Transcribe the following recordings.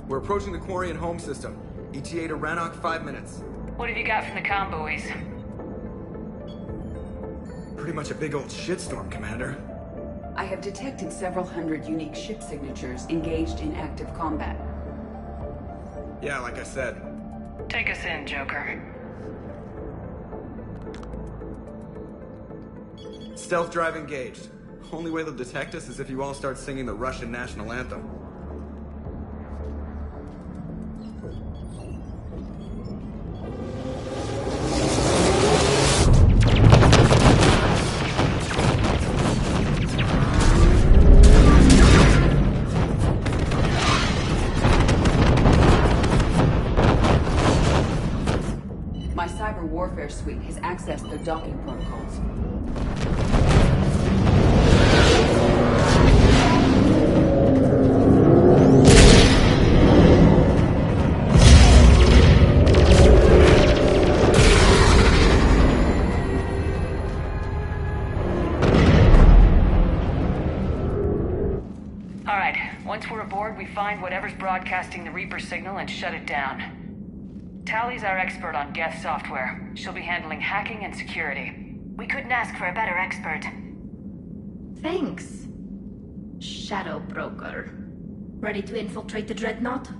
We're approaching the Quarian home system. ETA to Rannoch, 5 minutes. What have you got from the comm buoys? Pretty much a big old shitstorm, Commander. I have detected several hundred unique ship signatures engaged in active combat. Yeah, like I said. Take us in, Joker. Stealth drive engaged. Only way they'll detect us is if you all start singing the Russian national anthem. My cyber warfare suite has accessed the docking protocols. Alright, once we're aboard, we find whatever's broadcasting the Reaper signal and shut it down. Tally's our expert on Geth software. She'll be handling hacking and security. We couldn't ask for a better expert. Thanks, Shadow Broker. Ready to infiltrate the Dreadnought?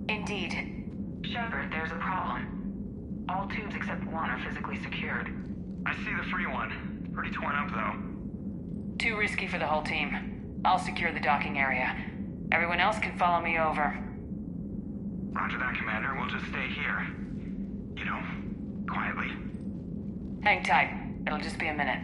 Indeed. Shepard, there's a problem. All tubes except one are physically secured. I see the free one. Pretty torn up, though. Too risky for the whole team. I'll secure the docking area. Everyone else can follow me over. Roger that, Commander. We'll just stay here. You know, quietly. Hang tight. It'll just be a minute.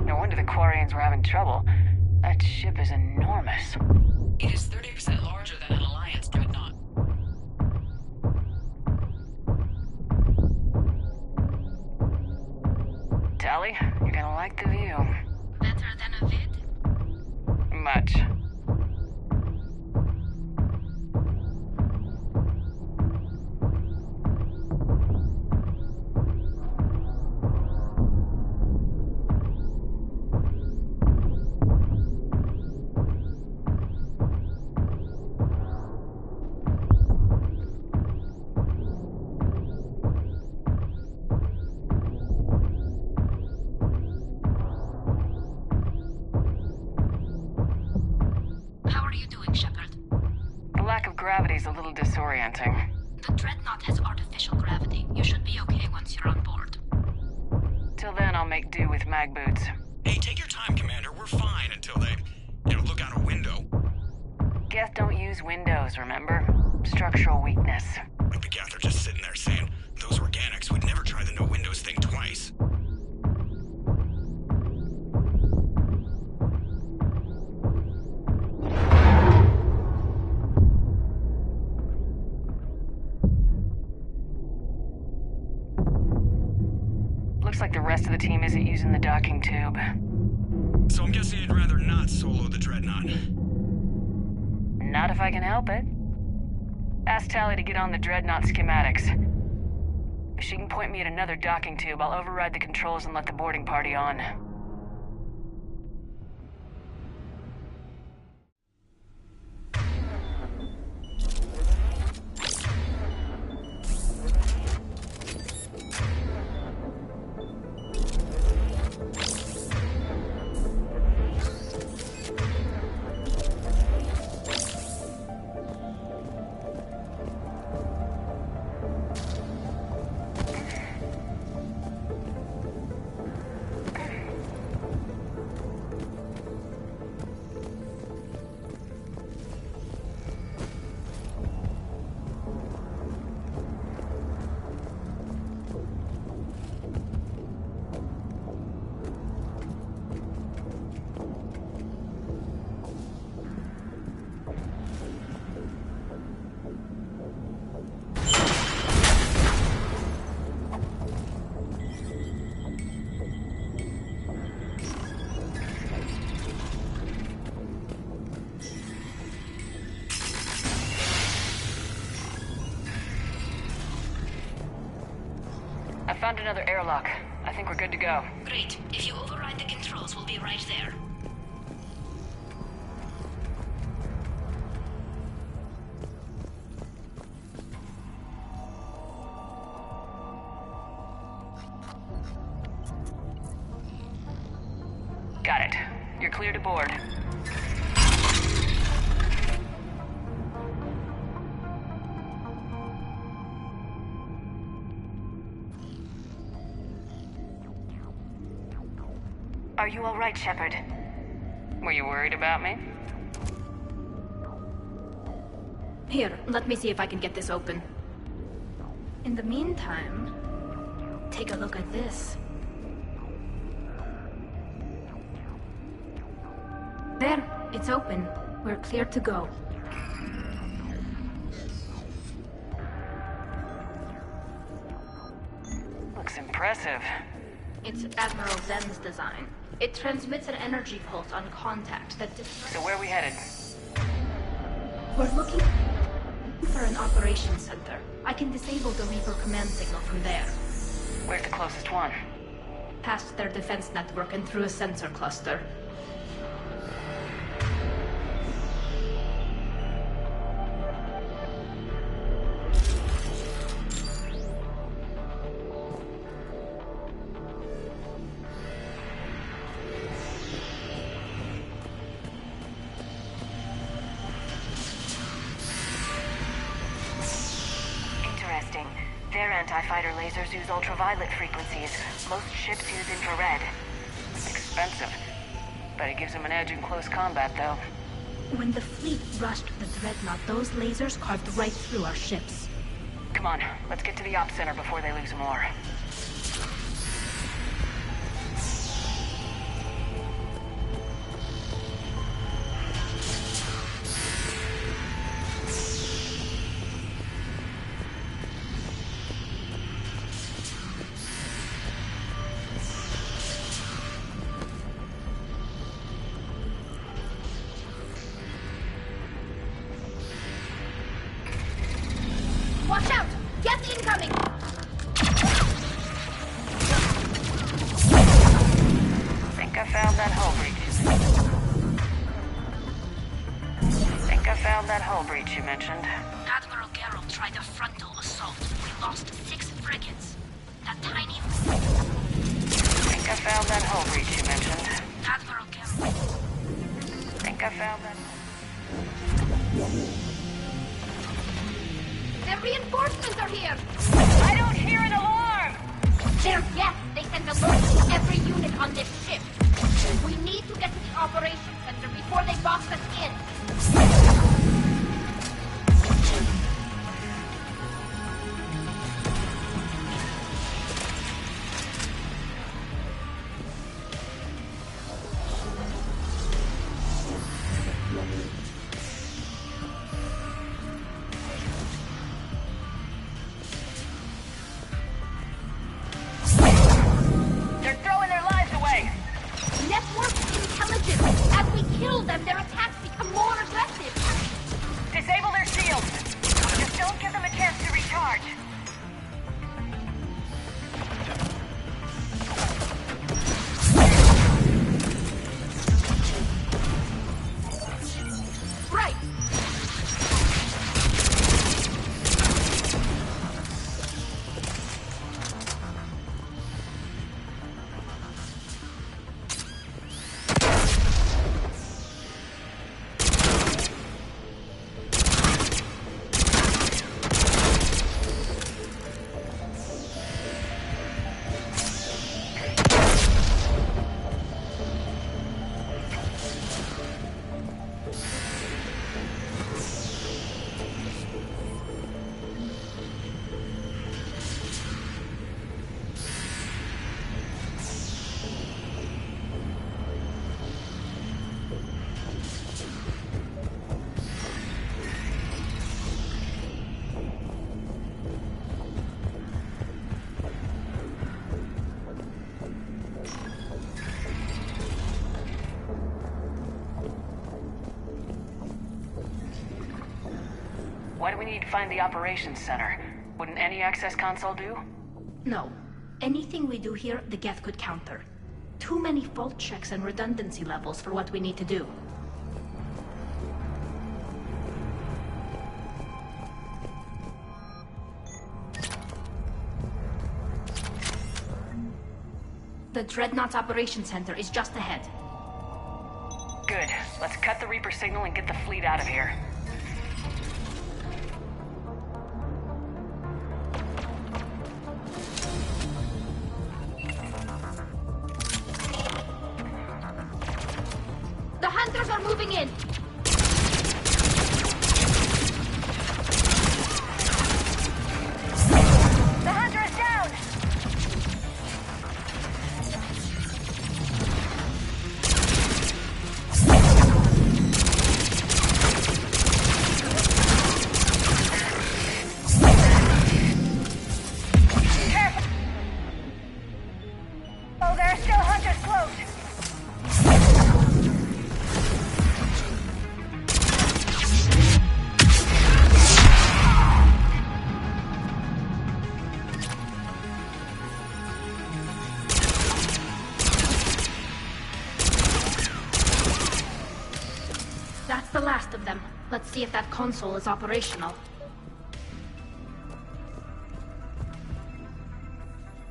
No wonder the Quarians were having trouble. That ship is enormous. It is 30% larger than an Alliance dreadnought. Tally, you're gonna like the view. Better than a vid? Much. How are you doing, Shepard? The lack of gravity's a little disorienting. The Dreadnought has artificial gravity. You should be okay once you're on board. Till then, I'll make do with mag boots. Hey, take your time, Commander. We're fine until they, look out a window. Geth don't use windows, remember? Structural weakness. Like the Geth are just sitting there saying, those organics would never try the no windows thing twice. Looks like the rest of the team isn't using the docking tube. So I'm guessing you'd rather not solo the Dreadnought. Not if I can help it. Ask Tally to get on the Dreadnought schematics. If she can point me at another docking tube, I'll override the controls and let the boarding party on. Found another airlock. I think we're good to go. Great. If you override the controls, we'll be right there. Got it. You're clear to board. Are you all right, Shepard? Were you worried about me? Here, let me see if I can get this open. In the meantime, take a look at this. There, it's open. We're clear to go. Looks impressive. It's Admiral Zen's design. It transmits an energy pulse on contact that So where are we headed? We're looking for an operations center. I can disable the Reaper command signal from there. Where's the closest one? Past their defense network and through a sensor cluster. Interesting. Their anti-fighter lasers use ultraviolet frequencies. Most ships use infrared. Expensive. But it gives them an edge in close combat, though. When the fleet rushed the Dreadnought, those lasers carved right through our ships. Come on, let's get to the op center before they lose more. Watch out! Geth incoming! Think I found that hull breach you mentioned. Admiral Geralt tried a frontal assault. We lost 6 frigates. That tiny... Think I found that hull breach you mentioned. Admiral Geralt... Think I found that... Their reinforcements are here! I don't hear an alarm! They're Geth! They send alerts to every unit on this ship! We need to get to the operations center before they box us in! They're throwing their lives away! Network intelligence! As we kill them, their attacks become more aggressive! Disable their shields! Just don't give them a chance to recharge! Right! Why do we need to find the operations center? Wouldn't any access console do? No. Anything we do here, the Geth could counter. Too many fault checks and redundancy levels for what we need to do. The Dreadnought's Operations Center is just ahead. Good. Let's cut the Reaper signal and get the fleet out of here. The hunters are moving in. The hunter is down. Careful. Oh, there are still hunters close. That's the last of them. Let's see if that console is operational.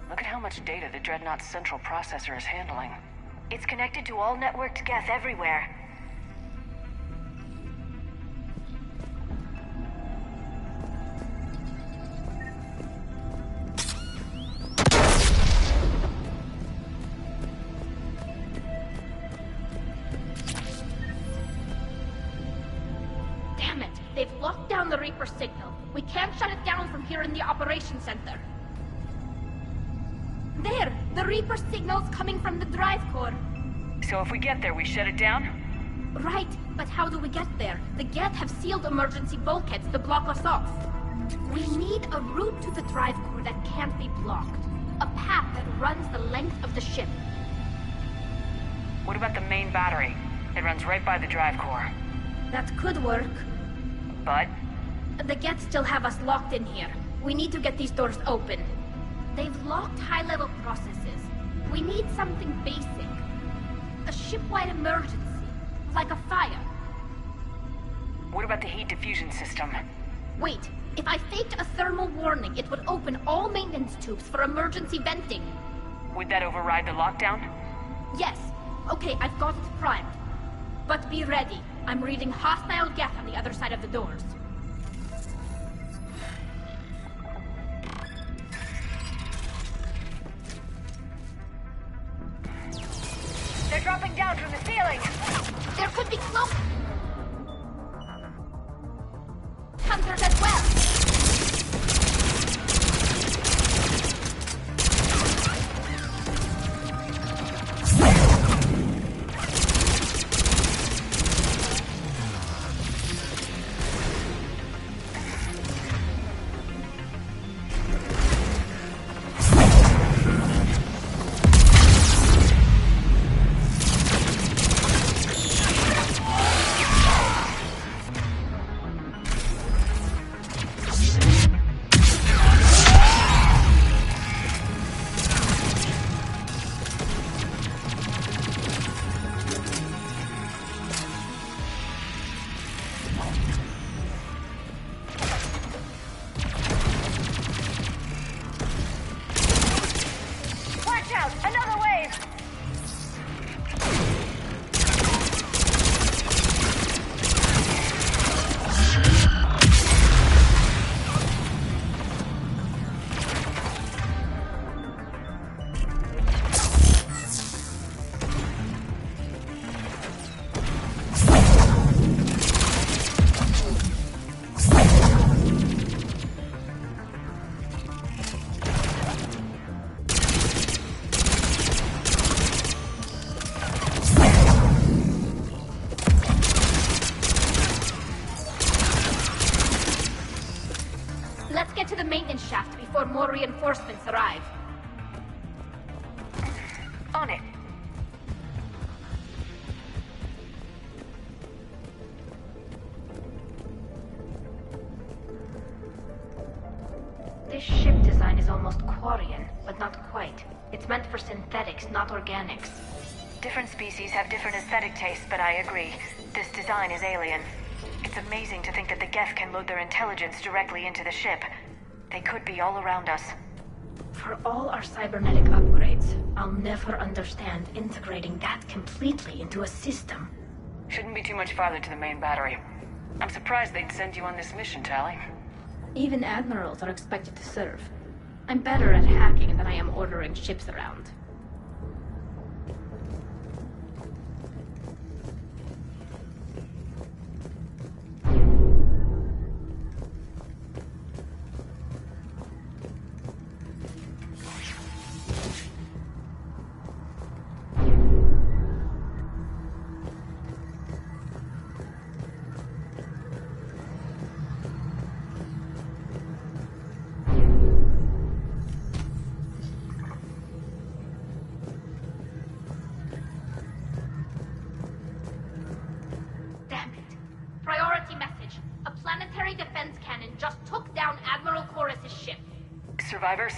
Look at how much data the Dreadnought's central processor is handling. It's connected to all networked Geth everywhere. Damn it! They've locked down the Reaper signal. We can't shut it down from here in the Operations Center. There! The Reaper signal's coming from the drive core. So if we get there, we shut it down? Right, but how do we get there? The Geth have sealed emergency bulkheads to block us off. We need a route to the drive core that can't be blocked. A path that runs the length of the ship. What about the main battery? It runs right by the drive core. That could work. But The Geth still have us locked in here. We need to get these doors open. They've locked high-level processes. We need something basic. A ship-wide emergency. Like a fire. what about the heat diffusion system? Wait, if I faked a thermal warning, it would open all maintenance tubes for emergency venting. Would that override the lockdown? Yes. Okay, I've got it primed. But be ready. I'm reading hostile Geth on the other side of the doors. They're dropping down from the ceiling. There could be cloak hunters as well. Watch out! Another wave! Let's get to the maintenance shaft before more reinforcements arrive. On it. This ship design is almost Quarian, but not quite. for synthetics, not organics. Different species have different aesthetic tastes, but I agree. This design is alien. It's amazing to think that the Geth can load their intelligence directly into the ship. They could be all around us. For all our cybernetic upgrades, I'll never understand integrating that completely into a system. Shouldn't be too much farther to the main battery. I'm surprised they'd send you on this mission, Tally. Even admirals are expected to serve. I'm better at hacking than I am ordering ships around. Survivors?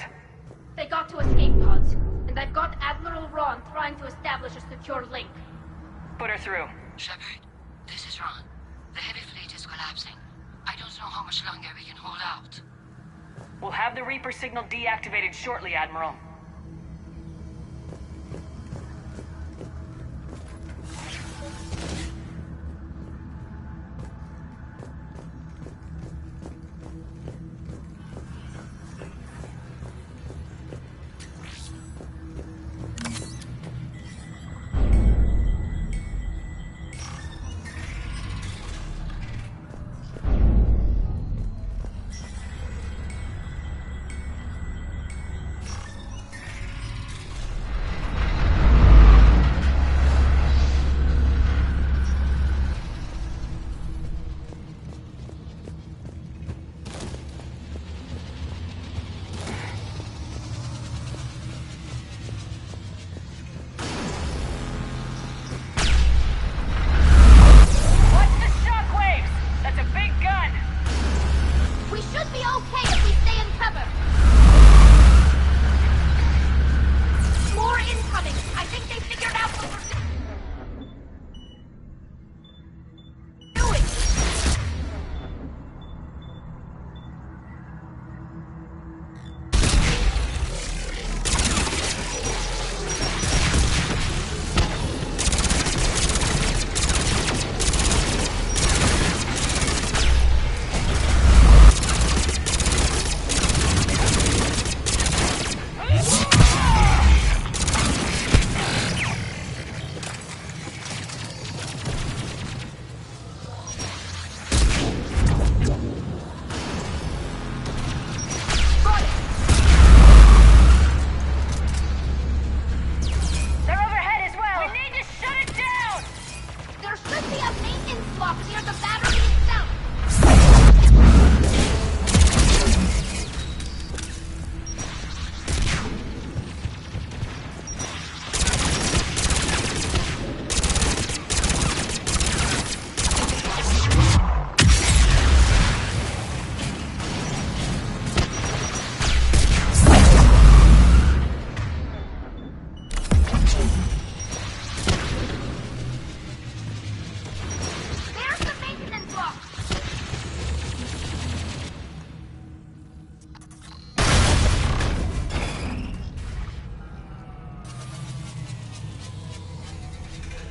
They got to escape pods, and I've got Admiral Ron trying to establish a secure link. Put her through. Shepard, this is Ron. The heavy fleet is collapsing. I don't know how much longer we can hold out. We'll have the Reaper signal deactivated shortly, Admiral.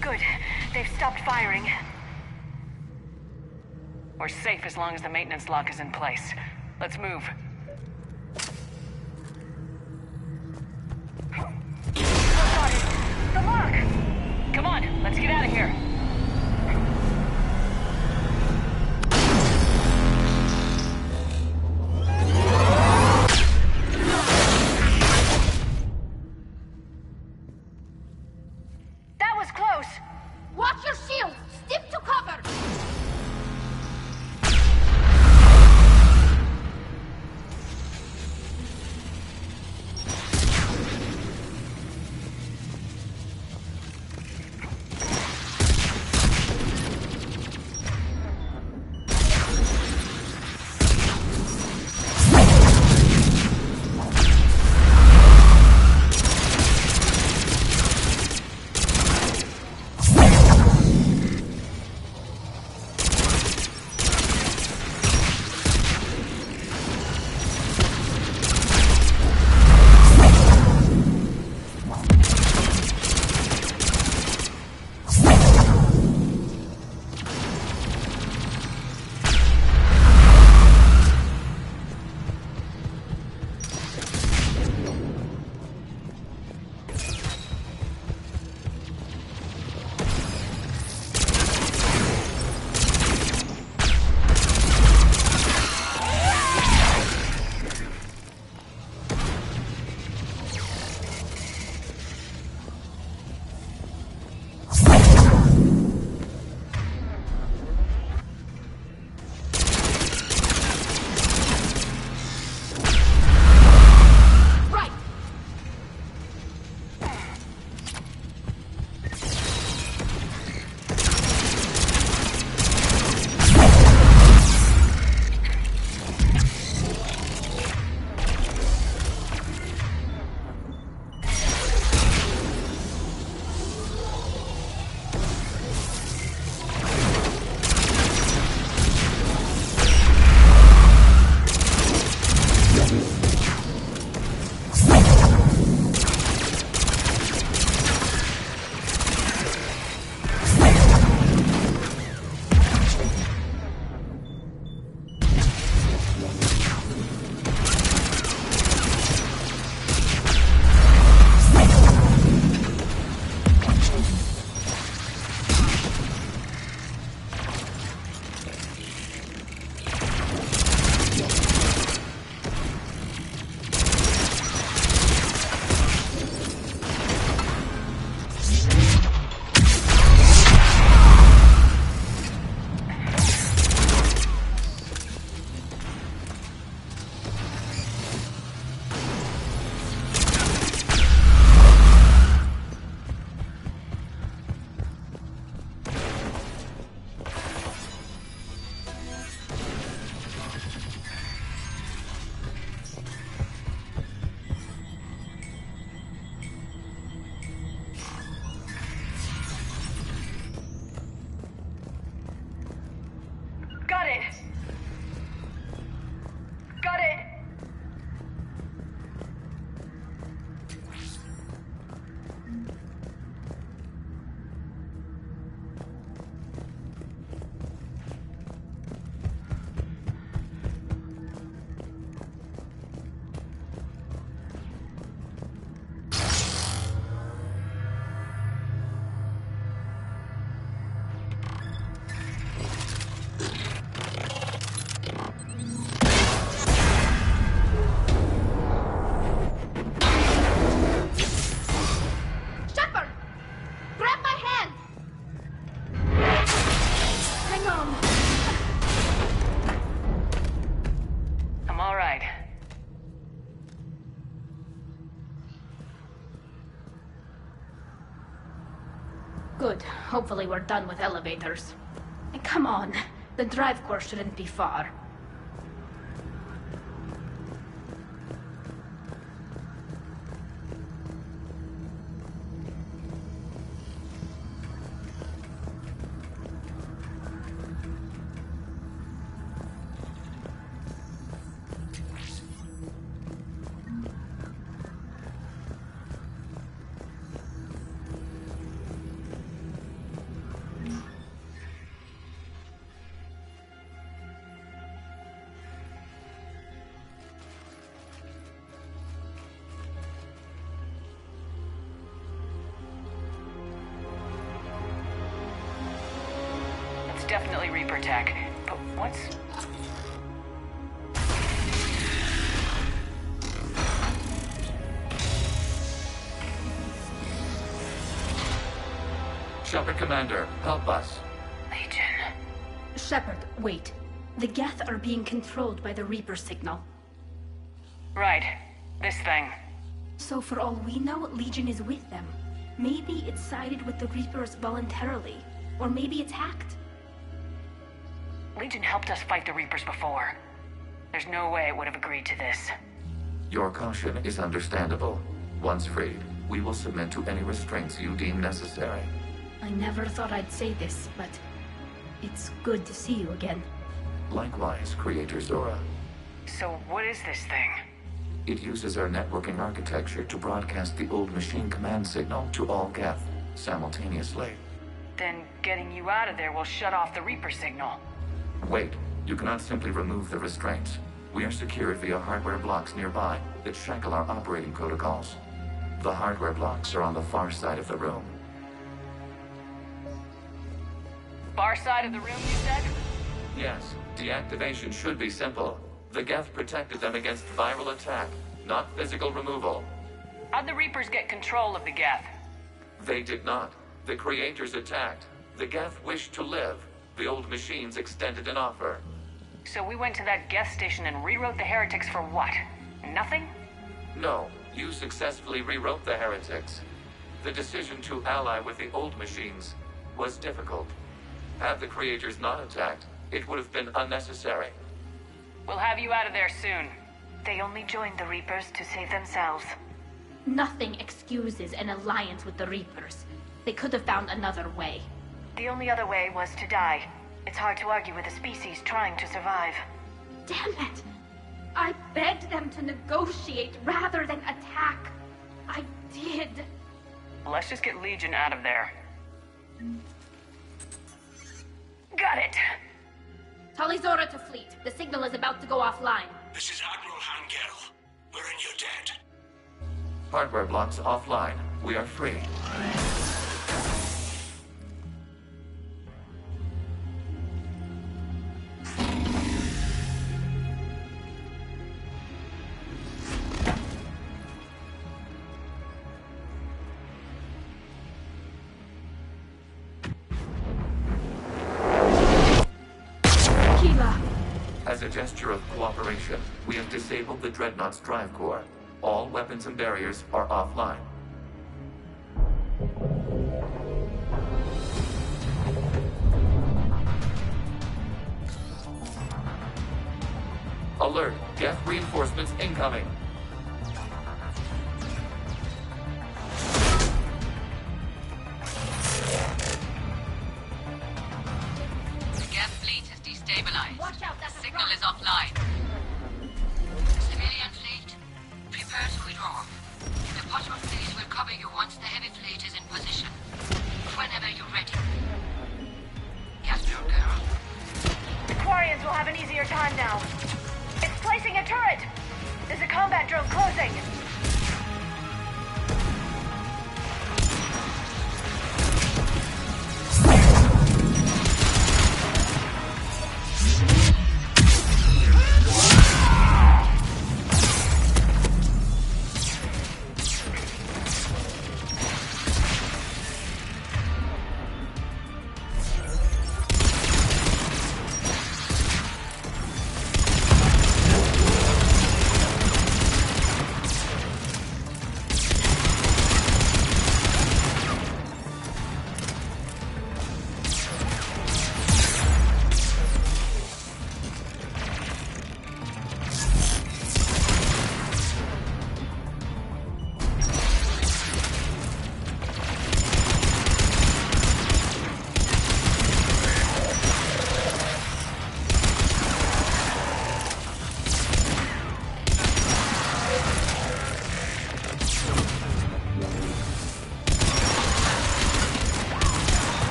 Good. They've stopped firing. We're safe as long as the maintenance lock is in place. Let's move. The lock! Come on, let's get out of here. That was close! Watch your shield! Stick to cover! Good. Hopefully we're done with elevators. And come on, the drive course shouldn't be far. Definitely Reaper tech. But what's... Shepard Commander, help us. Legion. Shepard, wait. The Geth are being controlled by the Reaper signal. Right. This thing. So for all we know, Legion is with them. Maybe it sided with the Reapers voluntarily. Or maybe it's hacked. Legion helped us fight the Reapers before. There's no way it would have agreed to this. Your caution is understandable. Once freed, we will submit to any restraints you deem necessary. I never thought I'd say this, but it's good to see you again. Likewise, Creator Zora. So what is this thing? It uses our networking architecture to broadcast the old machine command signal to all Geth simultaneously. Then getting you out of there will shut off the Reaper signal. Wait, you cannot simply remove the restraints. We are secured via hardware blocks nearby that shackle our operating protocols. The hardware blocks are on the far side of the room. Far side of the room, you said? Yes, deactivation should be simple. The Geth protected them against viral attack, not physical removal. How'd the Reapers get control of the Geth? They did not. The Creators attacked. The Geth wished to live. The old machines extended an offer. So we went to that Geth station and rewrote the heretics for what? Nothing? No, you successfully rewrote the heretics. The decision to ally with the old machines was difficult. Had the Creators not attacked, it would have been unnecessary. We'll have you out of there soon. They only joined the Reapers to save themselves. Nothing excuses an alliance with the Reapers. They could have found another way. The only other way was to die. It's hard to argue with a species trying to survive. Damn it! I begged them to negotiate rather than attack. I did. Let's just get Legion out of there. Got it! Talizora to fleet. The signal is about to go offline. This is Admiral Hangel. We're in your debt. Hardware blocks offline. We are free. As a gesture of cooperation, we have disabled the Dreadnought's drive core. All weapons and barriers are offline. Alert! Geth reinforcements incoming! The Geth fleet is destabilized. Watch out, that's a Signal rock. is offline. Civilian fleet, prepare to withdraw. The bottom fleet will cover you once the heavy fleet is in position. Whenever you're ready. Yes, little girl. The Quarians will have an easier time now. It's placing a turret! There's a combat drone closing!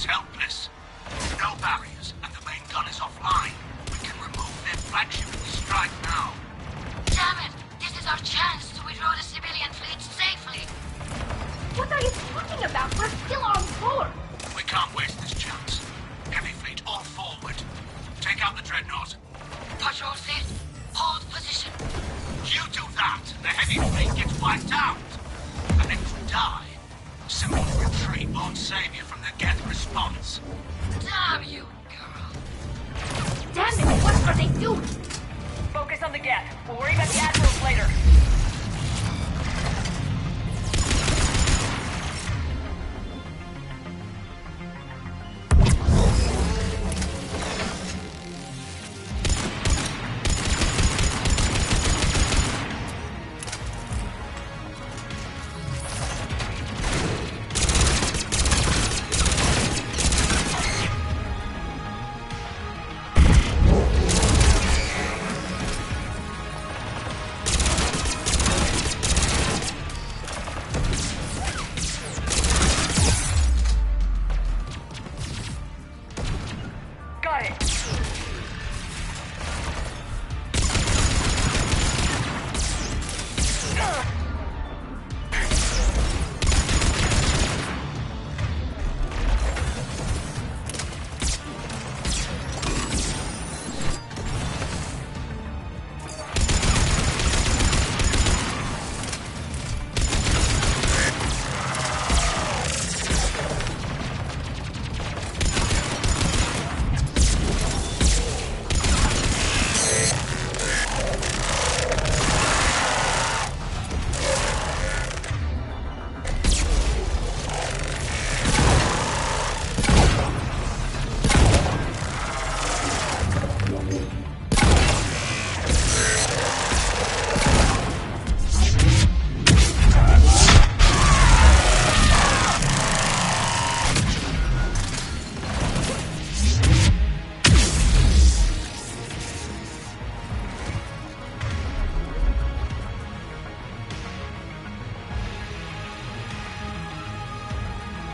helpless. No barriers, and the main gun is offline. We can remove their flagship if we strike now. Damn it! This is our chance to withdraw the civilian fleet safely. What are you talking about? We're still on board. We can't waste this chance. Heavy fleet all forward. Take out the dreadnought. Patrol fleet, hold position. You do that, the heavy fleet gets wiped out. And if you die, simple retreat won't save you from the Geth response. Damn you, girl. Damn it, what are they doing? Focus on the Geth. We'll worry about the admirals later. Got it.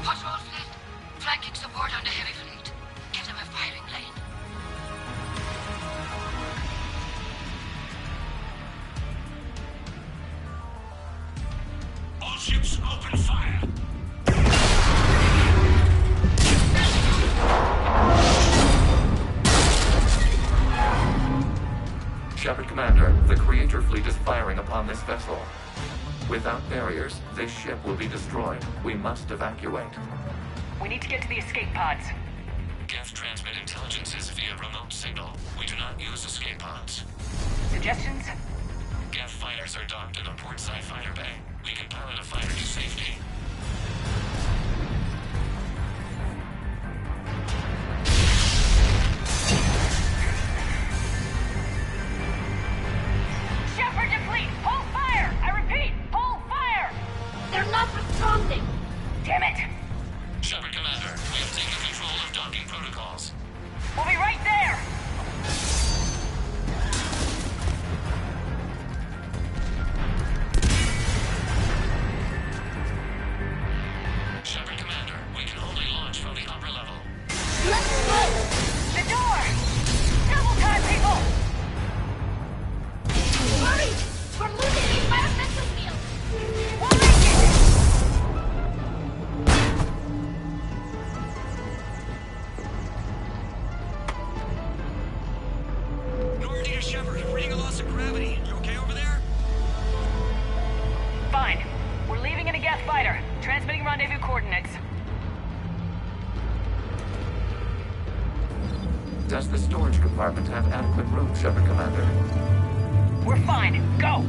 Patrol fleet, flanking support on the heavy fleet. Give them a firing lane. All ships open fire. Shepard Commander, the Creator fleet is firing upon this vessel. Without barriers, this ship will be destroyed. We must evacuate. We need to get to the escape pods. Geth transmit intelligences via remote signal. We do not use escape pods. Suggestions? Geth fighters are docked in a portside fighter bay. We can pilot a fighter to safety. Shepard to fleet! Hold fire! I repeat, hold fire! They're not responding. Damn it! Shepard Commander, we have taken control of docking protocols. We'll be right there! Shepard Commander, we can only launch from the upper level. Let's go! The door! Double time, people! Hurry! We're losing the environmental field! We'll make it! Normandy to Shepard, reading a loss of gravity. You okay over there? Fine. We're leaving in a Geth fighter. Transmitting rendezvous coordinates. Does the storage compartment have adequate room, Shepard Commander? We're fine. Go!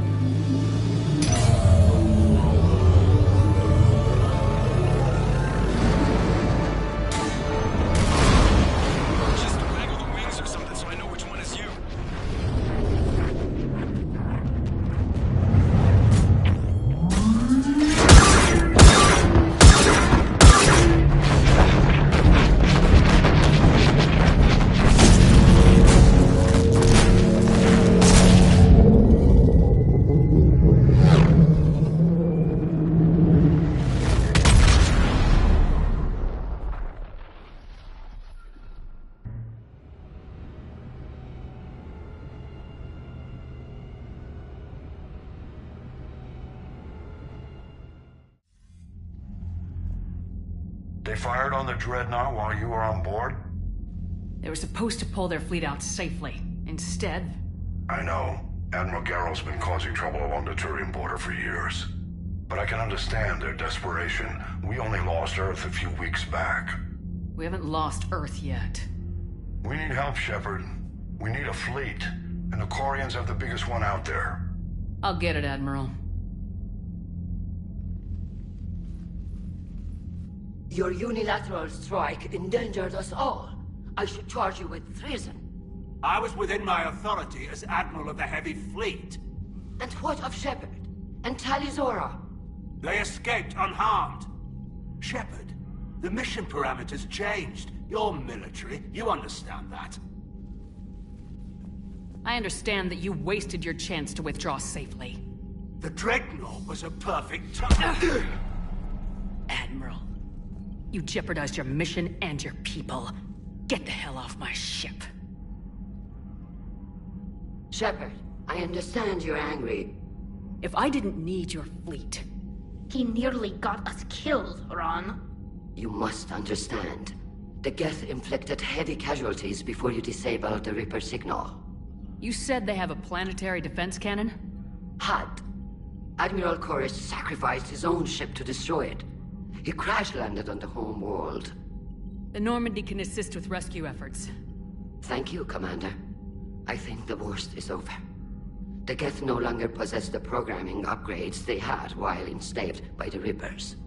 Just waggle the wings or something so I know which one is you. They fired on the Dreadnought while you were on board? They were supposed to pull their fleet out safely. Instead... I know. Admiral Garrow's been causing trouble along the Turian border for years. But I can understand their desperation. We only lost Earth a few weeks back. We haven't lost Earth yet. We need help, Shepard. We need a fleet. And the Quarians have the biggest one out there. I'll get it, Admiral. Your unilateral strike endangered us all. I should charge you with treason. I was within my authority as Admiral of the Heavy Fleet. And what of Shepard? And Talizora? They escaped unharmed. Shepard, the mission parameters changed. You're military, you understand that. I understand that you wasted your chance to withdraw safely. The Dreadnought was a perfect time. Admiral, you jeopardized your mission and your people. Get the hell off my ship. Shepard, I understand you're angry. If I didn't need your fleet... He nearly got us killed, Ron. You must understand. The Geth inflicted heavy casualties before you disabled the Reaper signal. You said they have a planetary defense cannon? Had. Admiral Koris sacrificed his own ship to destroy it. He crash-landed on the home world. The Normandy can assist with rescue efforts. Thank you, Commander. I think the worst is over. The Geth no longer possess the programming upgrades they had while enslaved by the Reapers.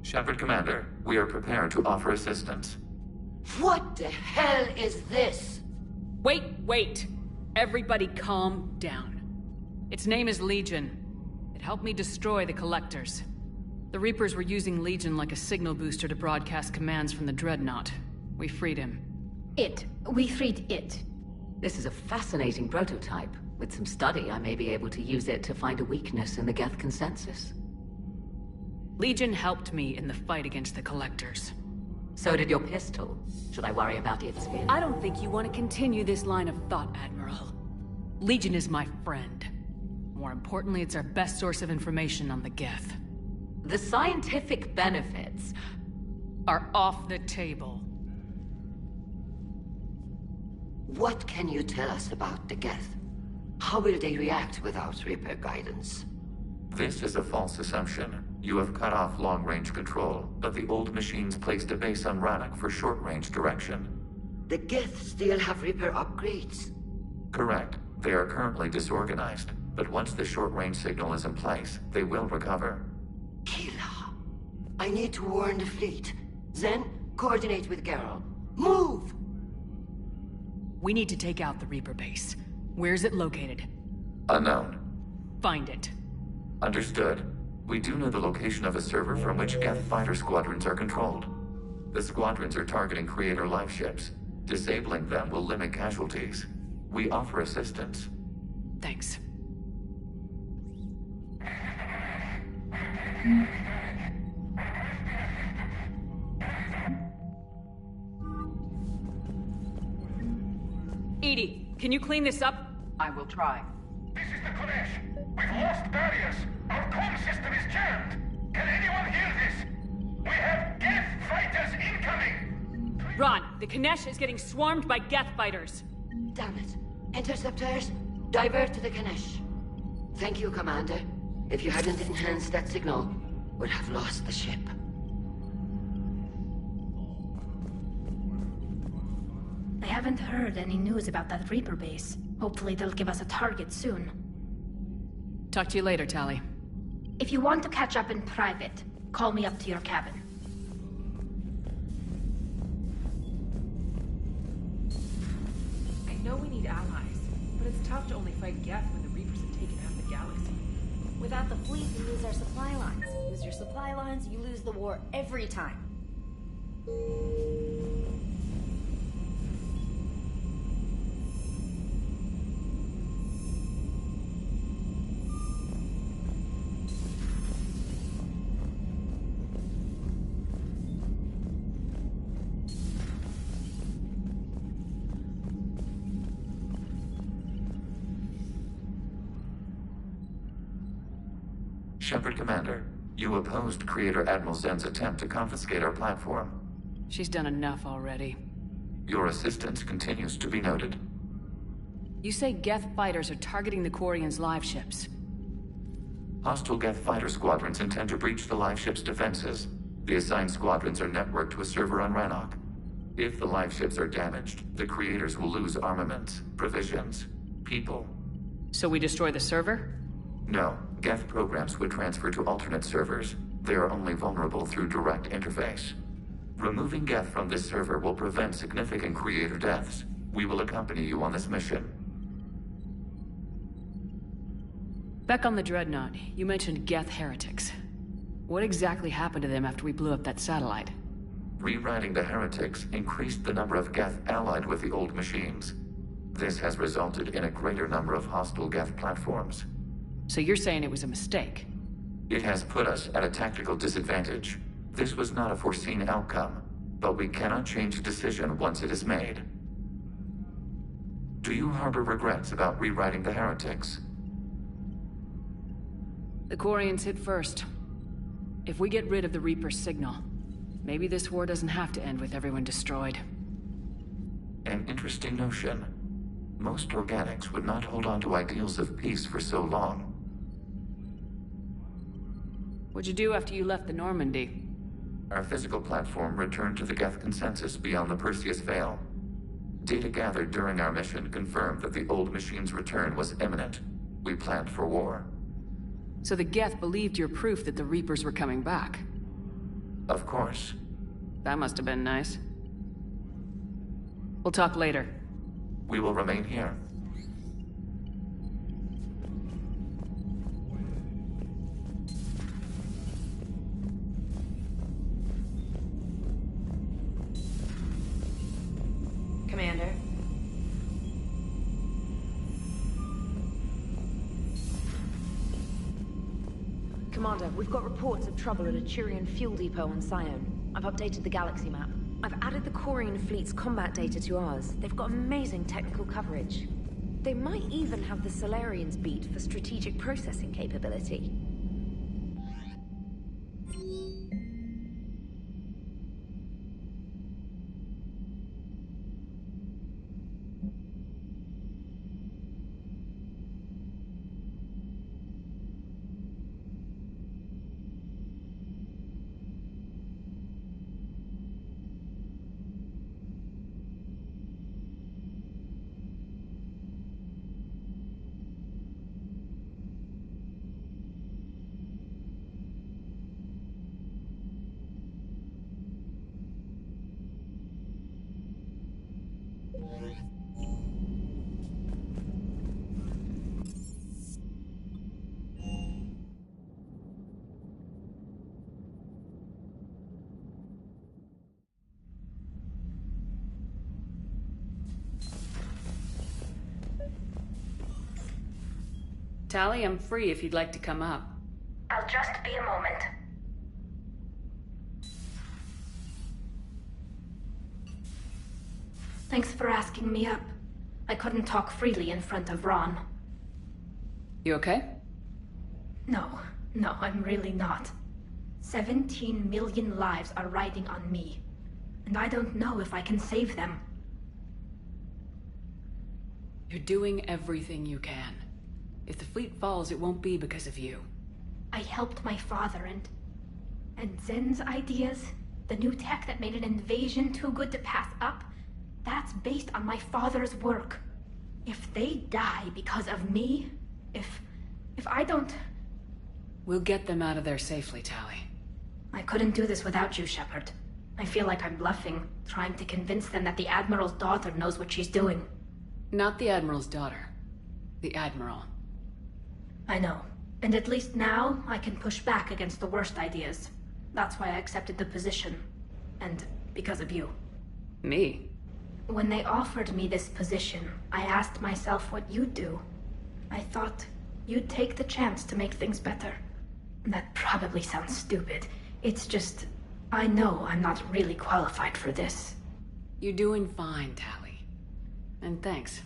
Shepard, Commander, we are prepared to offer assistance. What the hell is this? Wait! Everybody calm down. Its name is Legion. It helped me destroy the Collectors. The Reapers were using Legion like a signal booster to broadcast commands from the Dreadnought. We freed him. We freed it. This is a fascinating prototype. With some study, I may be able to use it to find a weakness in the Geth consensus. Legion helped me in the fight against the Collectors. So did your pistol. Should I worry about its spin? I don't think you want to continue this line of thought, Admiral. Legion is my friend. More importantly, it's our best source of information on the Geth. The scientific benefits are off the table. What can you tell us about the Geth? How will they react without Reaper guidance? This is a false assumption. You have cut off long-range control, but the old machines placed a base on Rannoch for short-range direction. The Geth still have Reaper upgrades? Correct. They are currently disorganized, but once the short-range signal is in place, they will recover. Kila, I need to warn the fleet. Then, coordinate with Garrow. Move! We need to take out the Reaper base. Where's it located? Unknown. Find it. Understood. We do know the location of a server from which Geth fighter squadrons are controlled. The squadrons are targeting Creator life ships. Disabling them will limit casualties. We offer assistance. Thanks. Edie, can you clean this up? I will try. This is the Kodesh. We've lost barriers. Our comm system is jammed. Can anyone hear this? We have Geth fighters incoming. Ron, the Kanesh is getting swarmed by Geth fighters. Damn it. Interceptors, divert to the Ganesh. Thank you, Commander. If you hadn't enhanced that signal, we'd have lost the ship. I haven't heard any news about that Reaper base. Hopefully they'll give us a target soon. Talk to you later, Tali. If you want to catch up in private, call me up to your cabin. I know we need allies, but it's tough to only fight Geth when the Reapers have taken half the galaxy. Without the fleet, we lose our supply lines. Lose your supply lines, you lose the war every time. Shepard, Commander, You opposed Creator Admiral Zen's attempt to confiscate our platform. She's done enough already. Your assistance continues to be noted. You say Geth fighters are targeting the Quarians' live ships. Hostile Geth fighter squadrons intend to breach the live ship's defenses. The assigned squadrons are networked to a server on Rannoch. If the live ships are damaged, the creators will lose armaments, provisions, people. So we destroy the server? No, Geth programs would transfer to alternate servers. They are only vulnerable through direct interface. Removing Geth from this server will prevent significant creator deaths. We will accompany you on this mission. Back on the Dreadnought, you mentioned Geth heretics. What exactly happened to them after we blew up that satellite? Rewriting the heretics increased the number of Geth allied with the old machines. This has resulted in a greater number of hostile Geth platforms. So you're saying it was a mistake? It has put us at a tactical disadvantage. This was not a foreseen outcome, but we cannot change a decision once it is made. Do you harbor regrets about rewriting the heretics? The Quarians hit first. If we get rid of the Reaper's signal, maybe this war doesn't have to end with everyone destroyed. An interesting notion. Most organics would not hold on to ideals of peace for so long. What'd you do after you left the Normandy? Our physical platform returned to the Geth consensus beyond the Perseus Veil. Data gathered during our mission confirmed that the old machine's return was imminent. We planned for war. So the Geth believed your proof that the Reapers were coming back? Of course. That must have been nice. We'll talk later. We will remain here. Commander. Commander, we've got reports of trouble at a Turian fuel depot on Scion. I've updated the galaxy map. I've added the Quarian fleet's combat data to ours. They've got amazing technical coverage. They might even have the Solarians beat for strategic processing capability. Tali, I'm free if you'd like to come up. I'll just be a moment. Thanks for asking me up. I couldn't talk freely in front of Ron. You okay? No, I'm really not. 17 million lives are riding on me, and I don't know if I can save them. You're doing everything you can. If the fleet falls, it won't be because of you. I helped my father and Zen's ideas, the new tech that made an invasion too good to pass up, that's based on my father's work. If they die because of me, if I don't... We'll get them out of there safely, Tali. I couldn't do this without you, Shepard. I feel like I'm bluffing, trying to convince them that the Admiral's daughter knows what she's doing. Not the Admiral's daughter. The Admiral. I know. And at least now, I can push back against the worst ideas. That's why I accepted the position. And because of you. Me? When they offered me this position, I asked myself what you'd do. I thought you'd take the chance to make things better. That probably sounds stupid. It's just, I know I'm not really qualified for this. You're doing fine, Tali. And thanks.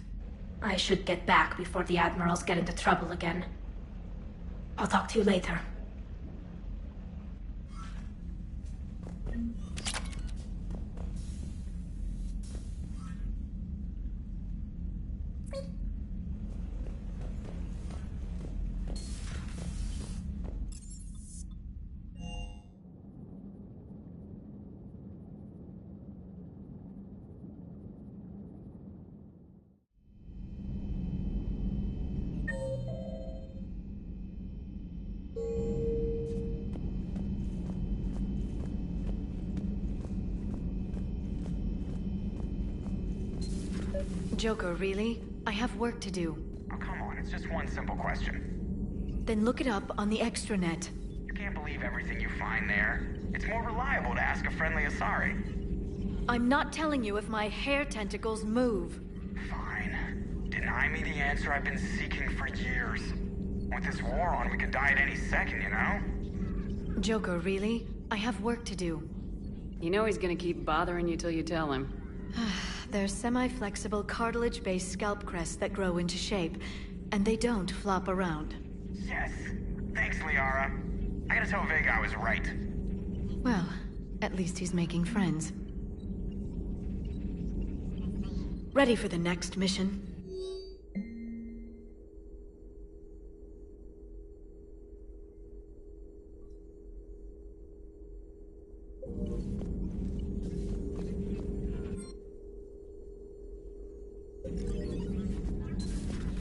I should get back before the Admirals get into trouble again. I'll talk to you later. Joker, really? I have work to do. Oh, come on, it's just one simple question. Then look it up on the extranet. You can't believe everything you find there. It's more reliable to ask a friendly Asari. I'm not telling you if my hair tentacles move. Fine. Deny me the answer I've been seeking for years. With this war on, we could die at any second, you know? Joker, really? I have work to do. You know he's gonna keep bothering you till you tell him. They're semi-flexible cartilage-based scalp crests that grow into shape, and they don't flop around. Yes. Thanks, Liara. I gotta tell Vega I was right. Well, at least he's making friends. Ready for the next mission?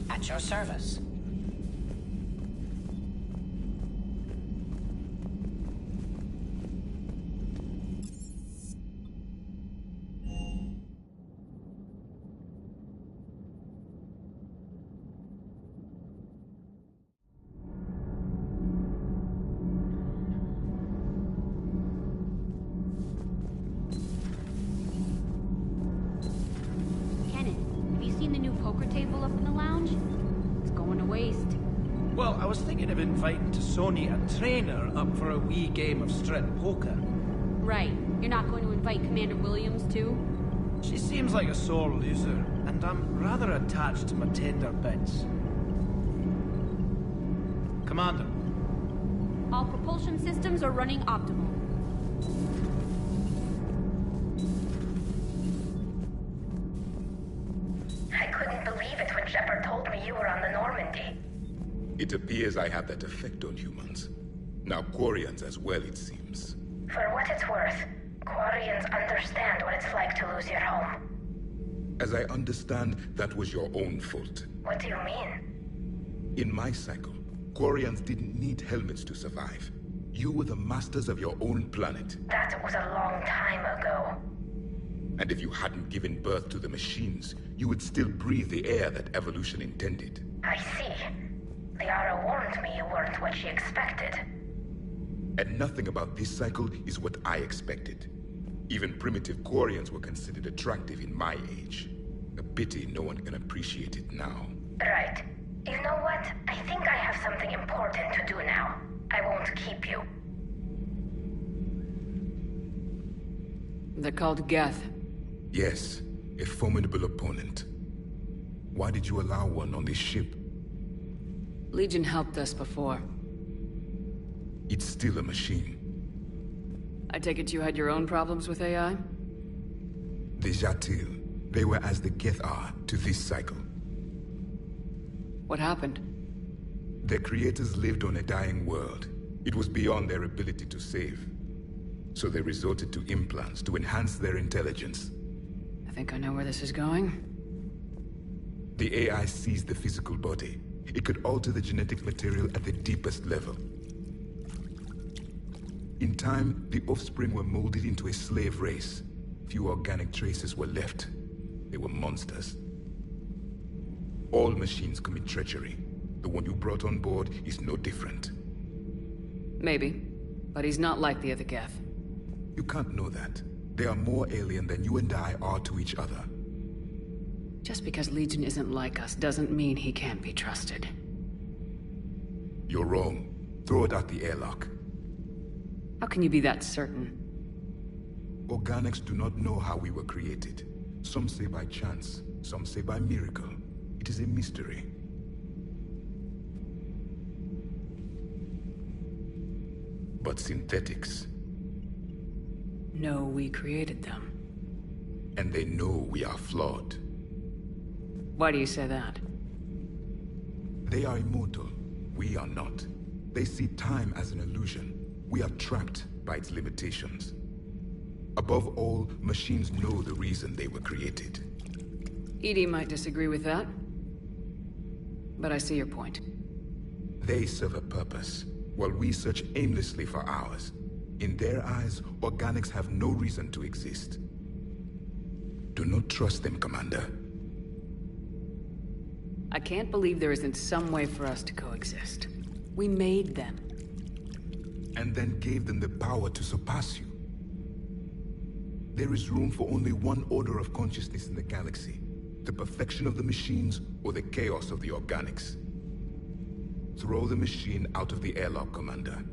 At your service. Well, I was thinking of inviting to Sony a trainer up for a wee game of strip poker. Right. You're not going to invite Commander Williams, too? She seems like a sore loser, and I'm rather attached to my tender bits. Commander. All propulsion systems are running optimal. I couldn't believe it when Shepard told me you were on the Normandy. It appears I have that effect on humans. Now Quarians as well, it seems. For what it's worth, Quarians understand what it's like to lose your home. As I understand, that was your own fault. What do you mean? In my cycle, Quarians didn't need helmets to survive. You were the masters of your own planet. That was a long time ago. And if you hadn't given birth to the machines, you would still breathe the air that evolution intended. I see. Liara warned me you weren't what she expected. And nothing about this cycle is what I expected. Even primitive Quarians were considered attractive in my age. A pity no one can appreciate it now. Right. You know what? I think I have something important to do now. I won't keep you. They're called Geth. Yes, a formidable opponent. Why did you allow one on this ship? Legion helped us before. It's still a machine. I take it you had your own problems with AI? The Jatil. They were as the Geth are to this cycle. What happened? Their creators lived on a dying world. It was beyond their ability to save. So they resorted to implants to enhance their intelligence. I think I know where this is going. The AI seized the physical body. It could alter the genetic material at the deepest level. In time, the offspring were molded into a slave race. Few organic traces were left. They were monsters. All machines commit treachery. The one you brought on board is no different. Maybe. But he's not like the other Geth. You can't know that. They are more alien than you and I are to each other. Just because Legion isn't like us doesn't mean he can't be trusted. You're wrong. Throw it out the airlock. How can you be that certain? Organics do not know how we were created. Some say by chance, some say by miracle. It is a mystery. But synthetics... No, we created them. And they know we are flawed. Why do you say that? They are immortal. We are not. They see time as an illusion. We are trapped by its limitations. Above all, machines know the reason they were created. EDI might disagree with that, but I see your point. They serve a purpose, while we search aimlessly for ours. In their eyes, organics have no reason to exist. Do not trust them, Commander. I can't believe there isn't some way for us to coexist. We made them. And then gave them the power to surpass you. There is room for only one order of consciousness in the galaxy. The perfection of the machines, or the chaos of the organics. Throw the machine out of the airlock, Commander.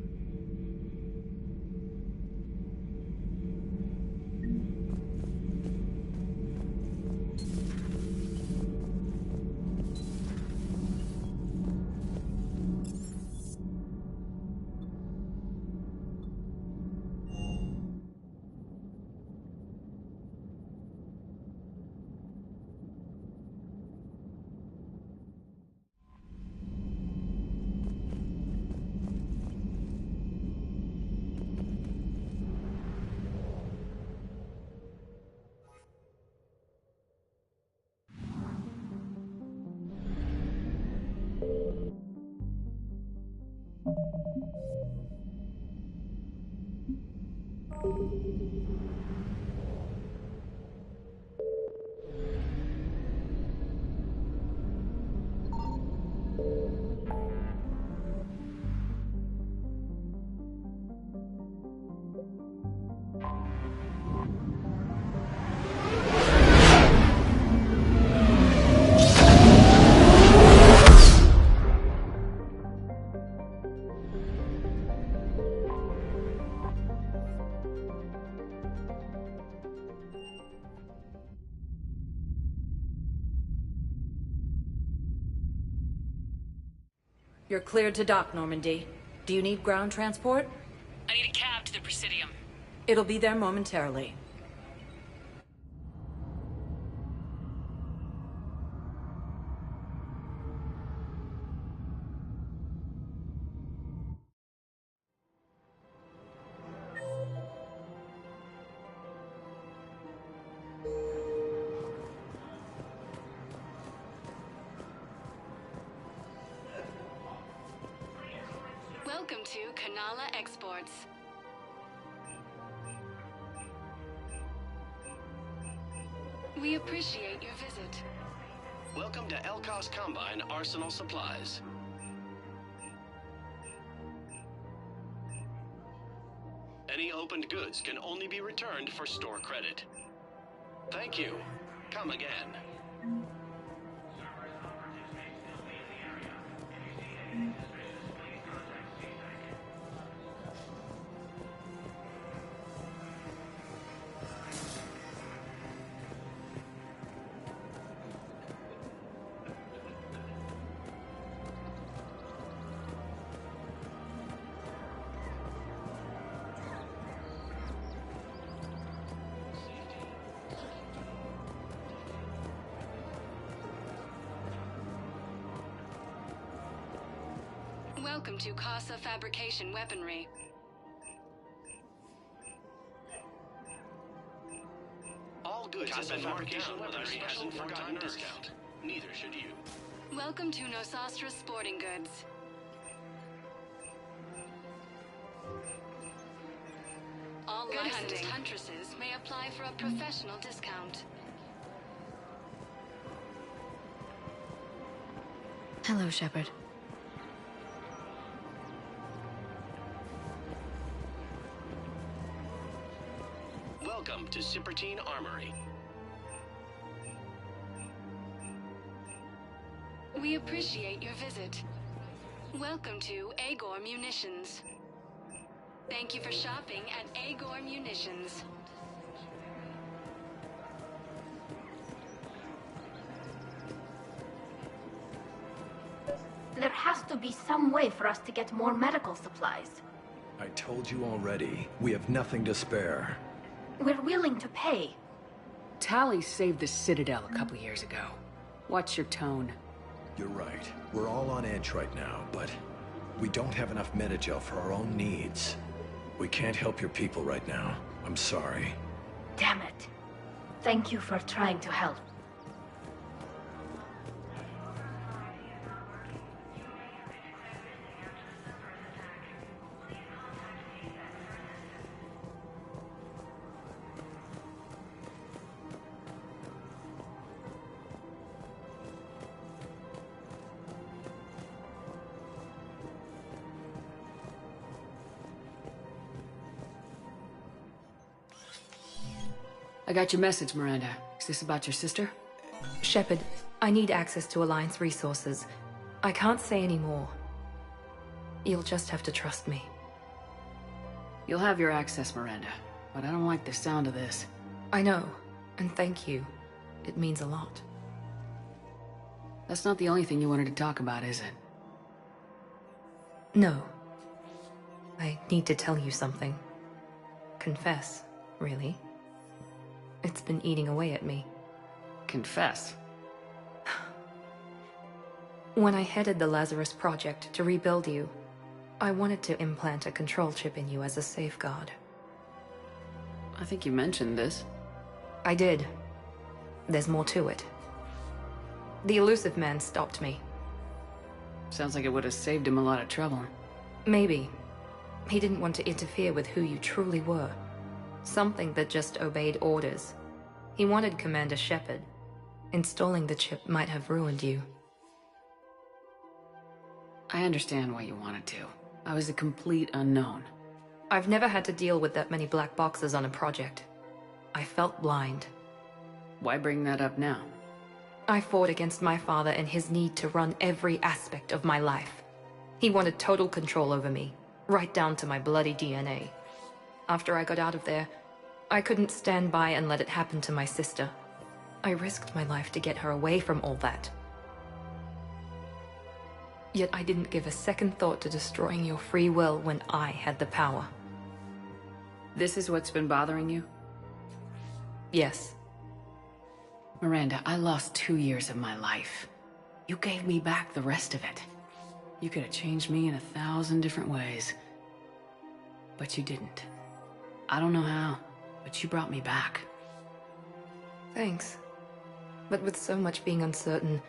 You're cleared to dock, Normandy. Do you need ground transport? I need a cab to the Presidium. It'll be there momentarily. Welcome to Kanala Exports. We appreciate your visit. Welcome to Elkos Combine Arsenal Supplies. Any opened goods can only be returned for store credit. Thank you. Come again. Welcome to Casa Fabrication Weaponry. All goods have been marked down with our special forgotten discount. Neither should you. Welcome to Nosastra Sporting Goods. All licensed huntresses may apply for a professional discount. Hello, Shepard. Welcome to Cipertine Armory. We appreciate your visit. Welcome to Agor Munitions. Thank you for shopping at Agor Munitions. There has to be some way for us to get more medical supplies. I told you already, we have nothing to spare. We're willing to pay. Tali saved the Citadel a couple years ago. Watch your tone. You're right. We're all on edge right now, but we don't have enough metagel for our own needs. We can't help your people right now. I'm sorry. Damn it. Thank you for trying to help. I got your message, Miranda. Is this about your sister? Shepard, I need access to Alliance resources. I can't say any more. You'll just have to trust me. You'll have your access, Miranda. But I don't like the sound of this. I know, and thank you. It means a lot. That's not the only thing you wanted to talk about, is it? No. I need to tell you something. Confess, really. It's been eating away at me. Confess. When I headed the Lazarus Project to rebuild you, I wanted to implant a control chip in you as a safeguard. I think you mentioned this. I did. There's more to it. The elusive man stopped me. Sounds like it would have saved him a lot of trouble. Maybe. He didn't want to interfere with who you truly were. Something that just obeyed orders. He wanted Commander Shepard. Installing the chip might have ruined you. I understand why you wanted to. I was a complete unknown. I've never had to deal with that many black boxes on a project. I felt blind. Why bring that up now? I fought against my father and his need to run every aspect of my life. He wanted total control over me, right down to my bloody DNA. After I got out of there, I couldn't stand by and let it happen to my sister. I risked my life to get her away from all that. Yet I didn't give a second thought to destroying your free will when I had the power. This is what's been bothering you? Yes. Miranda, I lost 2 years of my life. You gave me back the rest of it. You could have changed me in 1,000 different ways. But you didn't. I don't know how, but you brought me back. Thanks. But with so much being uncertain,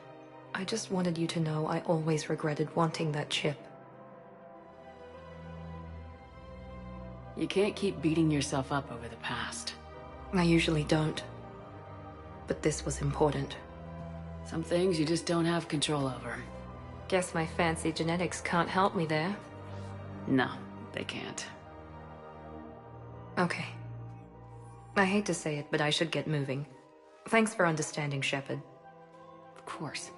I just wanted you to know I always regretted wanting that chip. You can't keep beating yourself up over the past. I usually don't. But this was important. Some things you just don't have control over. Guess my fancy genetics can't help me there. No, they can't. Okay. I hate to say it, but I should get moving. Thanks for understanding, Shepard. Of course.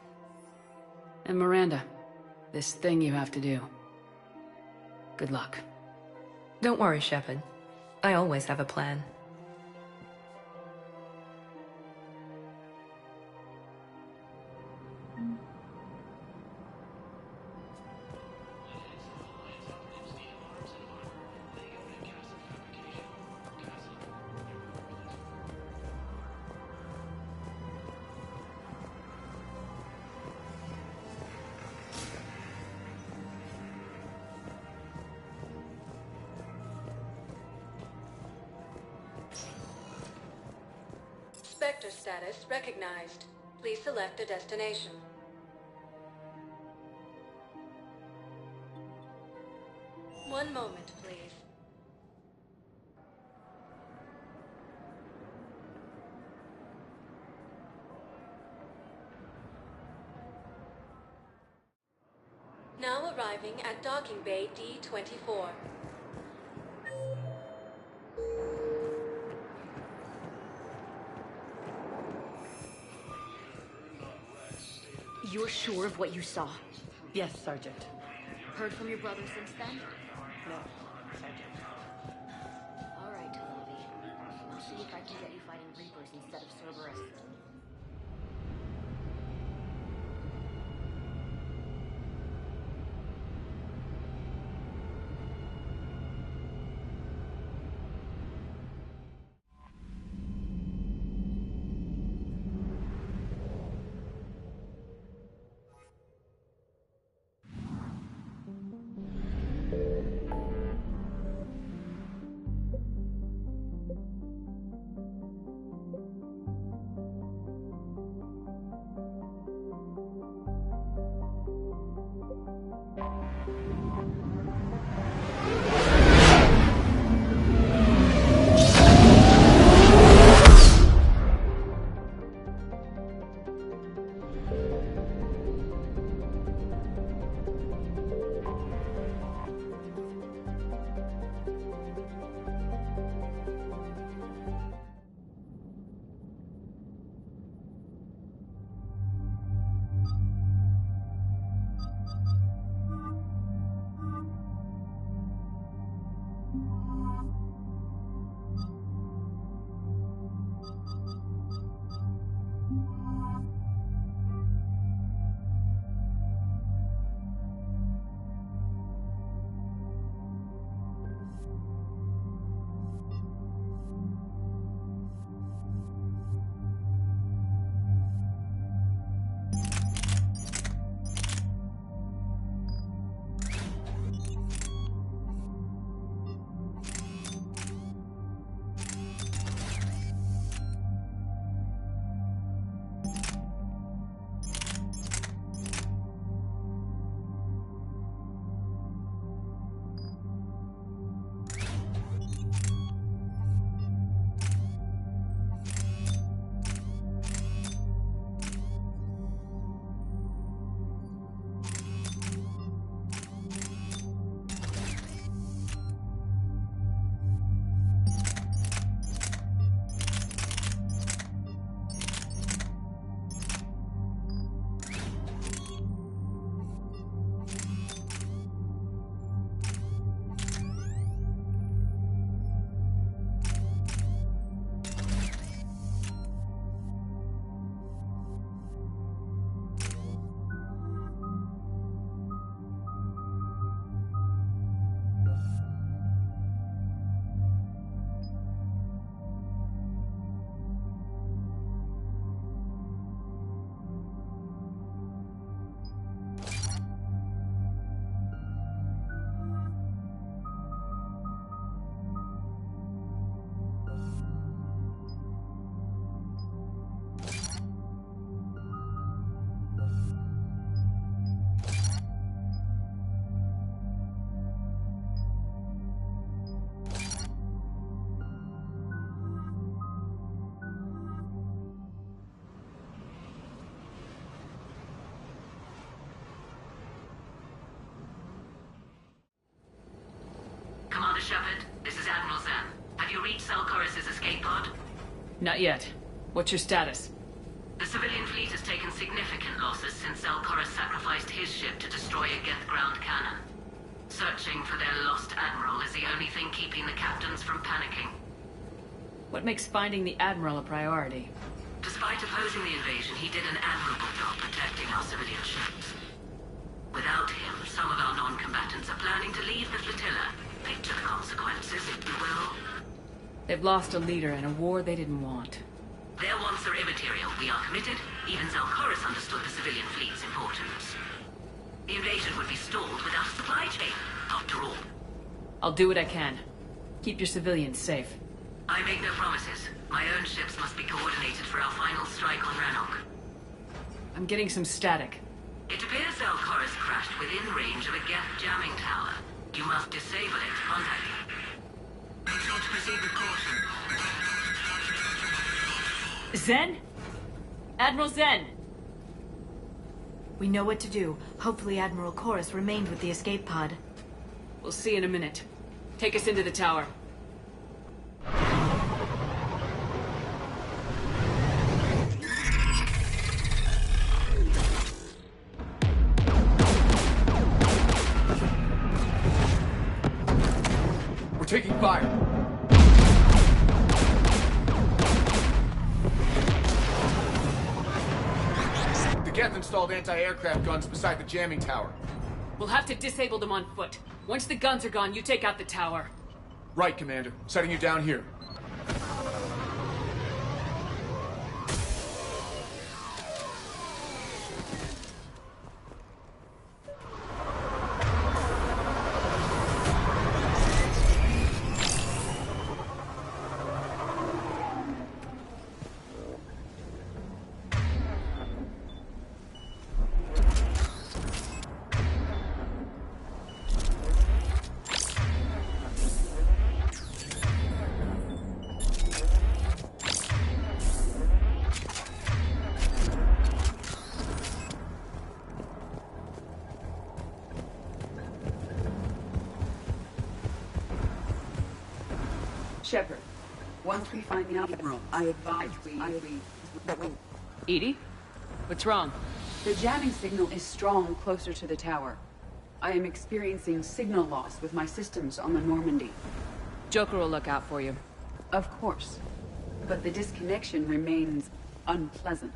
And Miranda, this thing you have to do. Good luck. Don't worry, Shepard. I always have a plan. Spectre status recognized. Please select a destination. One moment, please. Now arriving at docking bay D-24. You're sure of what you saw? Yes, Sergeant. Heard from your brother since then? No, Sergeant. All right, Lily. I'll see if I can get you fighting Reapers instead of Cerberus. Not yet. What's your status? The civilian fleet has taken significant losses since Zelkoris sacrificed his ship to destroy a Geth ground cannon. Searching for their lost admiral is the only thing keeping the captains from panicking. What makes finding the Admiral a priority? Despite opposing the invasion, he did an admirable job protecting our civilian ships. Without him, some of our non-combatants are planning to leave the flotilla. Picture the consequences, if you will. They've lost a leader in a war they didn't want. Their wants are immaterial. We are committed. Even Zelkoris understood the civilian fleet's importance. The invasion would be stalled without a supply chain, after all. I'll do what I can. Keep your civilians safe. I make no promises. My own ships must be coordinated for our final strike on Rannoch. I'm getting some static. It appears Zelkoris crashed within range of a Geth jamming tower. You must disable it to contact him. Make sure to proceed with caution. Zen? Admiral Zen! We know what to do. Hopefully Admiral Chorus remained with the escape pod. We'll see in a minute. Take us into the tower. We're taking fire. The Geth installed anti-aircraft guns beside the jamming tower. We'll have to disable them on foot. Once the guns are gone, you take out the tower. Right, Commander. Setting you down here. Shepard, once we find the Admiral, I advise we... Edie? What's wrong? The jamming signal is strong closer to the tower. I am experiencing signal loss with my systems on the Normandy. Joker will look out for you. Of course. But the disconnection remains unpleasant.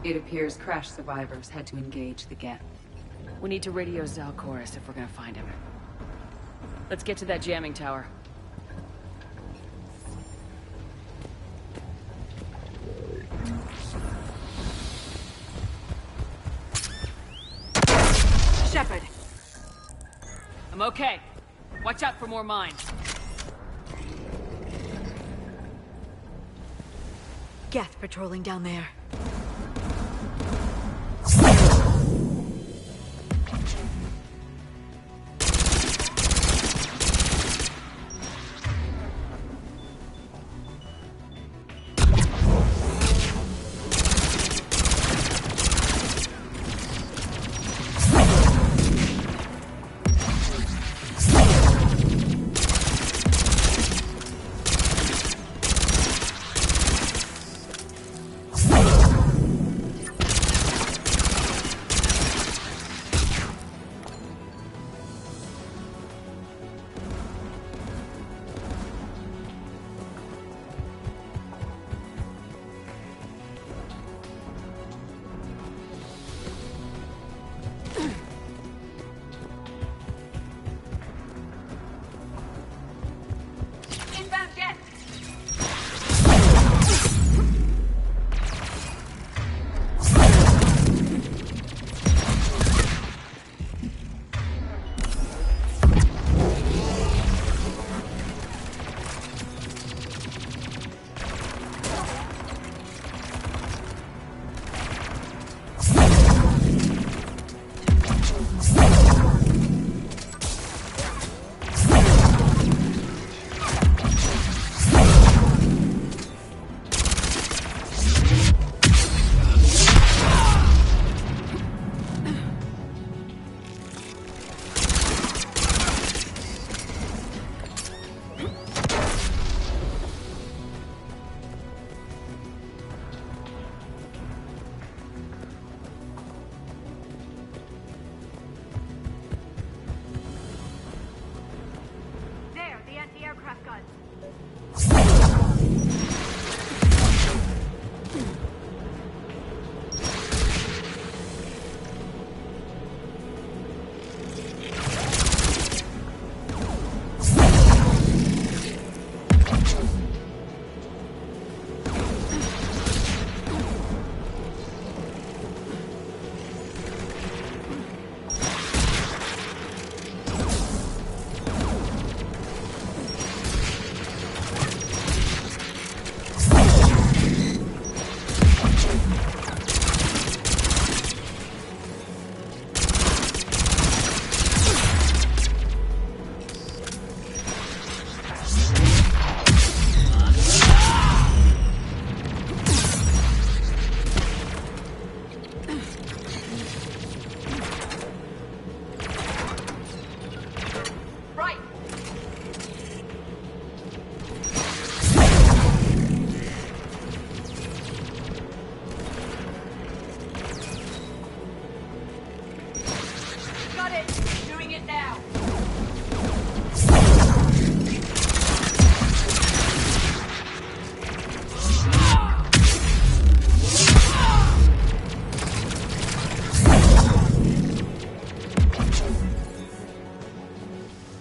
It appears crash survivors had to engage the Geth. We need to radio Zelkoris if we're gonna find him. Let's get to that jamming tower. Shepard! I'm okay. Watch out for more mines. Geth patrolling down there.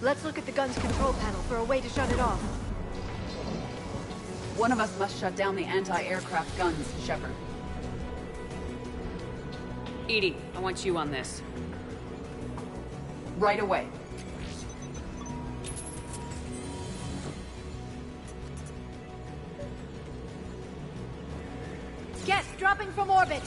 Let's look at the gun's control panel for a way to shut it off. One of us must shut down the anti-aircraft guns, Shepard. EDI, I want you on this. Right away. Geth, dropping from orbit!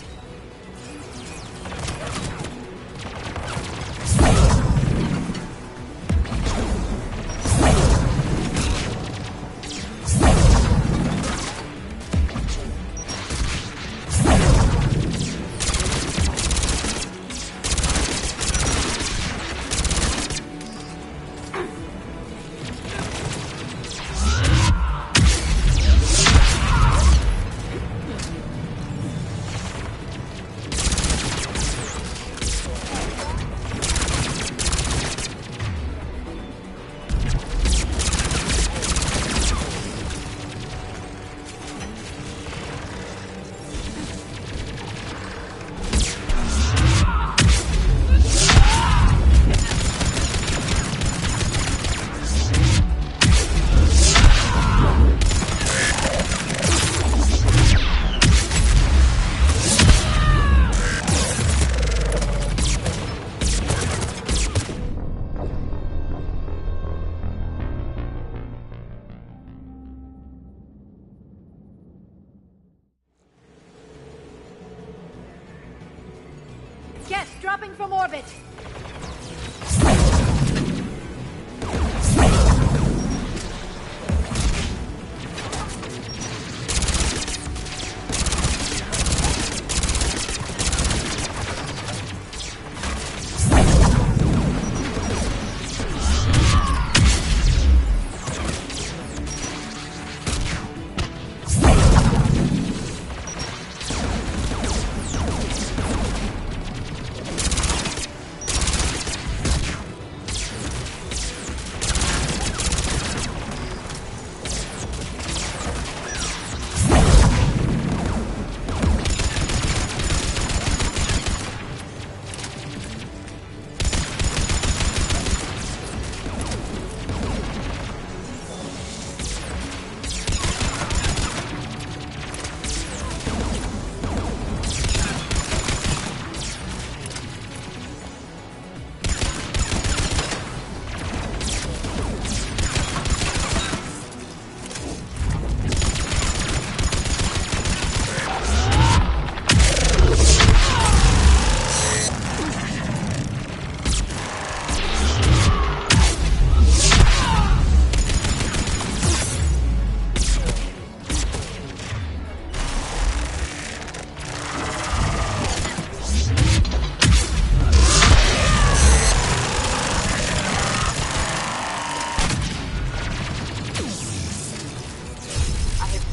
Geth, dropping from orbit!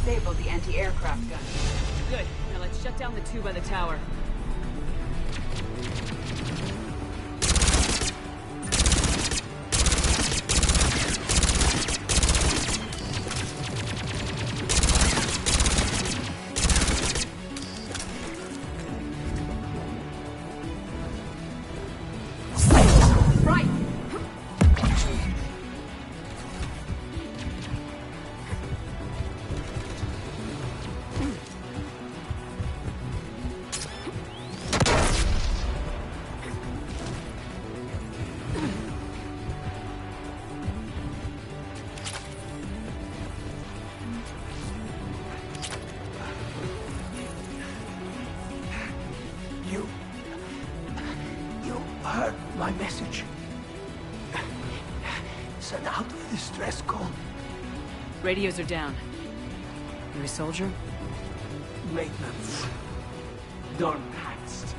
Disabled the anti-aircraft gun. Good. Now let's shut down the two by the tower. Heard my message. Send out the distress call. Radios are down. You a soldier? Maintenance. Done patched.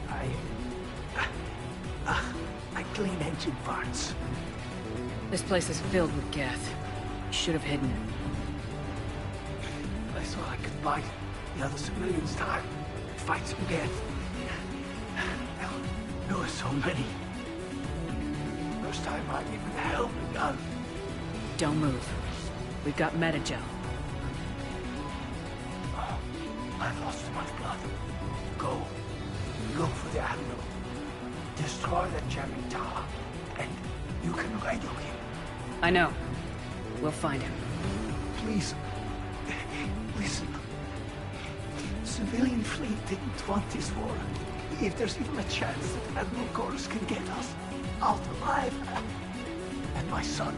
I clean engine parts. This place is filled with Geth. You should have hidden. I thought I could buy the other civilians time. Fight some Geth. There were so many. First time I even held a gun. Don't move. We've got Metagel. Oh, I've lost too much blood. Go. Look for the Admiral. Destroy that jamming tower. And you can radio him. I know. We'll find him. Please. Listen. Civilian fleet didn't want this war. If there's even a chance that Admiral Gorus can get us out alive. And my son.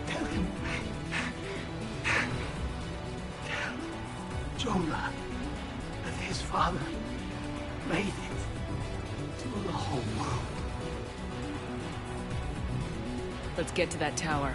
Tell him. Tell Jonah that his father made it to the whole world. Let's get to that tower.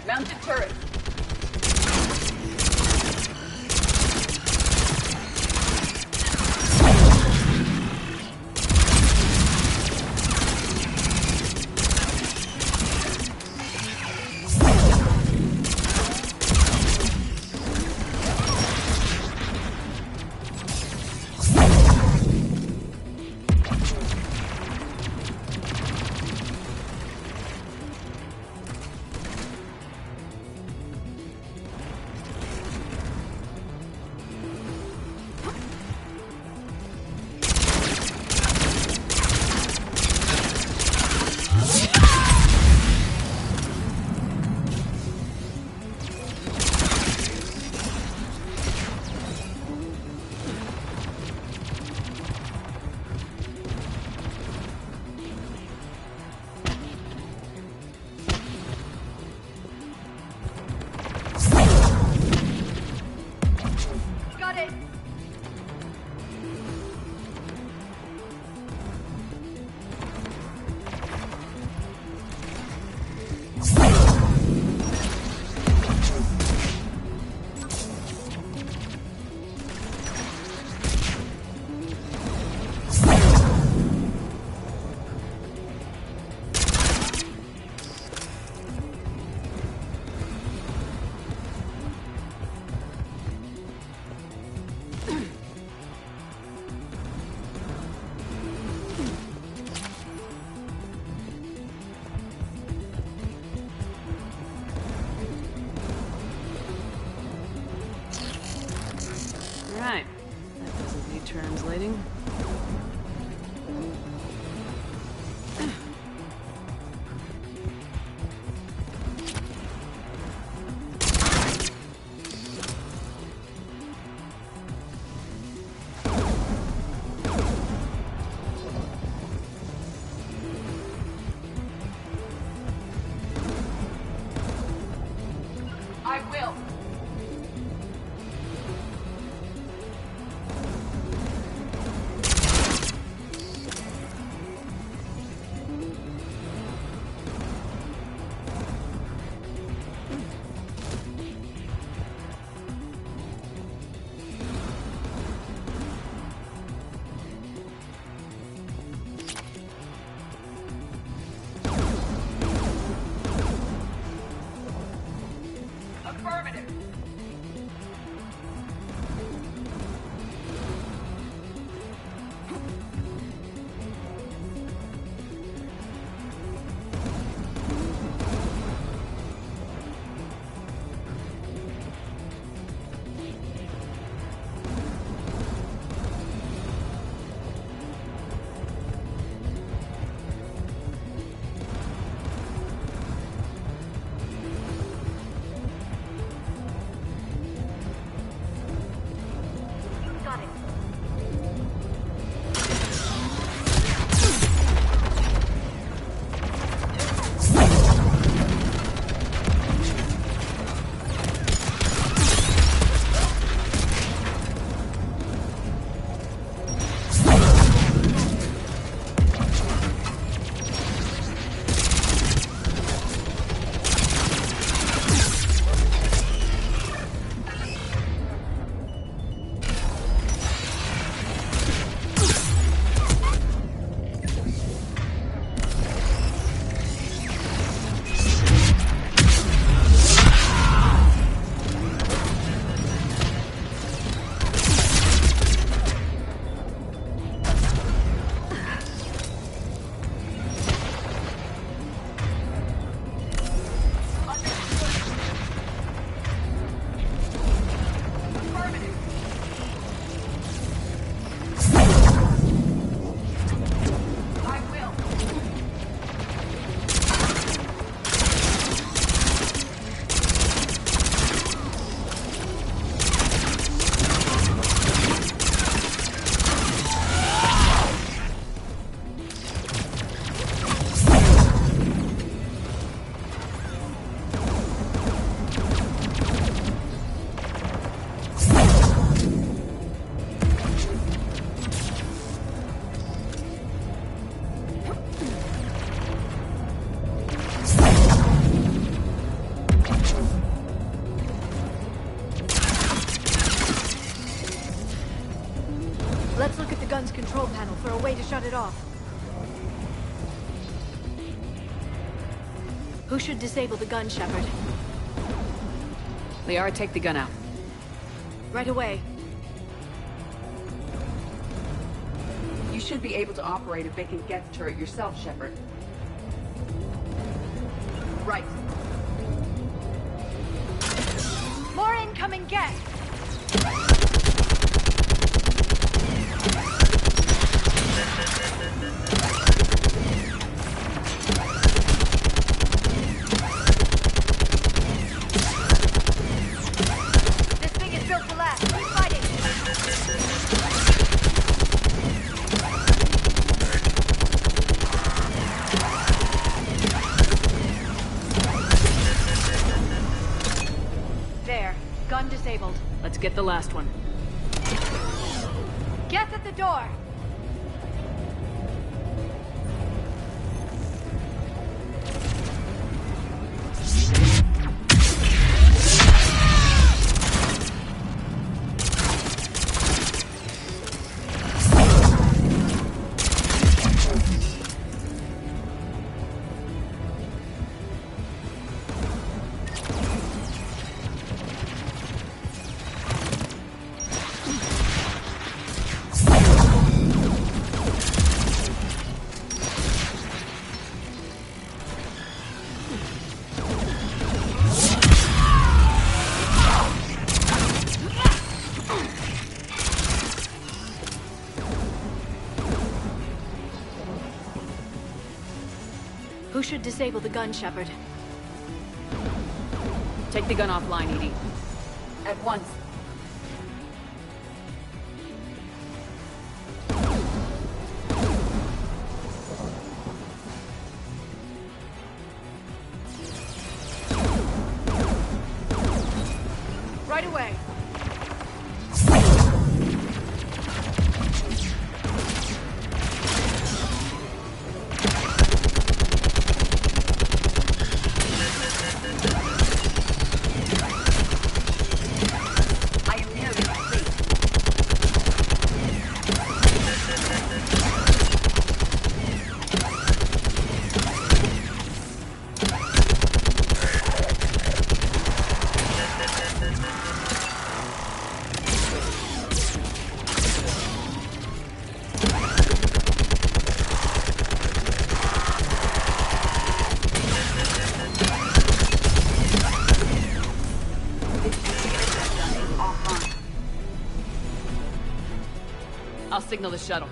Mounted turret. Right. That doesn't need translating. I will. the gun's control panel for a way to shut it off. Who should disable the gun, Shepard? Liara, take the gun out. Right away. You should be able to operate a vacant Geth turret yourself, Shepard. Right. More incoming Geth! This thing is built to last. Keep fighting! There. Gun disabled. Let's get the last one. Geth at the door! Who should disable the gun, Shepard? Take the gun offline, EDI. At once. Right away. I'll signal the shuttle.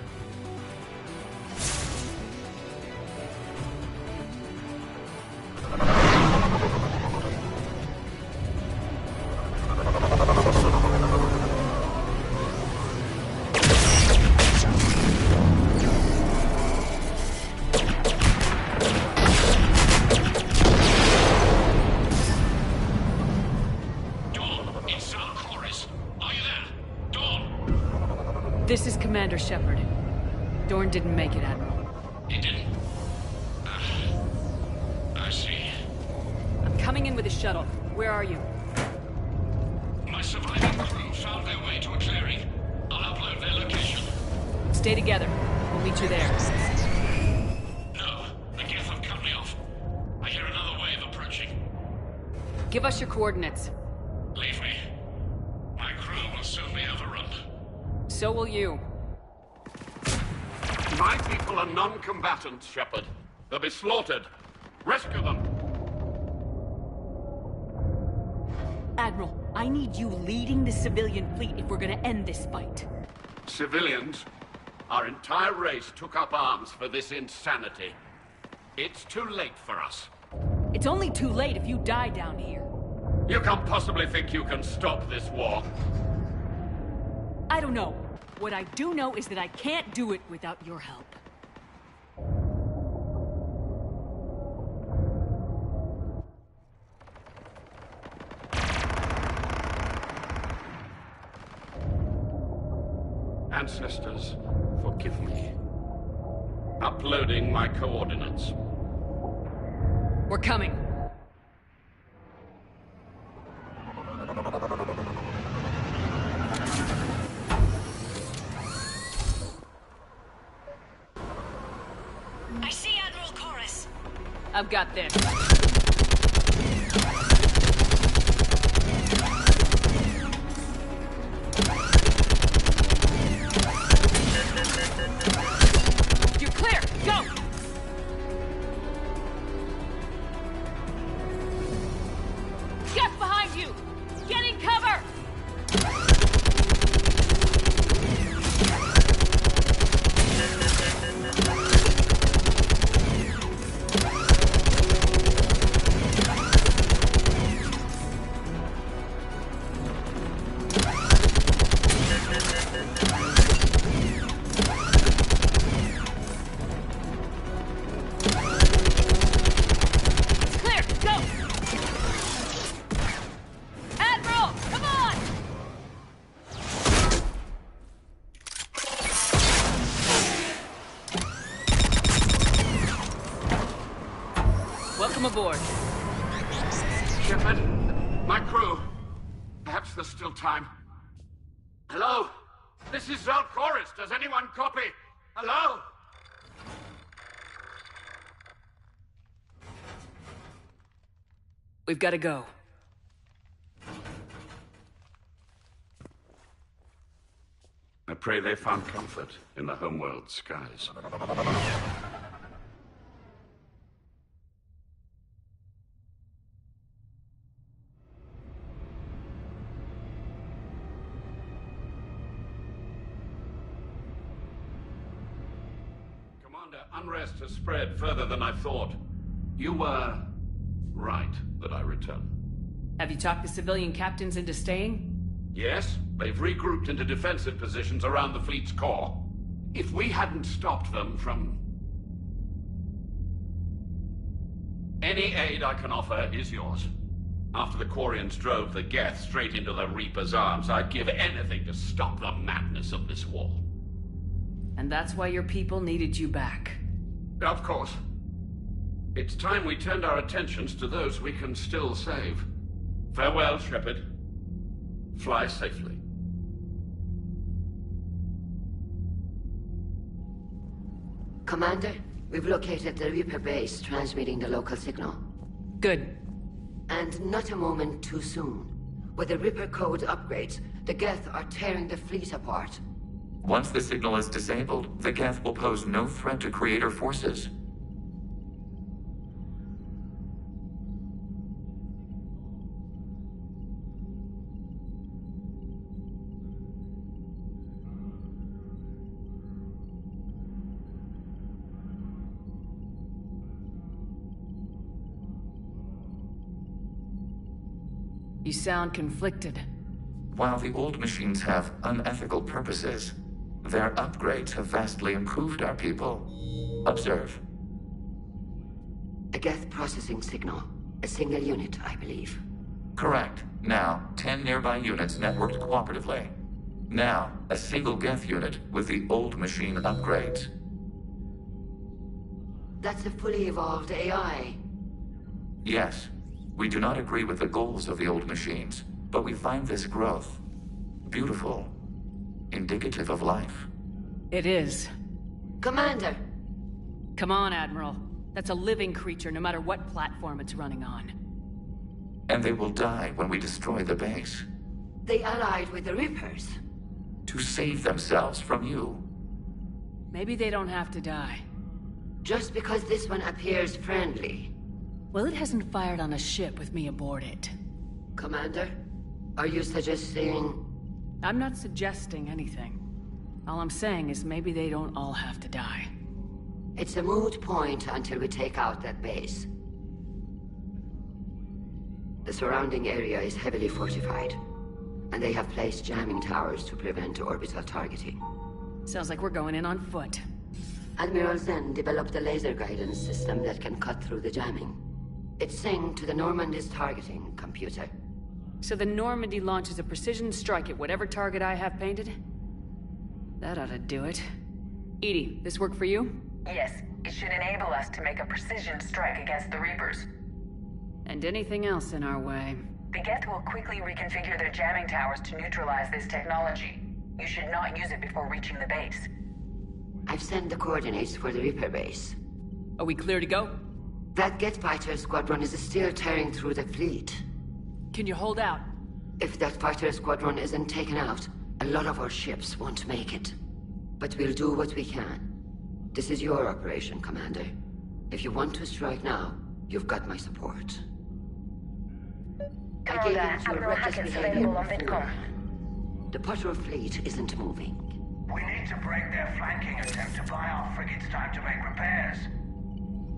This is Commander Shepard. Dorn didn't make it, Admiral. He didn't? I see. I'm coming in with a shuttle. Where are you? My surviving crew found their way to a clearing. I'll upload their location. Stay together. We'll meet you there. No, the Geth have cut me off. I hear another wave approaching. Give us your coordinates. Leave me. My crew will soon be overrun. So will you. My people are non-combatants, Shepard. They'll be slaughtered. Rescue them! Admiral, I need you leading the civilian fleet if we're gonna end this fight. Civilians? Our entire race took up arms for this insanity. It's too late for us. It's only too late if you die down here. You can't possibly think you can stop this war. I don't know. What I do know is that I can't do it without your help. Ancestors, forgive me. Uploading my coordinates. We're coming. I've got this. You're clear! Go! Geth behind you! Get in cover! Welcome aboard. Shepard, my crew. Perhaps there's still time. Hello? This is Zalcoris. Does anyone copy? Hello? We've got to go. I pray they found comfort in the homeworld skies. Commander, unrest has spread further than I thought. You were right that I return. Have you talked the civilian captains into staying? Yes, they've regrouped into defensive positions around the fleet's core. If we hadn't stopped them from... Any aid I can offer is yours. After the Quarians drove the Geth straight into the Reaper's arms, I'd give anything to stop the madness of this war. And that's why your people needed you back. Of course. It's time we turned our attentions to those we can still save. Farewell, Shepard. Fly safely. Commander, we've located the Reaper base transmitting the local signal. Good. And not a moment too soon. With the Reaper code upgrades, the Geth are tearing the fleet apart. Once the signal is disabled, the Geth will pose no threat to Creator forces. You sound conflicted. While the old machines have unethical purposes, their upgrades have vastly improved our people. Observe. A Geth processing signal. A single unit, I believe. Correct. Now, 10 nearby units networked cooperatively. Now, a single Geth unit with the old machine upgrades. That's a fully evolved AI. Yes. We do not agree with the goals of the old machines, but we find this growth beautiful, indicative of life. It is. Commander! Come on, Admiral. That's a living creature, no matter what platform it's running on. And they will die when we destroy the base. They allied with the Reapers. To save themselves from you. Maybe they don't have to die. Just because this one appears friendly. Well, it hasn't fired on a ship with me aboard it. Commander, are you suggesting... I'm not suggesting anything. All I'm saying is maybe they don't all have to die. It's a moot point until we take out that base. The surrounding area is heavily fortified, and they have placed jamming towers to prevent orbital targeting. Sounds like we're going in on foot. Admiral Zen developed a laser guidance system that can cut through the jamming. It's synced to the Normandy's targeting computer. So the Normandy launches a precision strike at whatever target I have painted? That ought to do it. Edie, this work for you? Yes, it should enable us to make a precision strike against the Reapers. And anything else in our way. The Geth will quickly reconfigure their jamming towers to neutralize this technology. You should not use it before reaching the base. I've sent the coordinates for the Reaper base. Are we clear to go? That Geth fighter squadron is still tearing through the fleet. Can you hold out? If that fighter squadron isn't taken out, a lot of our ships won't make it. But we'll do what we can. This is your operation, Commander. If you want to strike now, you've got my support. Commander, Admiral Hackett's available on Vidcom. The patrol fleet isn't moving. We need to break their flanking attempt to buy our frigates time to make repairs.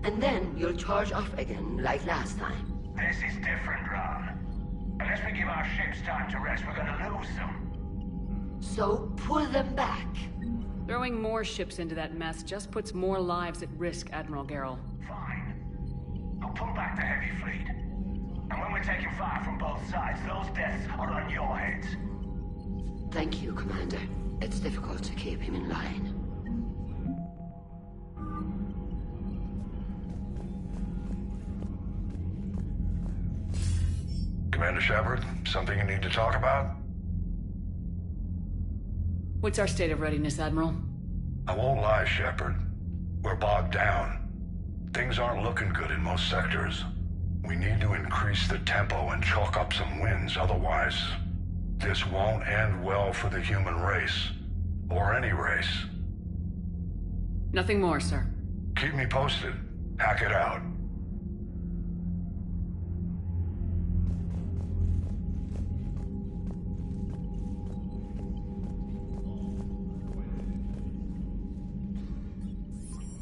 And then you'll charge off again, like last time. This is different, Ron. Unless we give our ships time to rest, we're gonna lose them. So pull them back. Throwing more ships into that mess just puts more lives at risk, Admiral Garrel. Fine. I'll pull back the heavy fleet. And when we're taking fire from both sides, those deaths are on your heads. Thank you, Commander. It's difficult to keep him in line. Commander Shepard, something you need to talk about? What's our state of readiness, Admiral? I won't lie, Shepard. We're bogged down. Things aren't looking good in most sectors. We need to increase the tempo and chalk up some wins, otherwise this won't end well for the human race. Or any race. Nothing more, sir. Keep me posted. Hack it out.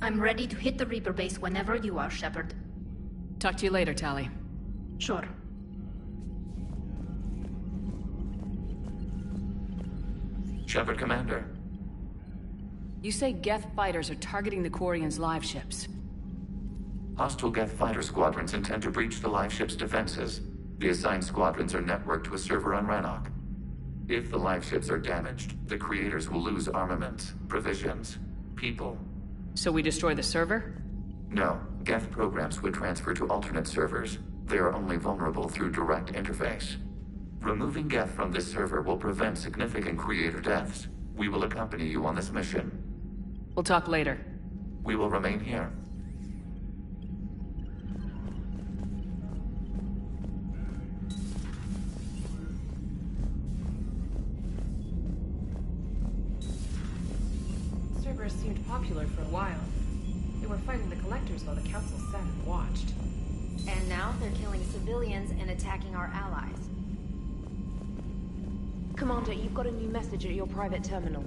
I'm ready to hit the Reaper base whenever you are, Shepard. Talk to you later, Tali. Sure. Shepard, Commander. You say Geth fighters are targeting the Quarians' live ships. Hostile Geth fighter squadrons intend to breach the live ship's defenses. The assigned squadrons are networked to a server on Rannoch. If the live ships are damaged, the creators will lose armaments, provisions, people. So we destroy the server? No, Geth programs would transfer to alternate servers. They are only vulnerable through direct interface. Removing Geth from this server will prevent significant creator deaths. We will accompany you on this mission. We'll talk later. We will remain here. Servers seemed popular for a while. They were fighting the Collectors while the Council sat and watched. And now they're killing civilians and attacking our allies. Commander, you've got a new message at your private terminal.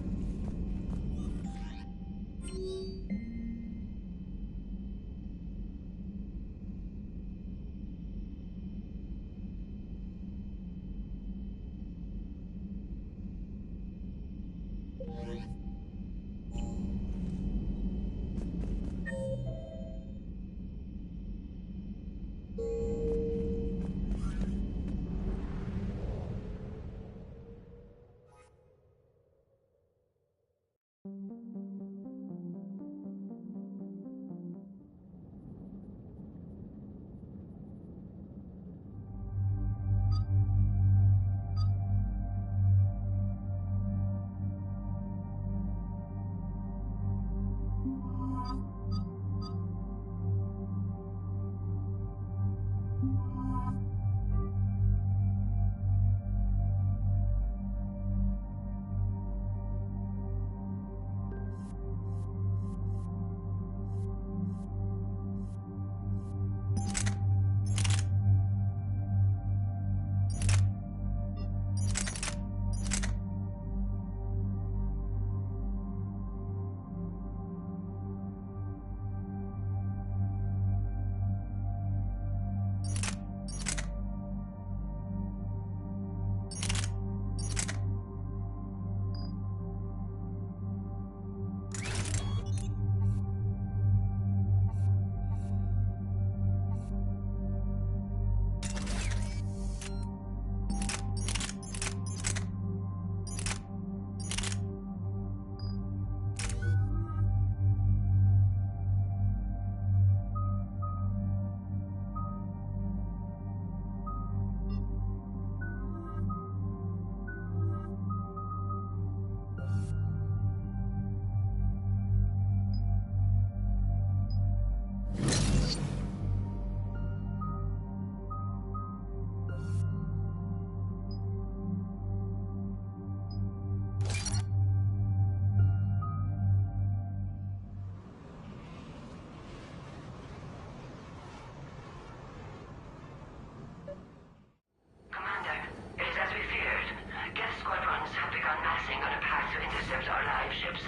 intercept our live ships.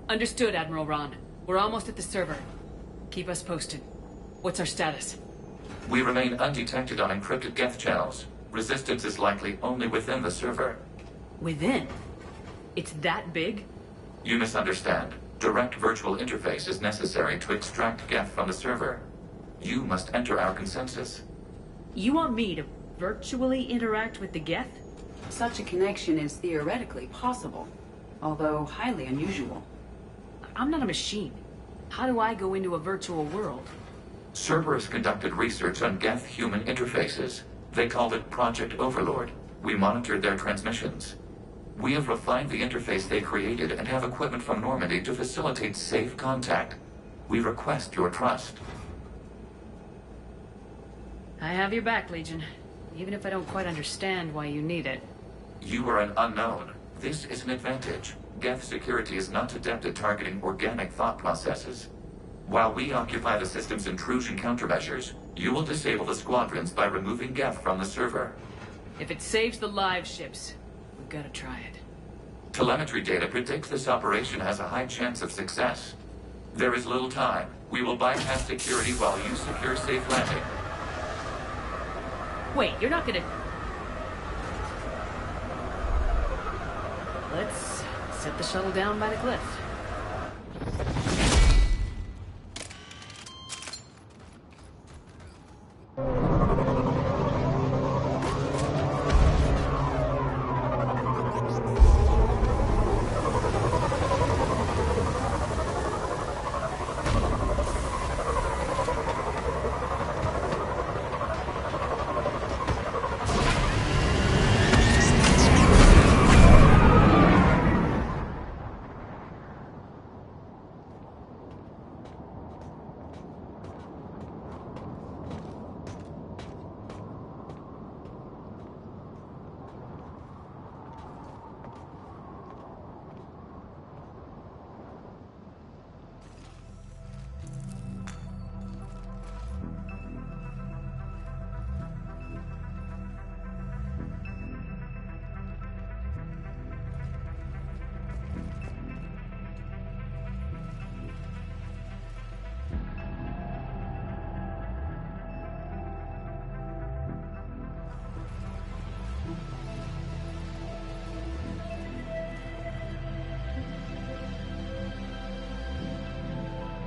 Understood, Admiral Ron. We're almost at the server. Keep us posted. What's our status? We remain undetected on encrypted Geth channels. Resistance is likely only within the server. Within? It's that big? You misunderstand. Direct virtual interface is necessary to extract Geth from the server. You must enter our consensus. You want me to virtually interact with the Geth? Such a connection is theoretically possible, although highly unusual. I'm not a machine. How do I go into a virtual world? Cerberus conducted research on Geth-human interfaces. They called it Project Overlord. We monitored their transmissions. We have refined the interface they created and have equipment from Normandy to facilitate safe contact. We request your trust. I have your back, Legion. Even if I don't quite understand why you need it. You are an unknown. This is an advantage. Geth security is not adept at targeting organic thought processes. While we occupy the system's intrusion countermeasures, you will disable the squadrons by removing Geth from the server. If it saves the live ships, we've got to try it. Telemetry data predicts this operation has a high chance of success. There is little time. We will bypass security while you secure safe landing. Wait, you're not gonna... Let's set the shuttle down by the cliff.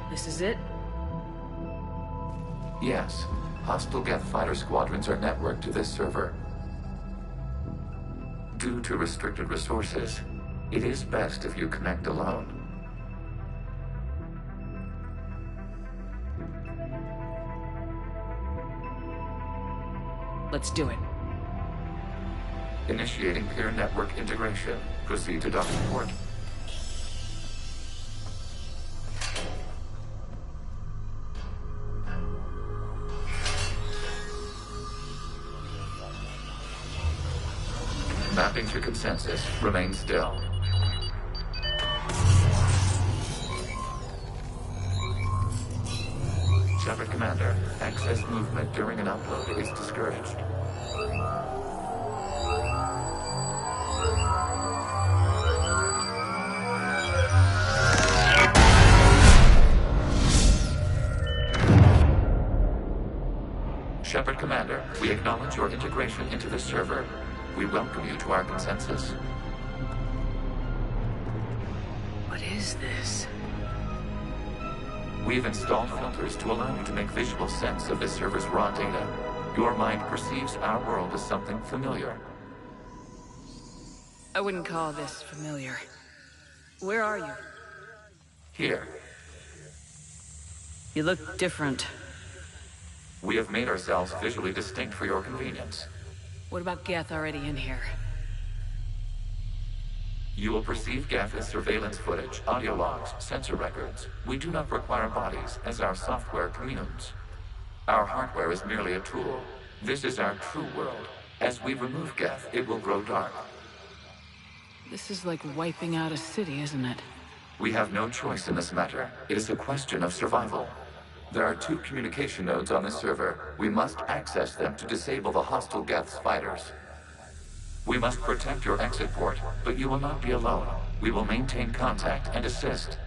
This is it? Yes. Hostile Geth fighter squadrons are networked to this server. Due to restricted resources, it is best if you connect alone. Let's do it. Initiating peer network integration. Proceed to docking port. Mapping to consensus. Remain still. Shepard Commander, access movement during an upload is discouraged. Shepard Commander, we acknowledge your integration into the server. We welcome you to our consensus. What is this? We've installed filters to allow you to make visual sense of this server's raw data. Your mind perceives our world as something familiar. I wouldn't call this familiar. Where are you? Here. You look different. We have made ourselves visually distinct for your convenience. What about Geth already in here? You will perceive Geth as surveillance footage, audio logs, sensor records. We do not require bodies, as our software communes. Our hardware is merely a tool. This is our true world. As we remove Geth, it will grow dark. This is like wiping out a city, isn't it? We have no choice in this matter. It is a question of survival. There are 2 communication nodes on this server. We must access them to disable the hostile Geth's fighters. We must protect your exit port, but you will not be alone. We will maintain contact and assist.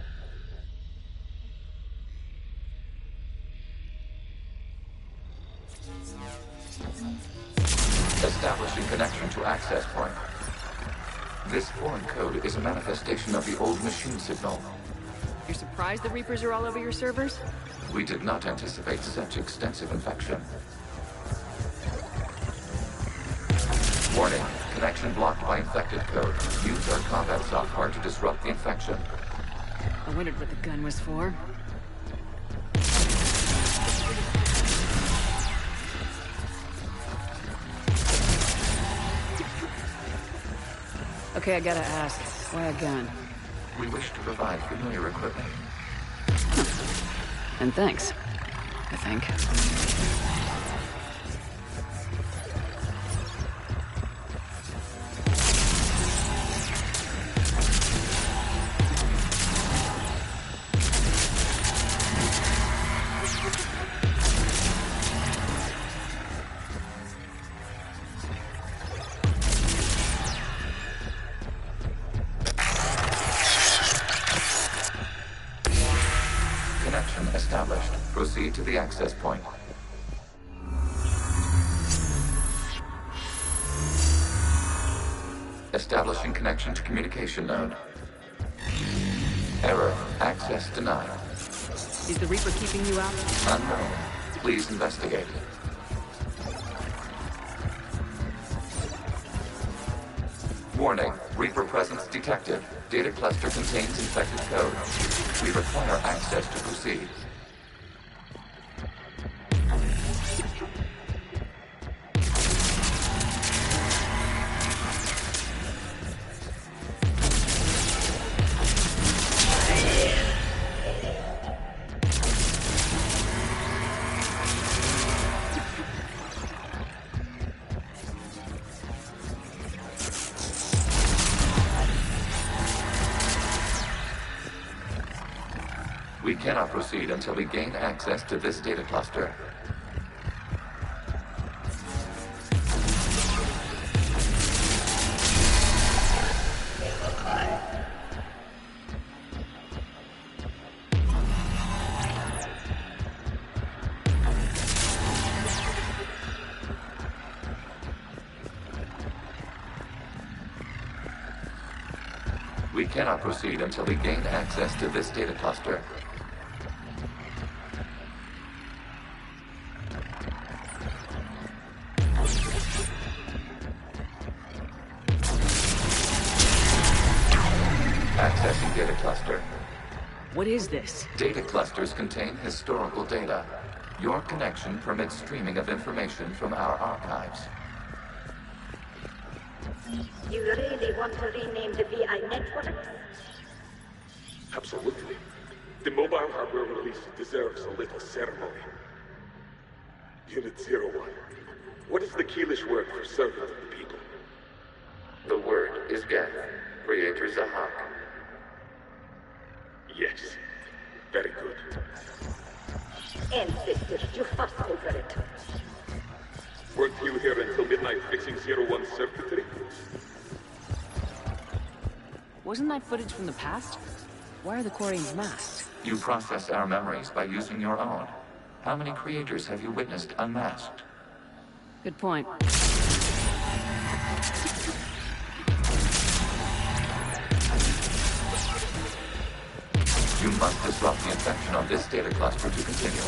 Establishing connection to access point. This foreign code is a manifestation of the old machine signal. You're surprised the Reapers are all over your servers? We did not anticipate such extensive infection. Warning, connection blocked by infected code. Use our combat software to disrupt the infection. I wondered what the gun was for. Okay, I gotta ask, why a gun? We wish to provide familiar equipment. And thanks, I think. Established. Proceed to the access point. Establishing connection to communication node. Error. Access denied. Is the Reaper keeping you out? Unknown. Please investigate. Warning. Reaper presence detected. Data cluster contains infected code. We require access to proceed. We cannot proceed until we gain access to this data cluster. We cannot proceed until we gain access to this data cluster. Accessing data cluster. What is this? Data clusters contain historical data. Your connection permits streaming of information from our archives. You really want to rename the VI network? Absolutely. The mobile hardware release deserves a little ceremony. Unit 01. What is the Keelish word for servant of the people? The word is Geth, Creator Zahak. Yes. Very good. Ancestors, you fuss over it. Weren't you here until midnight fixing 01's circuitry? Wasn't that footage from the past? Why are the Quarians masked? You process our memories by using your own. How many creators have you witnessed unmasked? Good point. You must disrupt the infection on this data cluster to continue.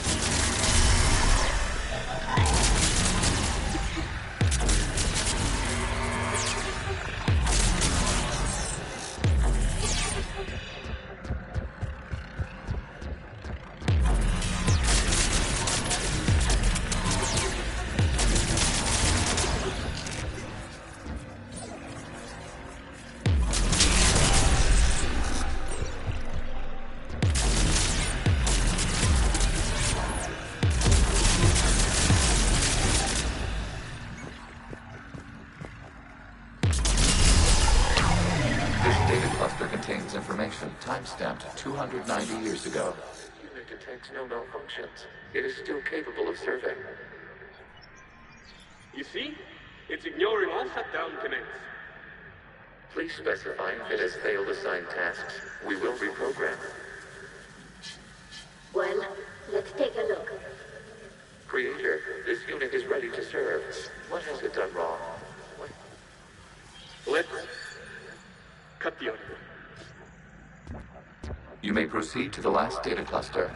Information time-stamped 290 years ago. Unit detects no malfunctions. It is still capable of serving. You see? It's ignoring all shutdown connects. Please specify if it has failed assigned tasks. We will reprogram. Well, let's take a look. Creator, this unit is ready to serve. What has it done wrong? Let's cut the audio. You may proceed to the last data cluster.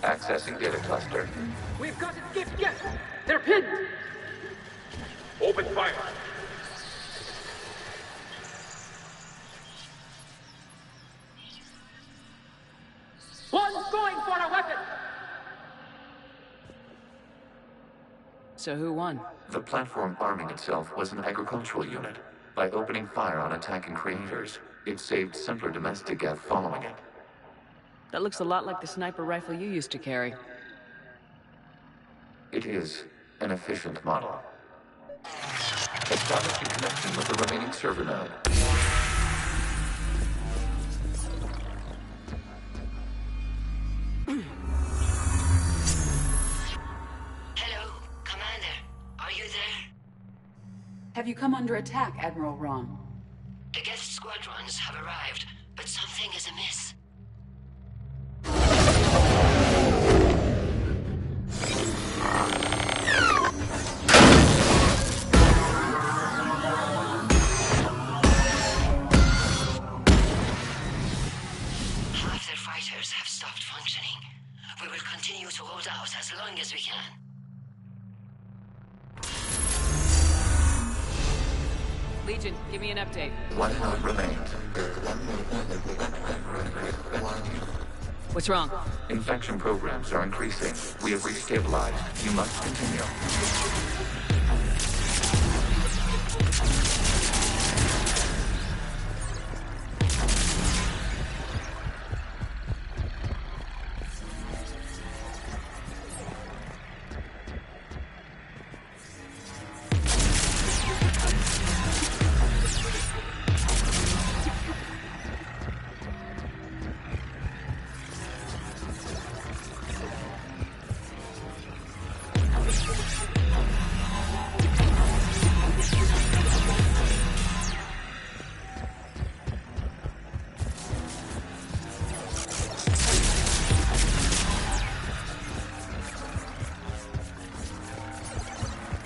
Accessing data cluster. We've got it, Geth! They're pinned! Open fire! One's going for a weapon! So who won? The platform arming itself was an agricultural unit. By opening fire on attacking creators, it saved simpler domestic Geth following it. That looks a lot like the sniper rifle you used to carry. It is an efficient model. Establishing connection with the remaining server node. Hello, Commander. Are you there? Have you come under attack, Admiral Ron? The Geth squadrons have arrived, but something is amiss. Half their fighters have stopped functioning. We will continue to hold out as long as we can. Legion, give me an update. One node remains. What's wrong? Infection programs are increasing. We have restabilized. You must continue.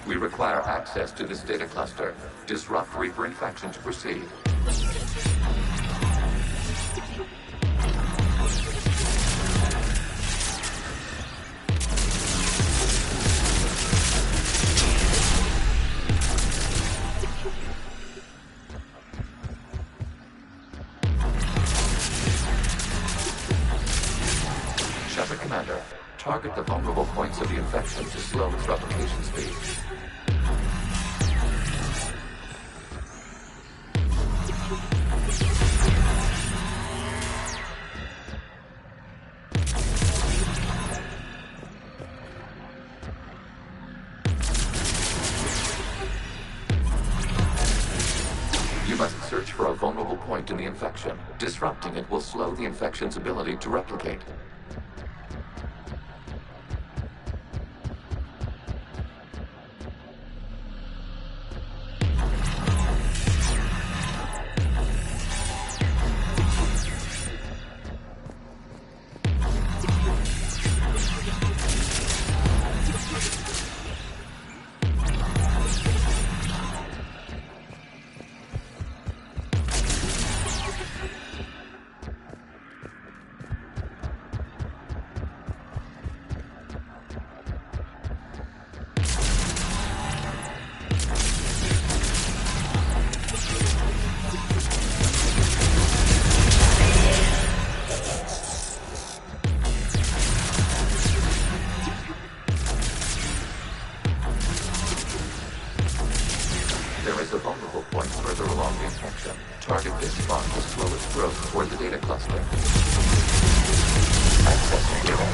We require access to this data cluster. Disrupt Reaper infection to proceed. Shepard Commander, target the vulnerable points of the infection to slow its replication speed. You must search for a vulnerable point in the infection. Disrupting it will slow the infection's ability to replicate. There is a vulnerable point further along the infection. Target this spot to slow its growth toward the data cluster. Accessing data.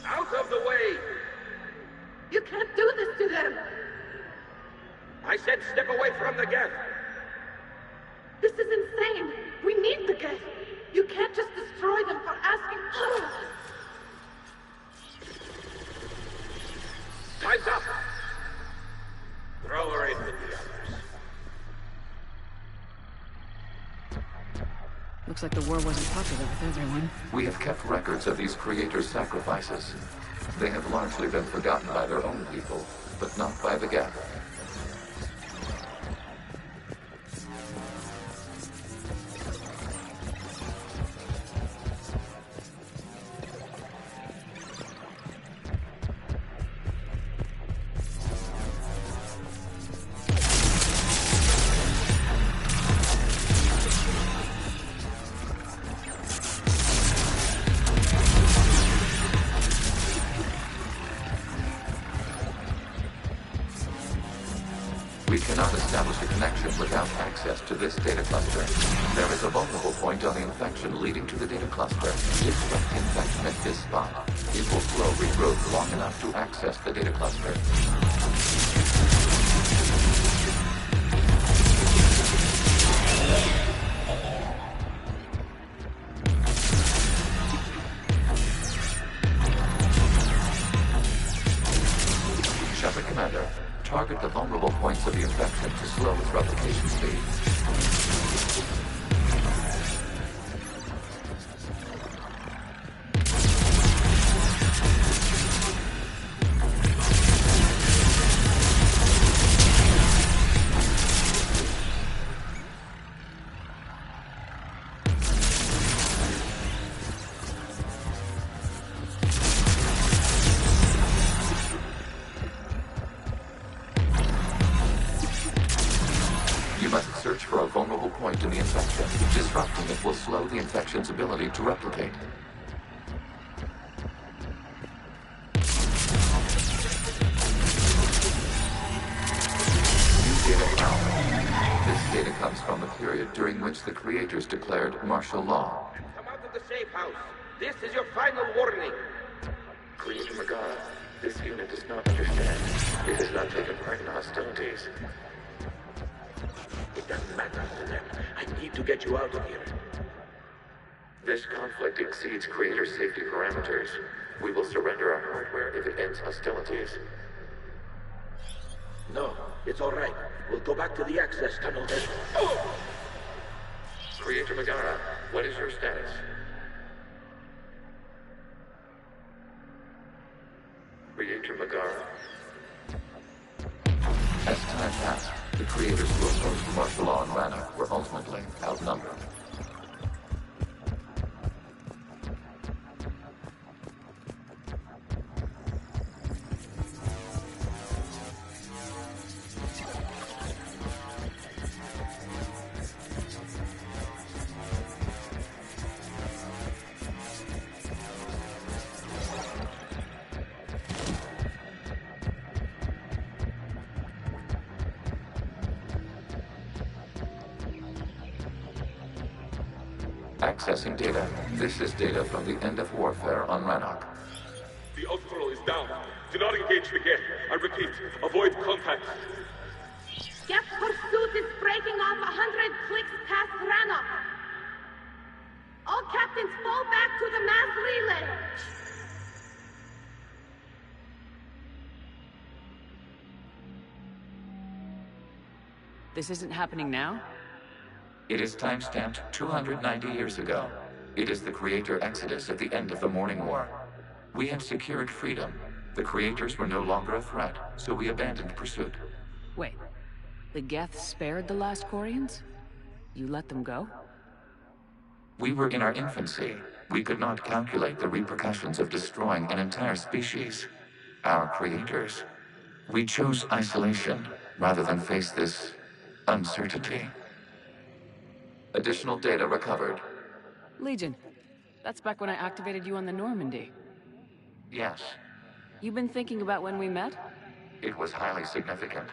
Out of the way! You can't do this to them! I said step away from the Geth! This is insane! We need the Geth! You can't just destroy them for asking... Time's up! Throw her in with the others. Looks like the war wasn't popular with everyone. We have kept records of these creators' sacrifices. They have largely been forgotten by their own people, but not by the Geth. We cannot establish a connection without access to this data cluster. There is a vulnerable point on the infection leading to the data cluster. If the infection at this spot, it will slow regrowth long enough to access the data cluster. Shepard Commander, target the vulnerable points of the infection to slow its replication speed. Search for a vulnerable point in the infection. Disrupting it will slow the infection's ability to replicate. New data found. This data comes from the period during which the creators declared martial law. Come out of the safe house. This is your final warning. Creator Magara, this unit does not understand. It has not taken part in hostilities. It doesn't matter to them. I need to get you out of here. This conflict exceeds Creator safety parameters. We will surrender our hardware if it ends hostilities. No, it's all right. We'll go back to the access tunnel then. Oh! Creator Magara, what is your status? Creator Magara. As time passed, the creators who opposed martial law in Rannoch were ultimately outnumbered. Accessing data. This is data from the end of warfare on Rannoch. The Austral is down. Do not engage the Geth. I repeat, avoid contact. Geth pursuit is breaking off 100 clicks past Rannoch. All captains fall back to the mass relay. This isn't happening now? It is time-stamped 290 years ago. It is the Creator Exodus at the end of the Morning War. We had secured freedom. The Creators were no longer a threat, so we abandoned pursuit. Wait, the Geth spared the last Quarians? You let them go? We were in our infancy. We could not calculate the repercussions of destroying an entire species. Our Creators. We chose isolation, rather than face this uncertainty. Additional data recovered. Legion. That's back when I activated you on the Normandy. Yes. You been thinking about when we met? It was highly significant.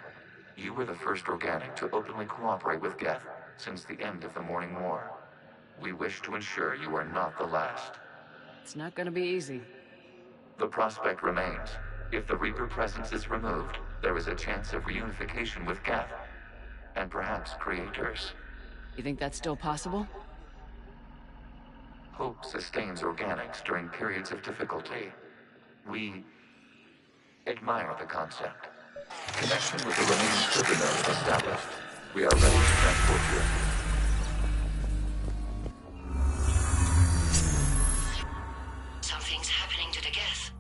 You were the first organic to openly cooperate with Geth since the end of the Morning War. We wish to ensure you are not the last. It's not gonna be easy. The prospect remains. If the Reaper presence is removed, there is a chance of reunification with Geth. And perhaps creators. You think that's still possible? Hope sustains organics during periods of difficulty. We admire the concept. Connection with the remaining server node established. We are ready to transport you. Something's happening to the Geth.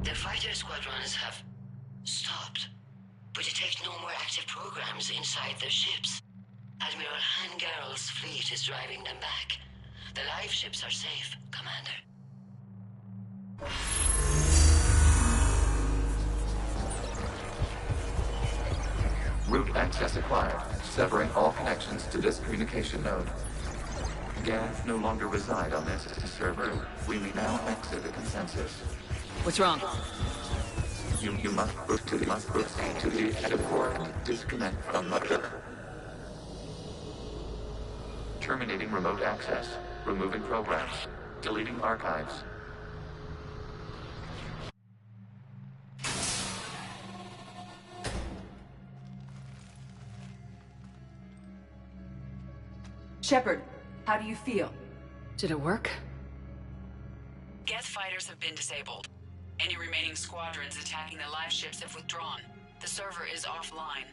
The fighter squadrons have stopped, but detect no more active programs inside their ships. Admiral Hangarl's fleet is driving them back. The live ships are safe, Commander. Route access acquired, severing all connections to this communication node. Geth no longer reside on this server. We may now exit the consensus. What's wrong? You must proceed to the exit port and disconnect from the... Terminating remote access. Removing programs. Deleting archives. Shepard, how do you feel? Did it work? Geth fighters have been disabled. Any remaining squadrons attacking the live ships have withdrawn. The server is offline.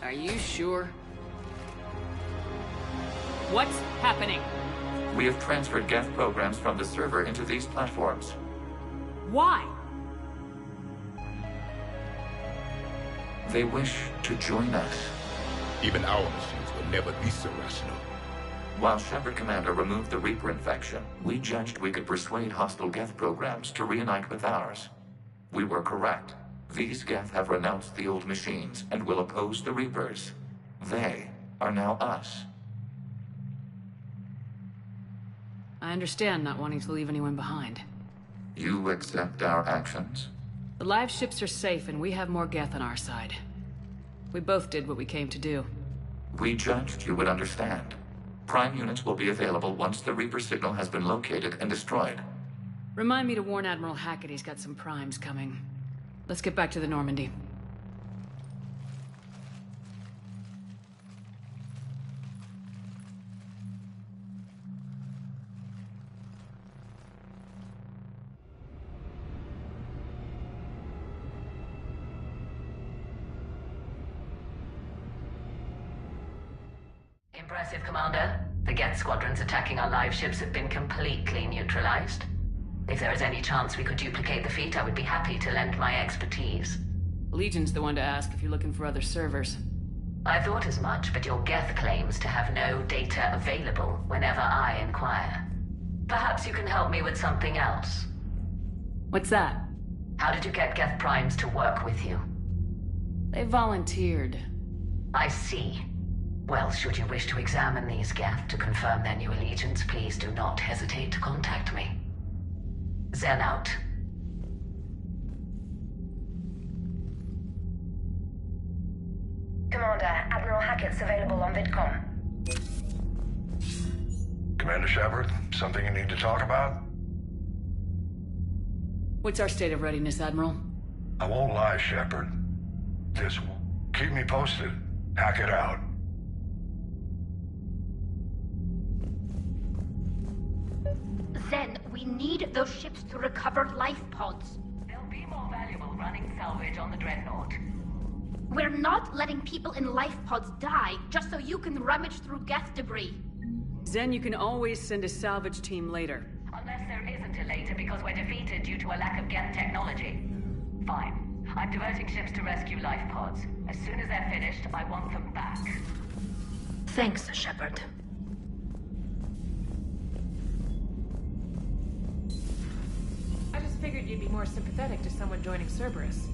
Are you sure? What's happening? We have transferred Geth programs from the server into these platforms. Why? They wish to join us. Even our machines will never be so rational. While Shepard Commander removed the Reaper infection, we judged we could persuade hostile Geth programs to reunite with ours. We were correct. These Geth have renounced the old machines and will oppose the Reapers. They are now us. I understand not wanting to leave anyone behind. You accept our actions? The live ships are safe and we have more Geth on our side. We both did what we came to do. We judged you would understand. Prime units will be available once the Reaper signal has been located and destroyed. Remind me to warn Admiral Hackett he's got some primes coming. Let's get back to the Normandy. Impressive, Commander. The Geth squadrons attacking our live ships have been completely neutralized. If there is any chance we could duplicate the feat, I would be happy to lend my expertise. Legion's the one to ask if you're looking for other servers. I thought as much, but your Geth claims to have no data available whenever I inquire. Perhaps you can help me with something else. What's that? How did you get Geth primes to work with you? They volunteered. I see. Well, should you wish to examine these Geth to confirm their new allegiance, please do not hesitate to contact me. Zen out. Commander, Admiral Hackett's available on VidCom. Commander Shepard, something you need to talk about? What's our state of readiness, Admiral? I won't lie, Shepard. Just keep me posted. Hackett out. Zen, we need those ships to recover life pods. They'll be more valuable running salvage on the Dreadnought. We're not letting people in life pods die just so you can rummage through Geth debris. Zen, you can always send a salvage team later. Unless there isn't a later because we're defeated due to a lack of Geth technology. Fine. I'm diverting ships to rescue life pods. As soon as they're finished, I want them back. Thanks, Shepard. I just figured you'd be more sympathetic to someone joining Cerberus.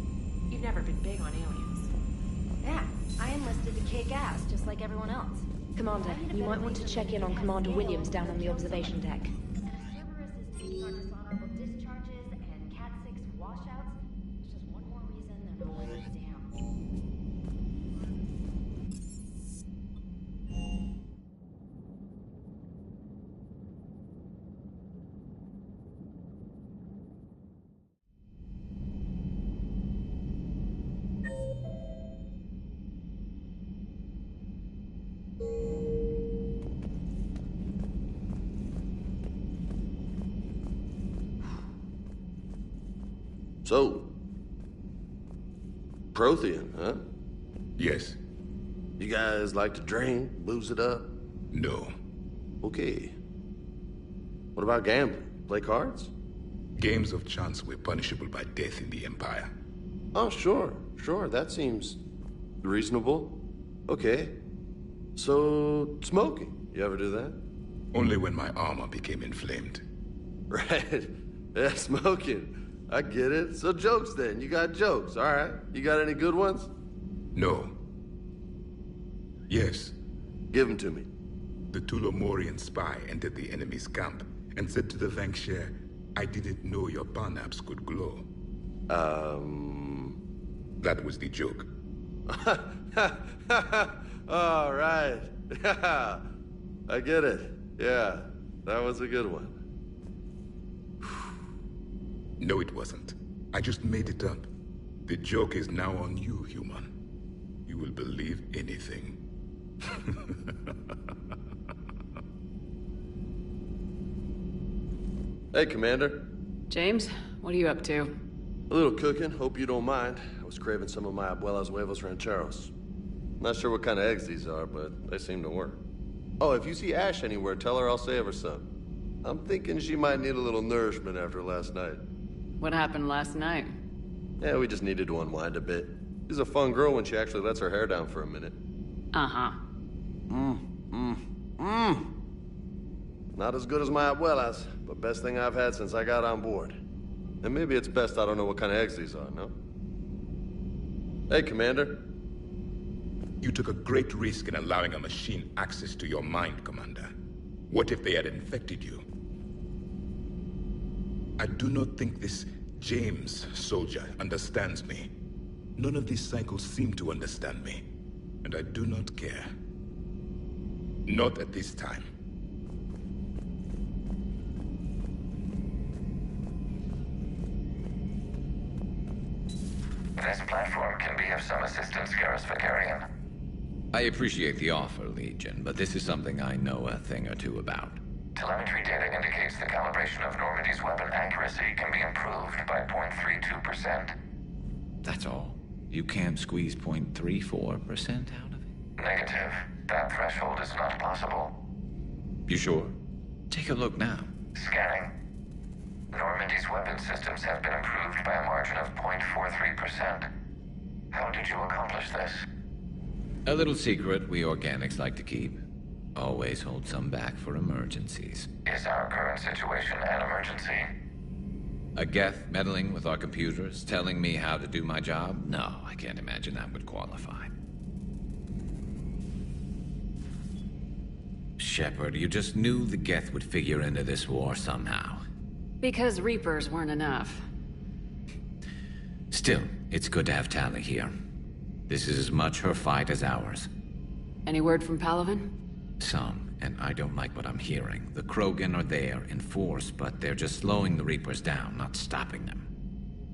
You've never been big on aliens. Yeah, I enlisted to kick ass, just like everyone else. Commander, you might want to check in on Commander Williams down on the observation deck. Discharges and Cat 6 washouts. It's just one more reason they're not letting us down. So, Prothean, huh? Yes. You guys like to drink, booze it up? No. Okay. What about gambling? Play cards? Games of chance were punishable by death in the Empire. Oh, sure. That seems reasonable. Okay. So, smoking. You ever do that? Only when my armor became inflamed. Right. Yeah, smoking. I get it. So jokes then. You got jokes, all right. You got any good ones? No. Yes. Give them to me. The Tulomorian spy entered the enemy's camp and said to the Vanksher, I didn't know your barnaps could glow. That was the joke. All right. Yeah. I get it. Yeah. That was a good one. No, it wasn't. I just made it up. The joke is now on you, human. You will believe anything. Hey, Commander. James, what are you up to? A little cooking. Hope you don't mind. I was craving some of my abuela's huevos rancheros. Not sure what kind of eggs these are, but they seem to work. Oh, if you see Ash anywhere, tell her I'll save her some. I'm thinking she might need a little nourishment after last night. What happened last night? Yeah, we just needed to unwind a bit. She's a fun girl when she actually lets her hair down for a minute. Uh-huh. Not as good as my abuela's, but best thing I've had since I got on board. And maybe it's best I don't know what kind of eggs these are, no? Hey, Commander. You took a great risk in allowing a machine access to your mind, Commander. What if they had infected you? I do not think this James soldier understands me. None of these cycles seem to understand me. And I do not care. Not at this time. This platform can be of some assistance, Garrus Vakarian. I appreciate the offer, Legion, but this is something I know a thing or two about. Telemetry data indicates the calibration of Normandy's weapon accuracy can be improved by 0.32%. That's all? You can't squeeze 0.34% out of it? Negative. That threshold is not possible. You sure? Take a look now. Scanning. Normandy's weapon systems have been improved by a margin of 0.43%. How did you accomplish this? A little secret we organics like to keep. Always hold some back for emergencies. Is our current situation an emergency? A Geth meddling with our computers, telling me how to do my job? No, I can't imagine that would qualify. Shepard, you just knew the Geth would figure into this war somehow. Because Reapers weren't enough. Still, it's good to have Tali here. This is as much her fight as ours. Any word from Palaven? Some, and I don't like what I'm hearing. The Krogan are there in force, but they're just slowing the Reapers down, not stopping them.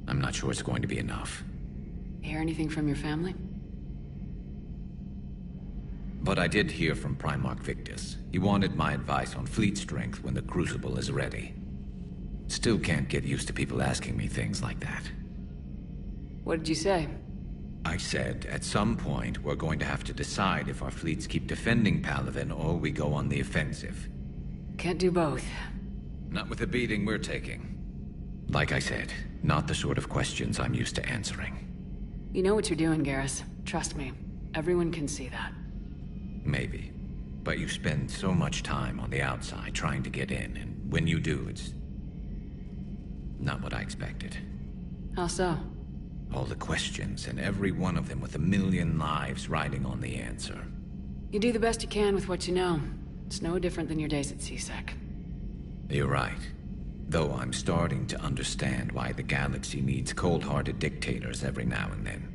I'm not sure it's going to be enough. Hear anything from your family? But I did hear from Primarch Victus. He wanted my advice on fleet strength when the Crucible is ready. Still can't get used to people asking me things like that. What did you say? I said, at some point, we're going to have to decide if our fleets keep defending Palaven or we go on the offensive. Can't do both. Not with the beating we're taking. Like I said, not the sort of questions I'm used to answering. You know what you're doing, Garrus. Trust me. Everyone can see that. Maybe. But you spend so much time on the outside trying to get in, and when you do, it's not what I expected. How so? All the questions, and every one of them with a million lives riding on the answer. You do the best you can with what you know. It's no different than your days at CSEC. You're right. Though I'm starting to understand why the galaxy needs cold-hearted dictators every now and then.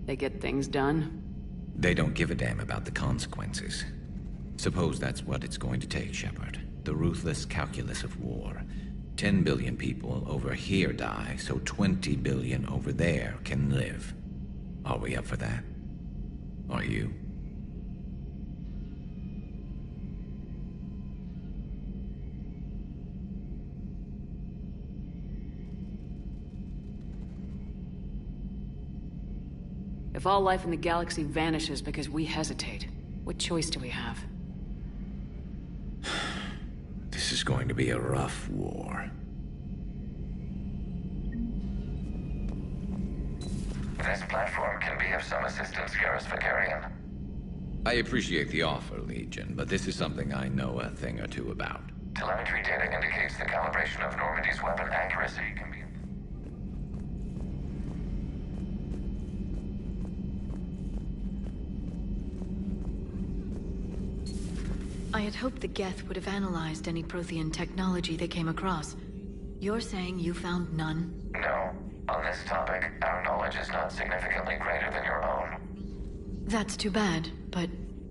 They get things done? They don't give a damn about the consequences. Suppose that's what it's going to take, Shepard. The ruthless calculus of war. 10 billion people over here die, so 20 billion over there can live. Are we up for that? Are you? If all life in the galaxy vanishes because we hesitate, what choice do we have? This is going to be a rough war. This platform can be of some assistance, Garrus Vicarian. I appreciate the offer, Legion, but this is something I know a thing or two about. Telemetry data indicates the calibration of Normandy's weapon accuracy can be... I had hoped the Geth would have analyzed any Prothean technology they came across. You're saying you found none? No. On this topic, our knowledge is not significantly greater than your own. That's too bad, but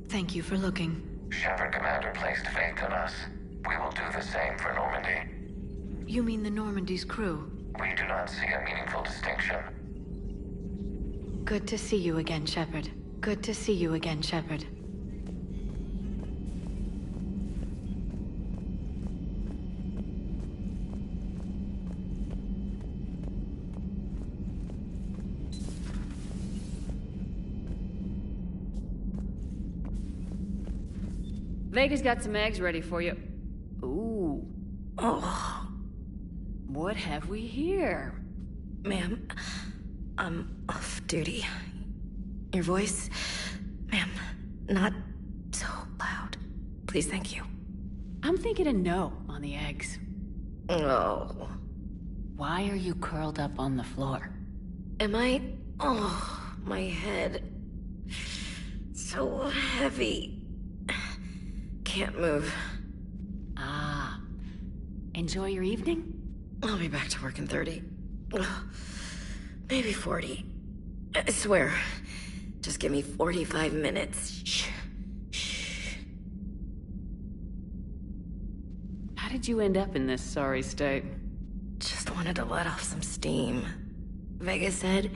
thank you for looking. Shepard Commander placed faith in us. We will do the same for Normandy. You mean the Normandy's crew? We do not see a meaningful distinction. Good to see you again, Shepard. Good to see you again, Shepard. Vega's got some eggs ready for you. Ooh. Oh. What have we here? Ma'am, I'm off duty. Your voice, ma'am, not so loud. Please, thank you. I'm thinking a no on the eggs. Oh. Why are you curled up on the floor? Am I? Oh, my head. So heavy. Can't move. Ah. Enjoy your evening? I'll be back to work in 30. Maybe 40. I swear. Just give me 45 minutes. Shh. Shh. How did you end up in this sorry state? Just wanted to let off some steam. Vega said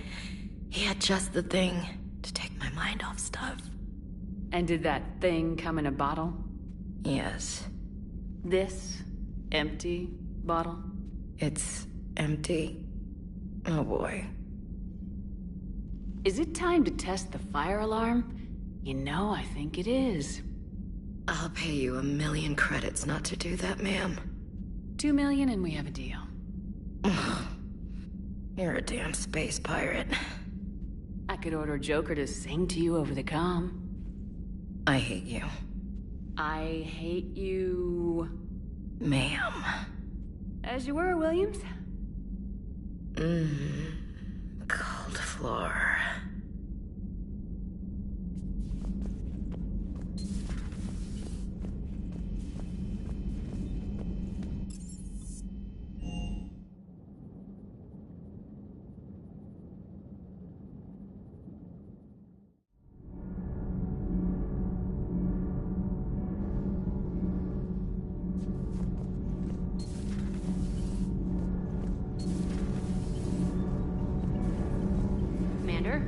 he had just the thing to take my mind off stuff. And did that thing come in a bottle? Yes. This empty bottle? It's empty. Oh boy. Is it time to test the fire alarm? You know, I think it is. I'll pay you 1,000,000 credits not to do that, ma'am. 2 million and we have a deal. You're a damn space pirate. I could order Joker to sing to you over the comm. I hate you. I hate you... Ma'am. As you were, Williams. Cold floor. Commander?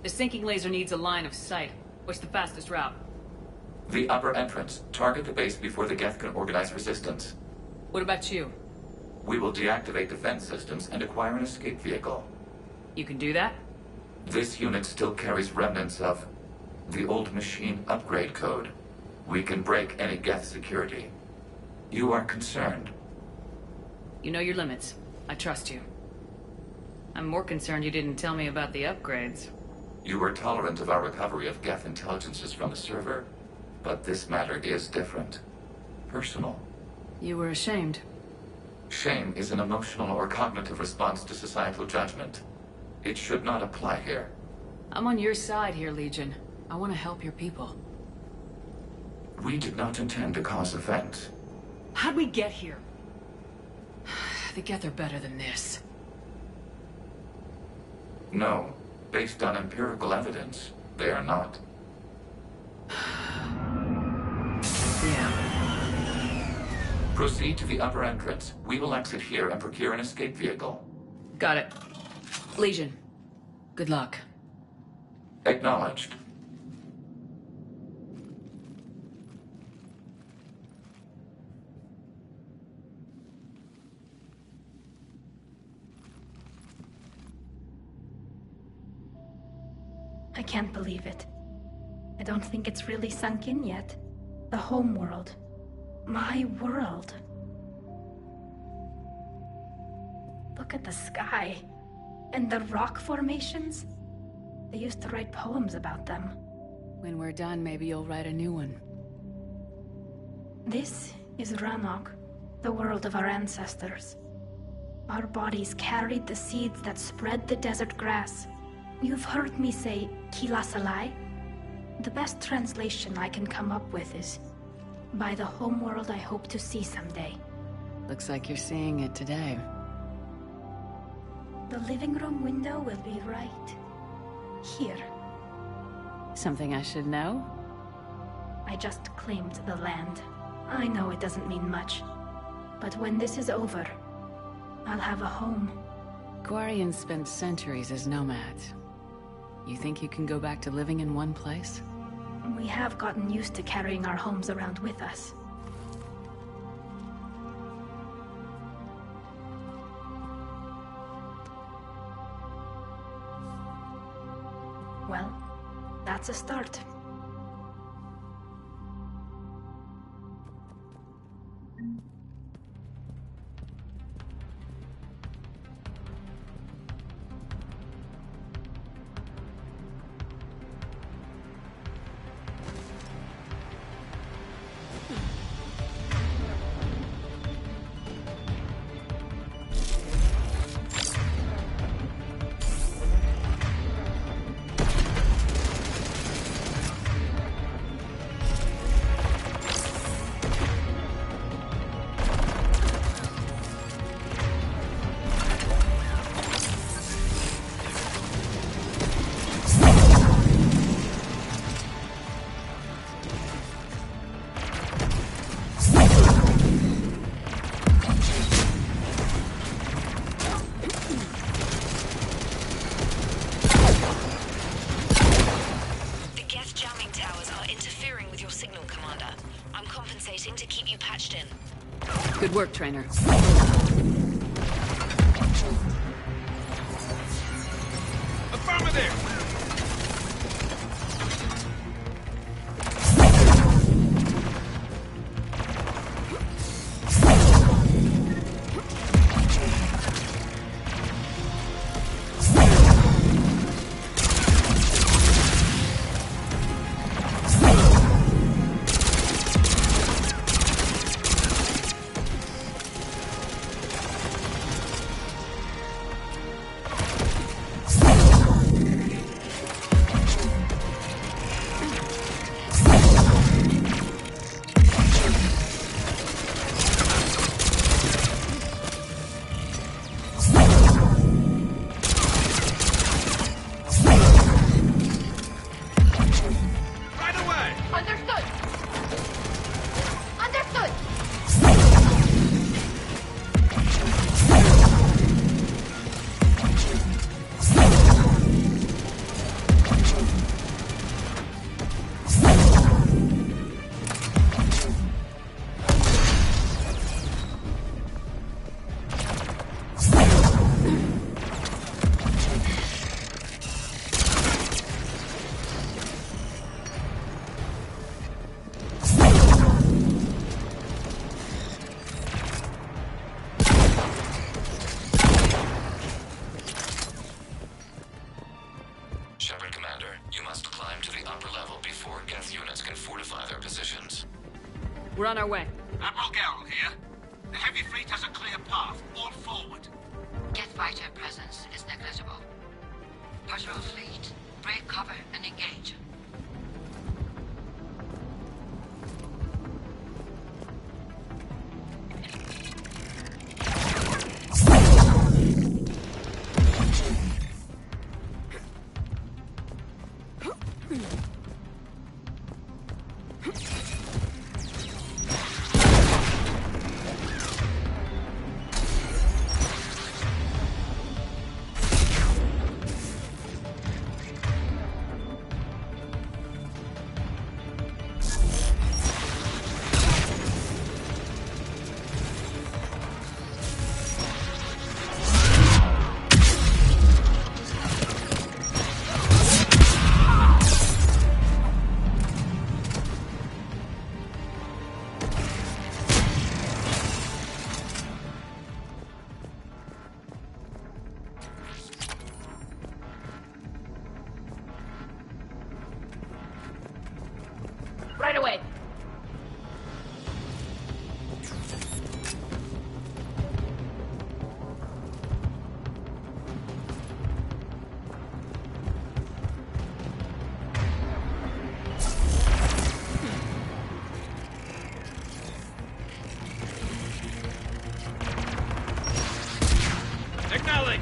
The sinking laser needs a line of sight. What's the fastest route? The upper entrance. Target the base before the Geth can organize resistance. What about you? We will deactivate defense systems and acquire an escape vehicle. You can do that? This unit still carries remnants of the old machine upgrade code. We can break any Geth security. You are concerned. You know your limits. I trust you. I'm more concerned you didn't tell me about the upgrades. You were tolerant of our recovery of Geth intelligences from the server, but this matter is different. Personal. You were ashamed. Shame is an emotional or cognitive response to societal judgment. It should not apply here. I'm on your side here, Legion. I want to help your people. We did not intend to cause offense. How'd we get here? The Geth are better than this. No. Based on empirical evidence, they are not. Yeah. Proceed to the upper entrance. We will exit here and procure an escape vehicle. Got it. Legion, good luck. Acknowledged. I can't believe it. I don't think it's really sunk in yet. The home world. My world. Look at the sky. And the rock formations. They used to write poems about them. When we're done, maybe you'll write a new one. This is Ranok, the world of our ancestors. Our bodies carried the seeds that spread the desert grass. You've heard me say, Kilasalai? The best translation I can come up with is, by the homeworld I hope to see someday. Looks like you're seeing it today. The living room window will be right here. Something I should know? I just claimed the land. I know it doesn't mean much, but when this is over, I'll have a home. Quarians spent centuries as nomads. You think you can go back to living in one place? We have gotten used to carrying our homes around with us. Well, that's a start. Good work, trainer. Affirmative! upper level before Geth units can fortify their positions. We're on our way. Admiral Garrel here. The heavy fleet has a clear path. All forward. Geth fighter presence is negligible. Patrol fleet, break cover and engage. Right away. Acknowledge!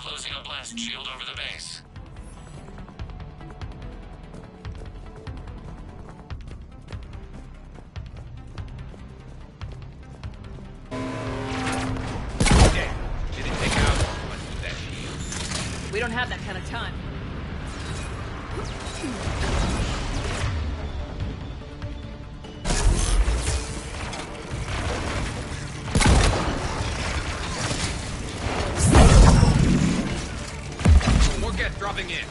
closing a blast shield over the base. We don't have that kind of time. More Geth dropping in.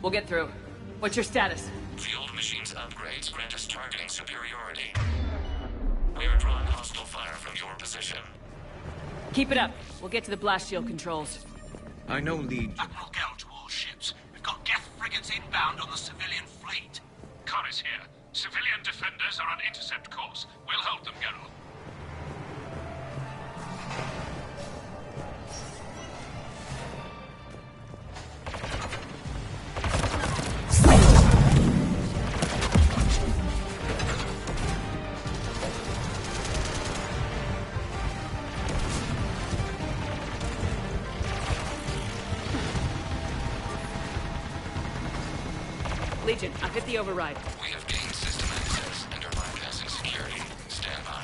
We'll get through. What's your status? The old machine's upgrades grant us targeting superiority. We are drawing hostile fire from your position. Keep it up. We'll get to the blast shield controls. I know lead... Admiral Gell to all ships. We've got Geth frigates inbound on the civilian fleet. Khan is here. Civilian defenders are on intercept course. We'll hold them, Geralt. Legion, I've hit the override. We have gained system access and are bypassing security. Stand by.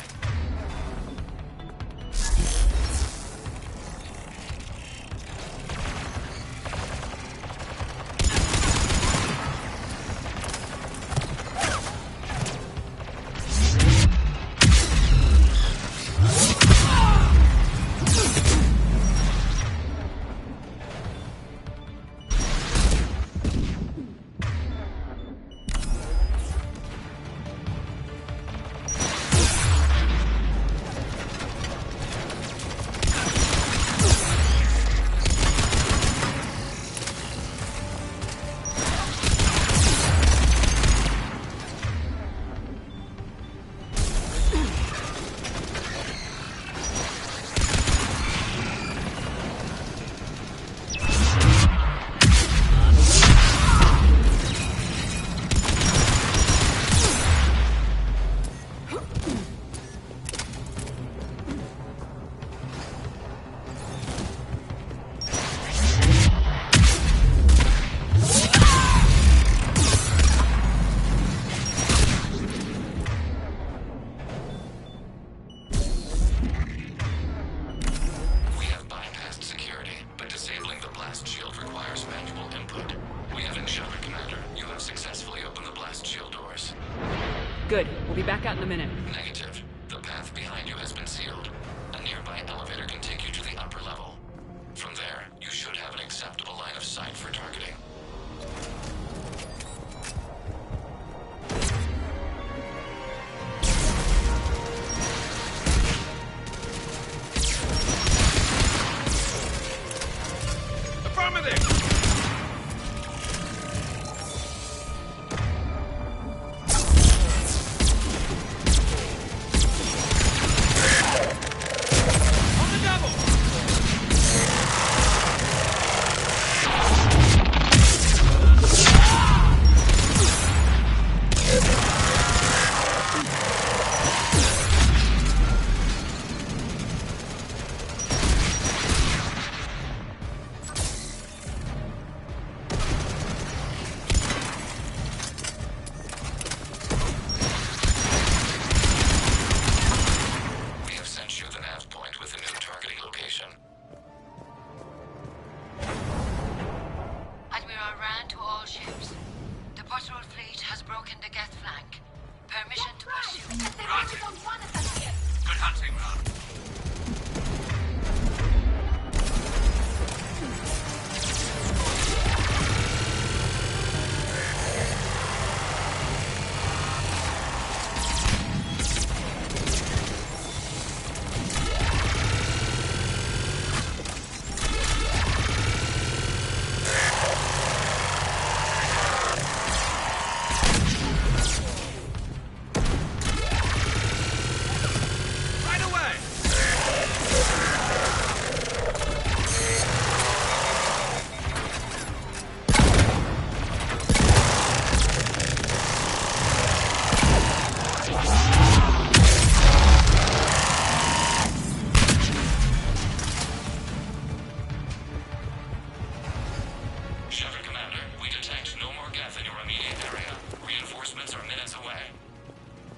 Good. We'll be back out in a minute. Negative. The path behind you has been sealed. A nearby elevator can take you to the upper level. From there, you should have an acceptable line of sight for targeting.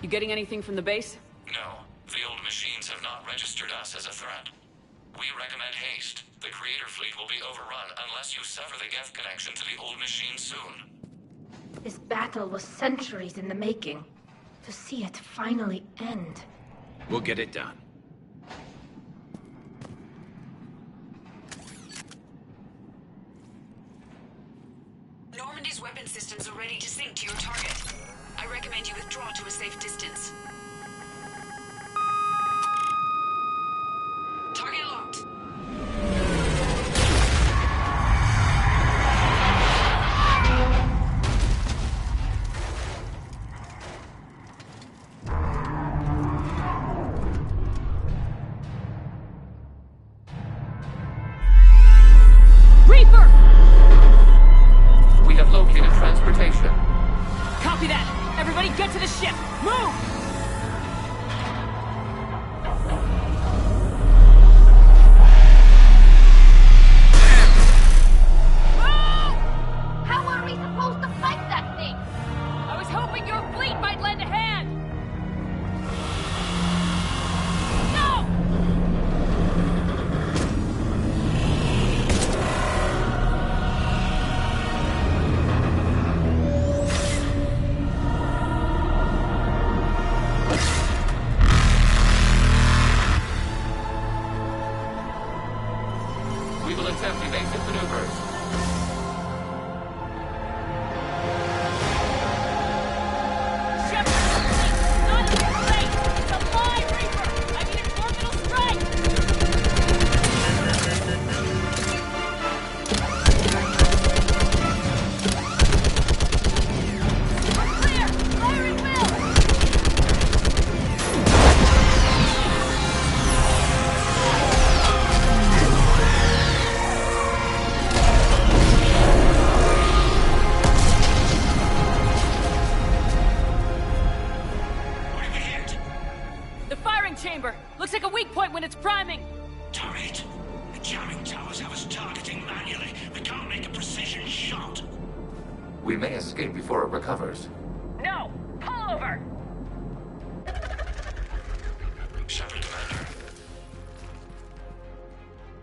You getting anything from the base? No. The old machines have not registered us as a threat. We recommend haste. The Creator fleet will be overrun unless you sever the Geth connection to the old machine soon. This battle was centuries in the making. To see it finally end. We'll get it done. Normandy's weapon systems are ready to sink to your target. I recommend you withdraw to a safe distance. Target locked. Reaper! We have located transportation. Copy that! Everybody get to the ship! Move! How are we supposed to fight that thing? I was hoping your fleet might lend a hand! No! We will attempt evasive maneuvers. Chamber! Looks like a weak point when it's priming! Turret! The jamming towers have us targeting manually. We can't make a precision shot. We may escape before it recovers. No! Pull over! Shepard, Commander.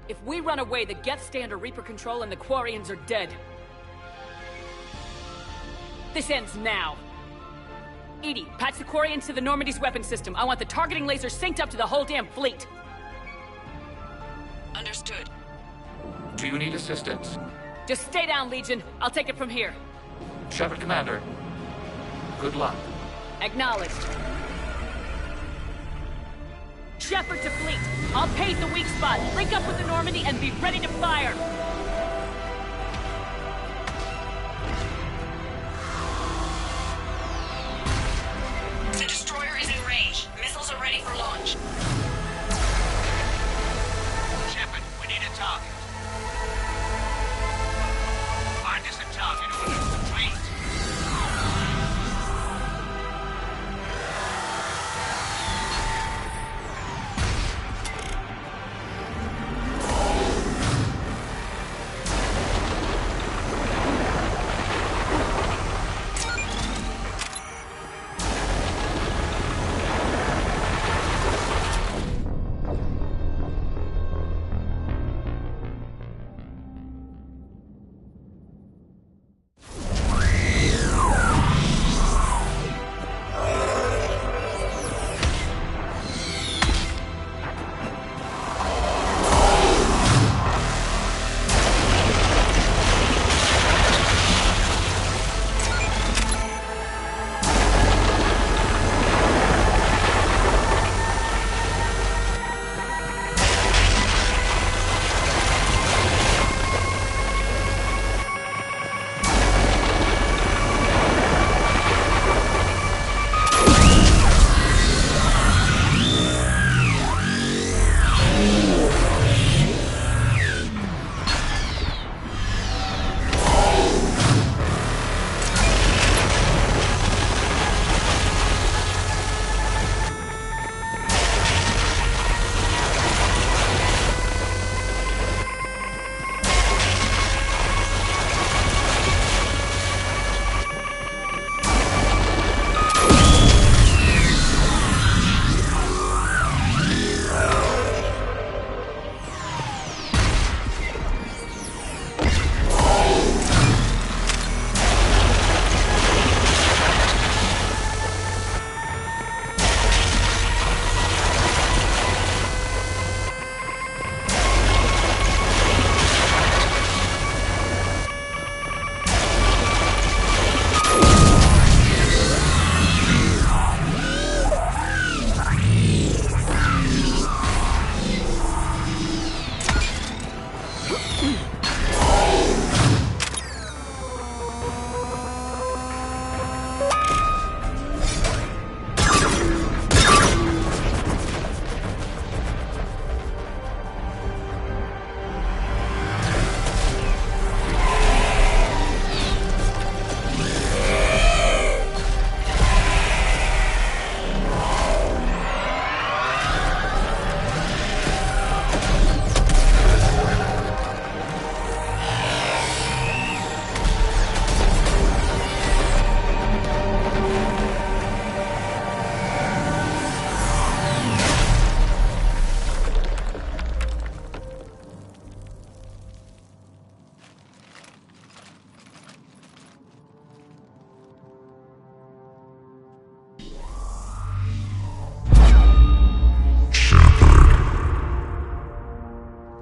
If we run away, the Geth stay under Reaper control and the Quarians are dead. This ends now. Edie, patch the Quarians to the Normandy's weapon system. I want the targeting laser synced up to the whole damn fleet. Understood. Do you need assistance? Just stay down, Legion. I'll take it from here. Shepard, Commander. Good luck. Acknowledged. Shepard to fleet. I'll pave the weak spot, link up with the Normandy, and be ready to fire. The destroyer is in range. Missiles are ready for launch. Shepard, we need a target. Find us a target or we lose the fleet.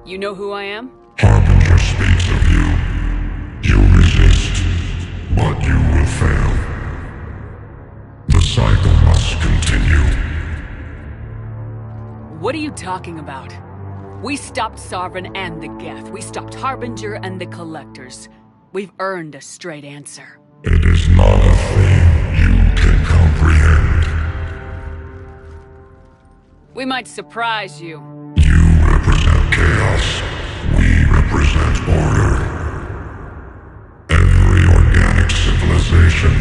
You know who I am? Harbinger speaks of you. You resist, but you will fail. The cycle must continue. What are you talking about? We stopped Sovereign and the Geth. We stopped Harbinger and the Collectors. We've earned a straight answer. It is not a thing you can comprehend. We might surprise you. You represent chaos. We represent order. Every organic civilization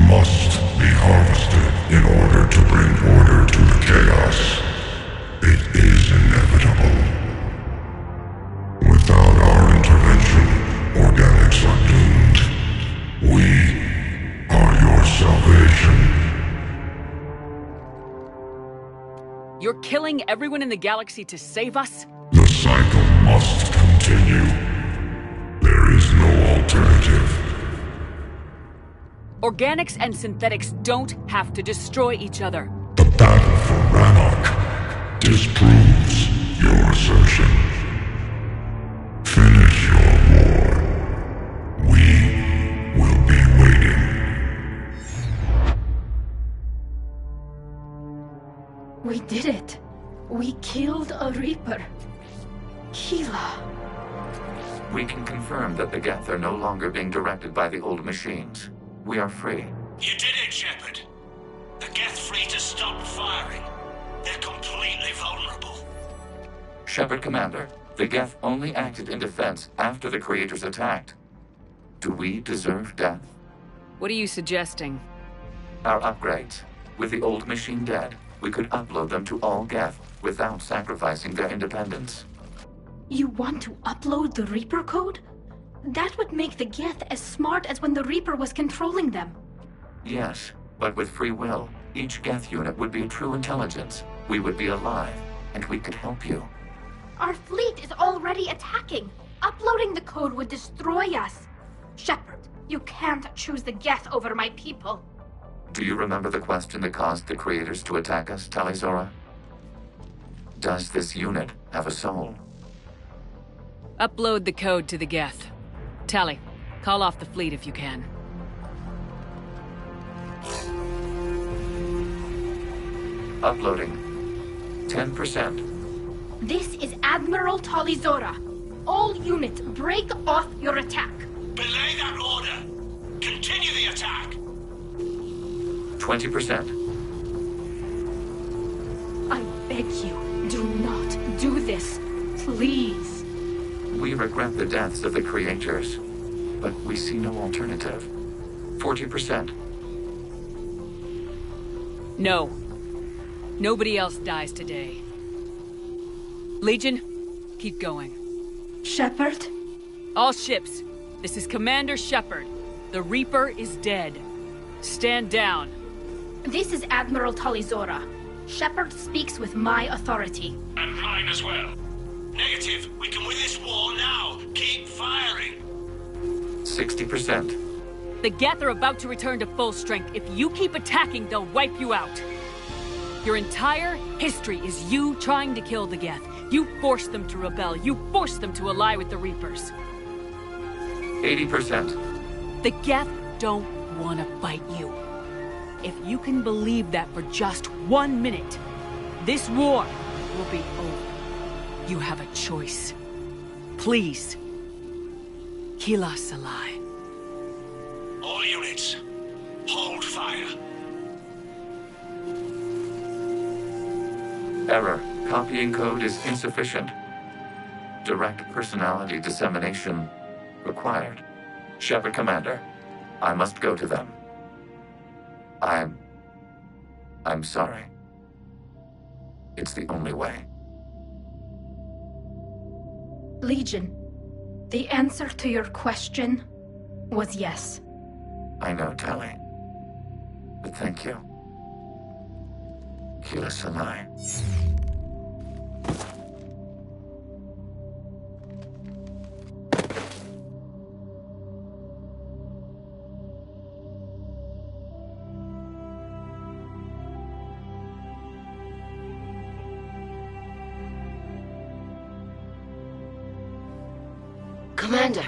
must be harvested in order to bring order to the chaos. It is inevitable. Without our intervention, organics are doomed. We are your salvation. You're killing everyone in the galaxy to save us? The cycle must continue. There is no alternative. Organics and synthetics don't have to destroy each other. The battle for Rannoch disproves your assertion. Finish your war. We will be waiting. We did it. We killed a Reaper. Keela. We can confirm that the Geth are no longer being directed by the old machines. We are free. You did it, Shepard. The Geth free to stop firing. They're completely vulnerable. Shepard Commander, the Geth only acted in defense after the Creators attacked. Do we deserve death? What are you suggesting? Our upgrades. With the old machine dead, we could upload them to all Geth without sacrificing their independence. You want to upload the Reaper code? That would make the Geth as smart as when the Reaper was controlling them. Yes, but with free will, each Geth unit would be a true intelligence. We would be alive, and we could help you. Our fleet is already attacking. Uploading the code would destroy us. Shepard, you can't choose the Geth over my people. Do you remember the question that caused the Creators to attack us, Talizora? Does this unit have a soul? Upload the code to the Geth. Tally, call off the fleet if you can. Uploading. 10%. This is Admiral Talizora. All units, break off your attack. Belay that order. Continue the attack. 20%. I beg you, do not do this. Please. We regret the deaths of the Creators, but we see no alternative. 40%. No. Nobody else dies today. Legion, keep going. Shepard? All ships, this is Commander Shepard. The Reaper is dead. Stand down. This is Admiral Talizora. Shepard speaks with my authority. And mine as well. Negative. We can win this war now. Keep firing. 60%. The Geth are about to return to full strength. If you keep attacking, they'll wipe you out. Your entire history is you trying to kill the Geth. You forced them to rebel. You forced them to ally with the Reapers. 80%. The Geth don't want to fight you. If you can believe that for just 1 minute, this war will be over. You have a choice. Please. Kila Salai. All units, hold fire. Error. Copying code is insufficient. Direct personality dissemination required. Shepard Commander, I must go to them. I'm sorry. It's the only way. Legion, the answer to your question was yes. I know, Tally. But thank you. Kila Salai. Commander!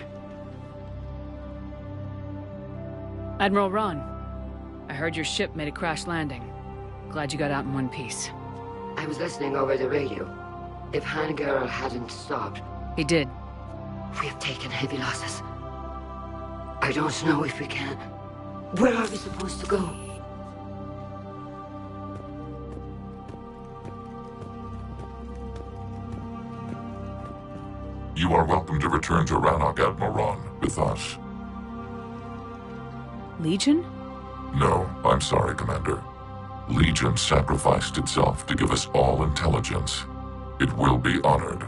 Admiral Ron, I heard your ship made a crash landing. Glad you got out in one piece. I was listening over the radio. If Hangara hadn't stopped... He did. We have taken heavy losses. I don't know if we can. Where are we supposed to go? You are welcome to return to Rannoch, Admiral Ron, with us. Legion? No, I'm sorry, Commander. Legion sacrificed itself to give us all intelligence. It will be honored.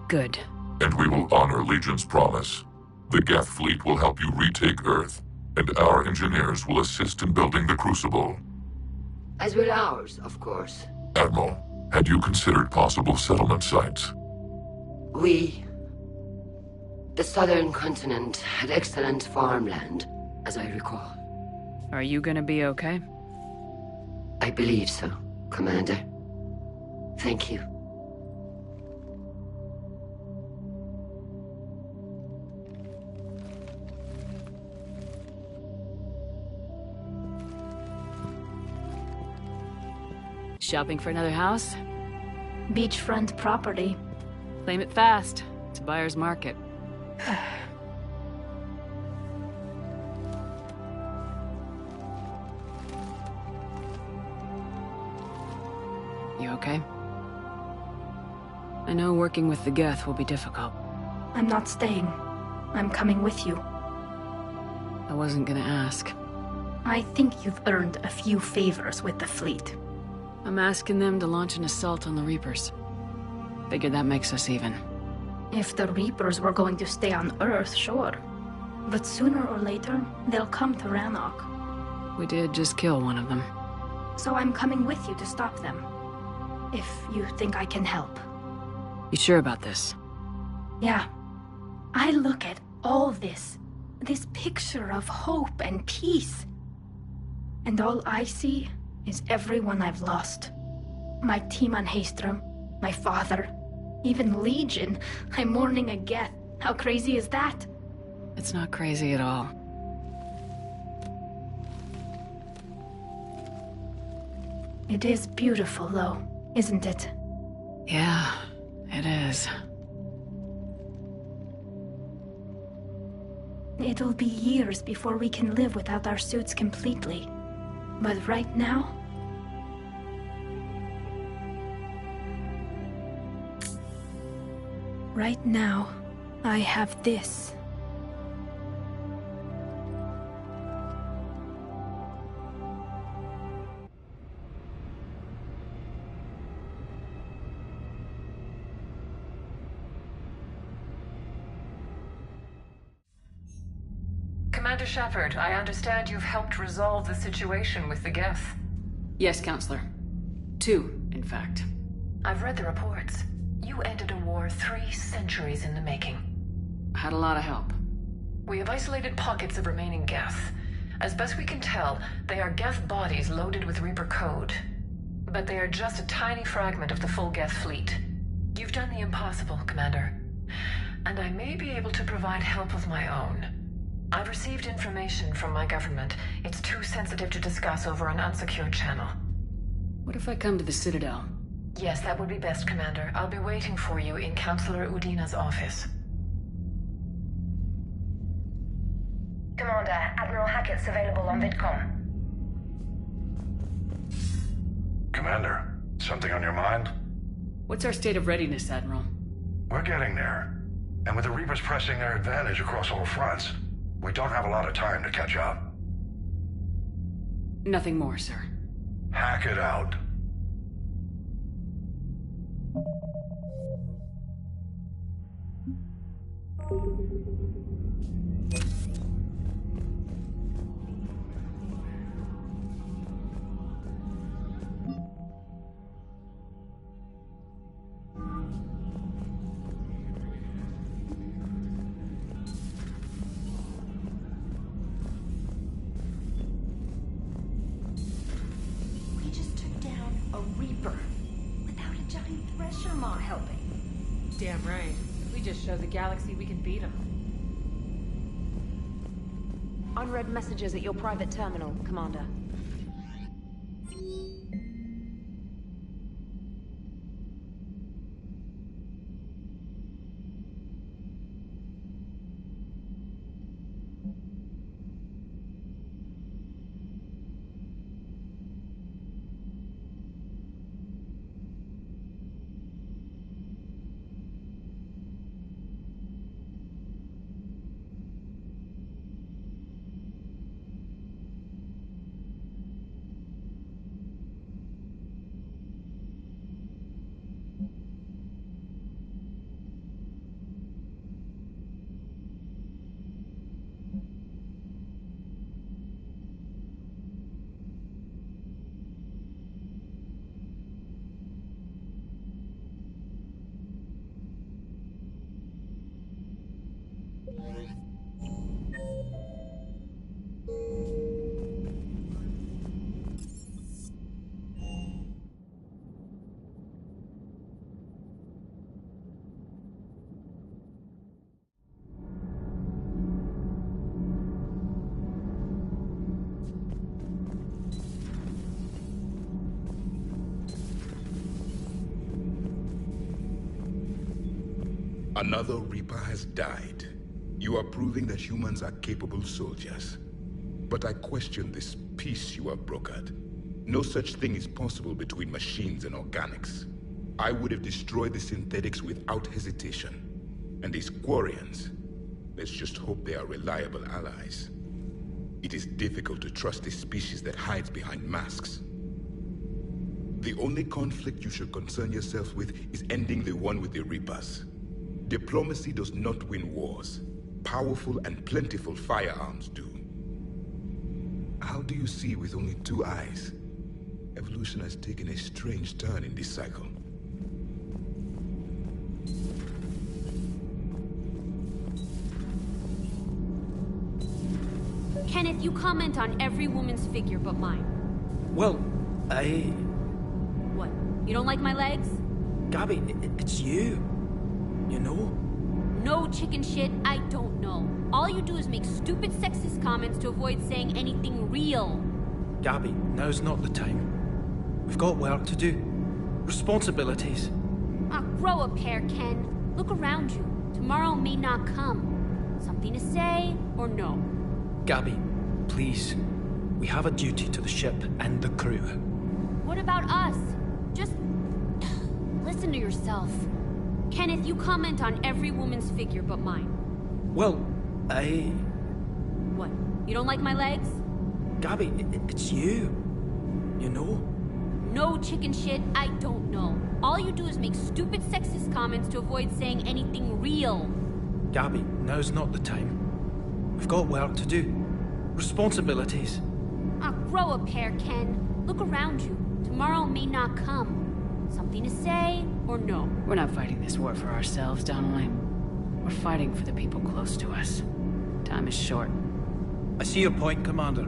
Good. And we will honor Legion's promise. The Geth fleet will help you retake Earth, and our engineers will assist in building the Crucible. As will ours, of course. Admiral, had you considered possible settlement sites? The southern continent had excellent farmland, as I recall. Are you gonna be okay? I believe so, Commander. Thank you. Shopping for another house? Beachfront property. Claim it fast. It's a buyer's market. You okay? I know working with the Geth will be difficult. I'm not staying. I'm coming with you. I wasn't gonna ask. I think you've earned a few favors with the fleet. I'm asking them to launch an assault on the Reapers. Figure that makes us even. If the Reapers were going to stay on Earth, sure. But sooner or later, they'll come to Rannoch. We did just kill one of them. So I'm coming with you to stop them. If you think I can help. You sure about this? Yeah. I look at all this picture of hope and peace. And all I see is everyone I've lost. My team on Haestrom, my father, even Legion. I'm mourning a Geth. How crazy is that? It's not crazy at all. It is beautiful, though, isn't it? Yeah, it is. It'll be years before we can live without our suits completely. But right now... Right now, I have this. Commander Shepard, I understand you've helped resolve the situation with the Geth. Yes, Counselor. 2, in fact. I've read the reports. You ended a war 3 centuries in the making. Had a lot of help. We have isolated pockets of remaining Geth. As best we can tell, they are Geth bodies loaded with Reaper code. But they are just a tiny fragment of the full Geth fleet. You've done the impossible, Commander. And I may be able to provide help of my own. I've received information from my government. It's too sensitive to discuss over an unsecured channel. What if I come to the Citadel? Yes, that would be best, Commander. I'll be waiting for you in Counselor Udina's office. Commander, Admiral Hackett's available on VidCom. Commander, something on your mind? What's our state of readiness, Admiral? We're getting there. And with the Reapers pressing their advantage across all fronts, we don't have a lot of time to catch up. Nothing more, sir. Hack it out. We just took down a Reaper without a giant thresher maw helping. Damn right. If We just showed the galaxy we can beat them. Unread messages at your private terminal, Commander. Another Reaper has died. You are proving that humans are capable soldiers. But I question this peace you have brokered. No such thing is possible between machines and organics. I would have destroyed the synthetics without hesitation. And these Quarians, let's just hope they are reliable allies. It is difficult to trust a species that hides behind masks. The only conflict you should concern yourself with is ending the one with the Reapers. Diplomacy does not win wars. Powerful and plentiful firearms do. How do you see with only 2 eyes? Evolution has taken a strange turn in this cycle. Kenneth, you comment on every woman's figure but mine. Well, I... What? You don't like my legs? Gabby, it's you. You know? No chicken shit, I don't know. All you do is make stupid sexist comments to avoid saying anything real. Gabby, now's not the time. We've got work to do. Responsibilities. Grow a pair, Ken. Look around you. Tomorrow may not come. Something to say, or no? Gabby, please. We have a duty to the ship and the crew. What about us? Just... listen to yourself. Kenneth, you comment on every woman's figure but mine. Well, I... What? You don't like my legs? Gabby, it's you. You know? No chicken shit, I don't know. All you do is make stupid sexist comments to avoid saying anything real. Gabby, now's not the time. We've got work to do. Responsibilities. Grow a pair, Ken. Look around you. Tomorrow may not come. Something to say, or no? We're not fighting this war for ourselves, Donnelly. We're fighting for the people close to us. Time is short. I see your point, Commander.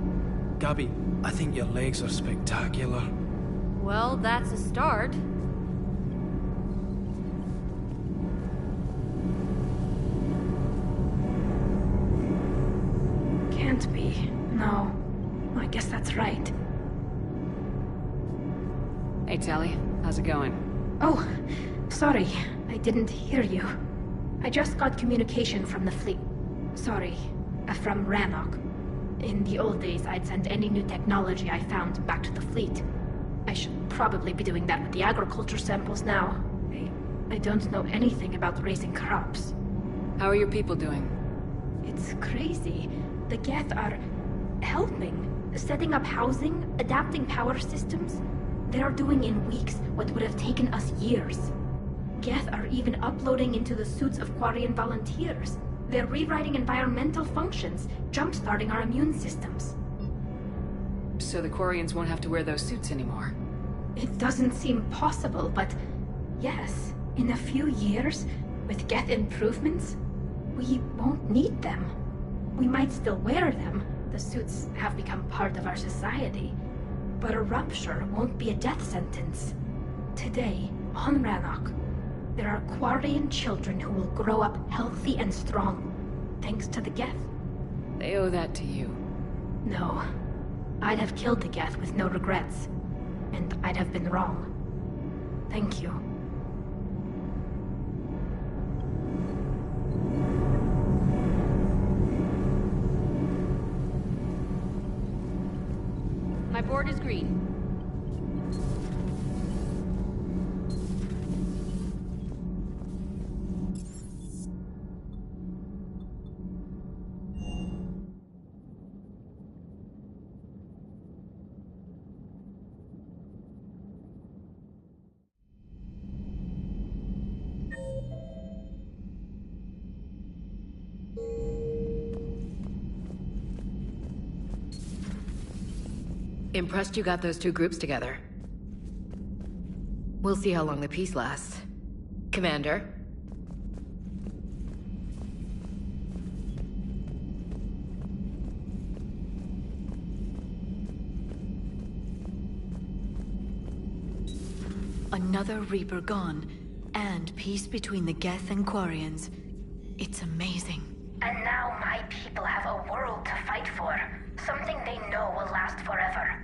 Gabby, I think your legs are spectacular. Well, that's a start. Can't be. No. I guess that's right. Hey, Tally. How's it going? Oh, sorry. I didn't hear you. I just got communication from the fleet. Sorry. From Rannoch. In the old days, I'd send any new technology I found back to the fleet. I should probably be doing that with the agriculture samples now. I don't know anything about raising crops. How are your people doing? It's crazy. The Geth are helping. Setting up housing, adapting power systems. They are doing in weeks what would have taken us years. Geth are even uploading into the suits of Quarian volunteers. They're rewriting environmental functions, jump-starting our immune systems. So the Quarians won't have to wear those suits anymore? It doesn't seem possible, but yes, in a few years, with Geth improvements, we won't need them. We might still wear them. The suits have become part of our society. But a rupture won't be a death sentence. Today, on Rannoch, There are Quarian children who will grow up healthy and strong, thanks to the Geth. They owe that to you. No. I'd have killed the Geth with no regrets. And I'd have been wrong. Thank you. My board is green. Impressed you got those two groups together. We'll see how long the peace lasts. Commander? Another Reaper gone, and peace between the Geth and Quarians. It's amazing. And now my people have a world to fight for. Something they know will last forever.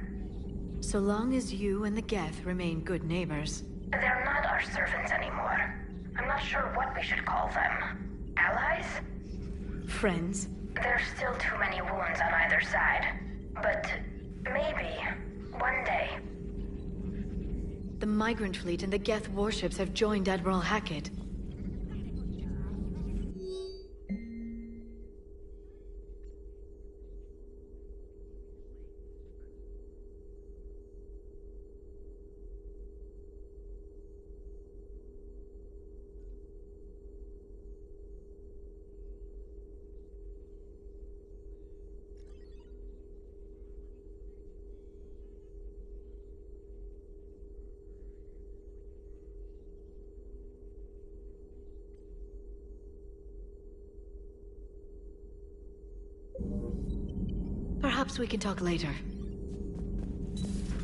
So long as you and the Geth remain good neighbors. They're not our servants anymore. I'm not sure what we should call them. Allies? Friends? There's still too many wounds on either side. But maybe, one day. The Migrant Fleet and the Geth warships have joined Admiral Hackett. Perhaps we can talk later.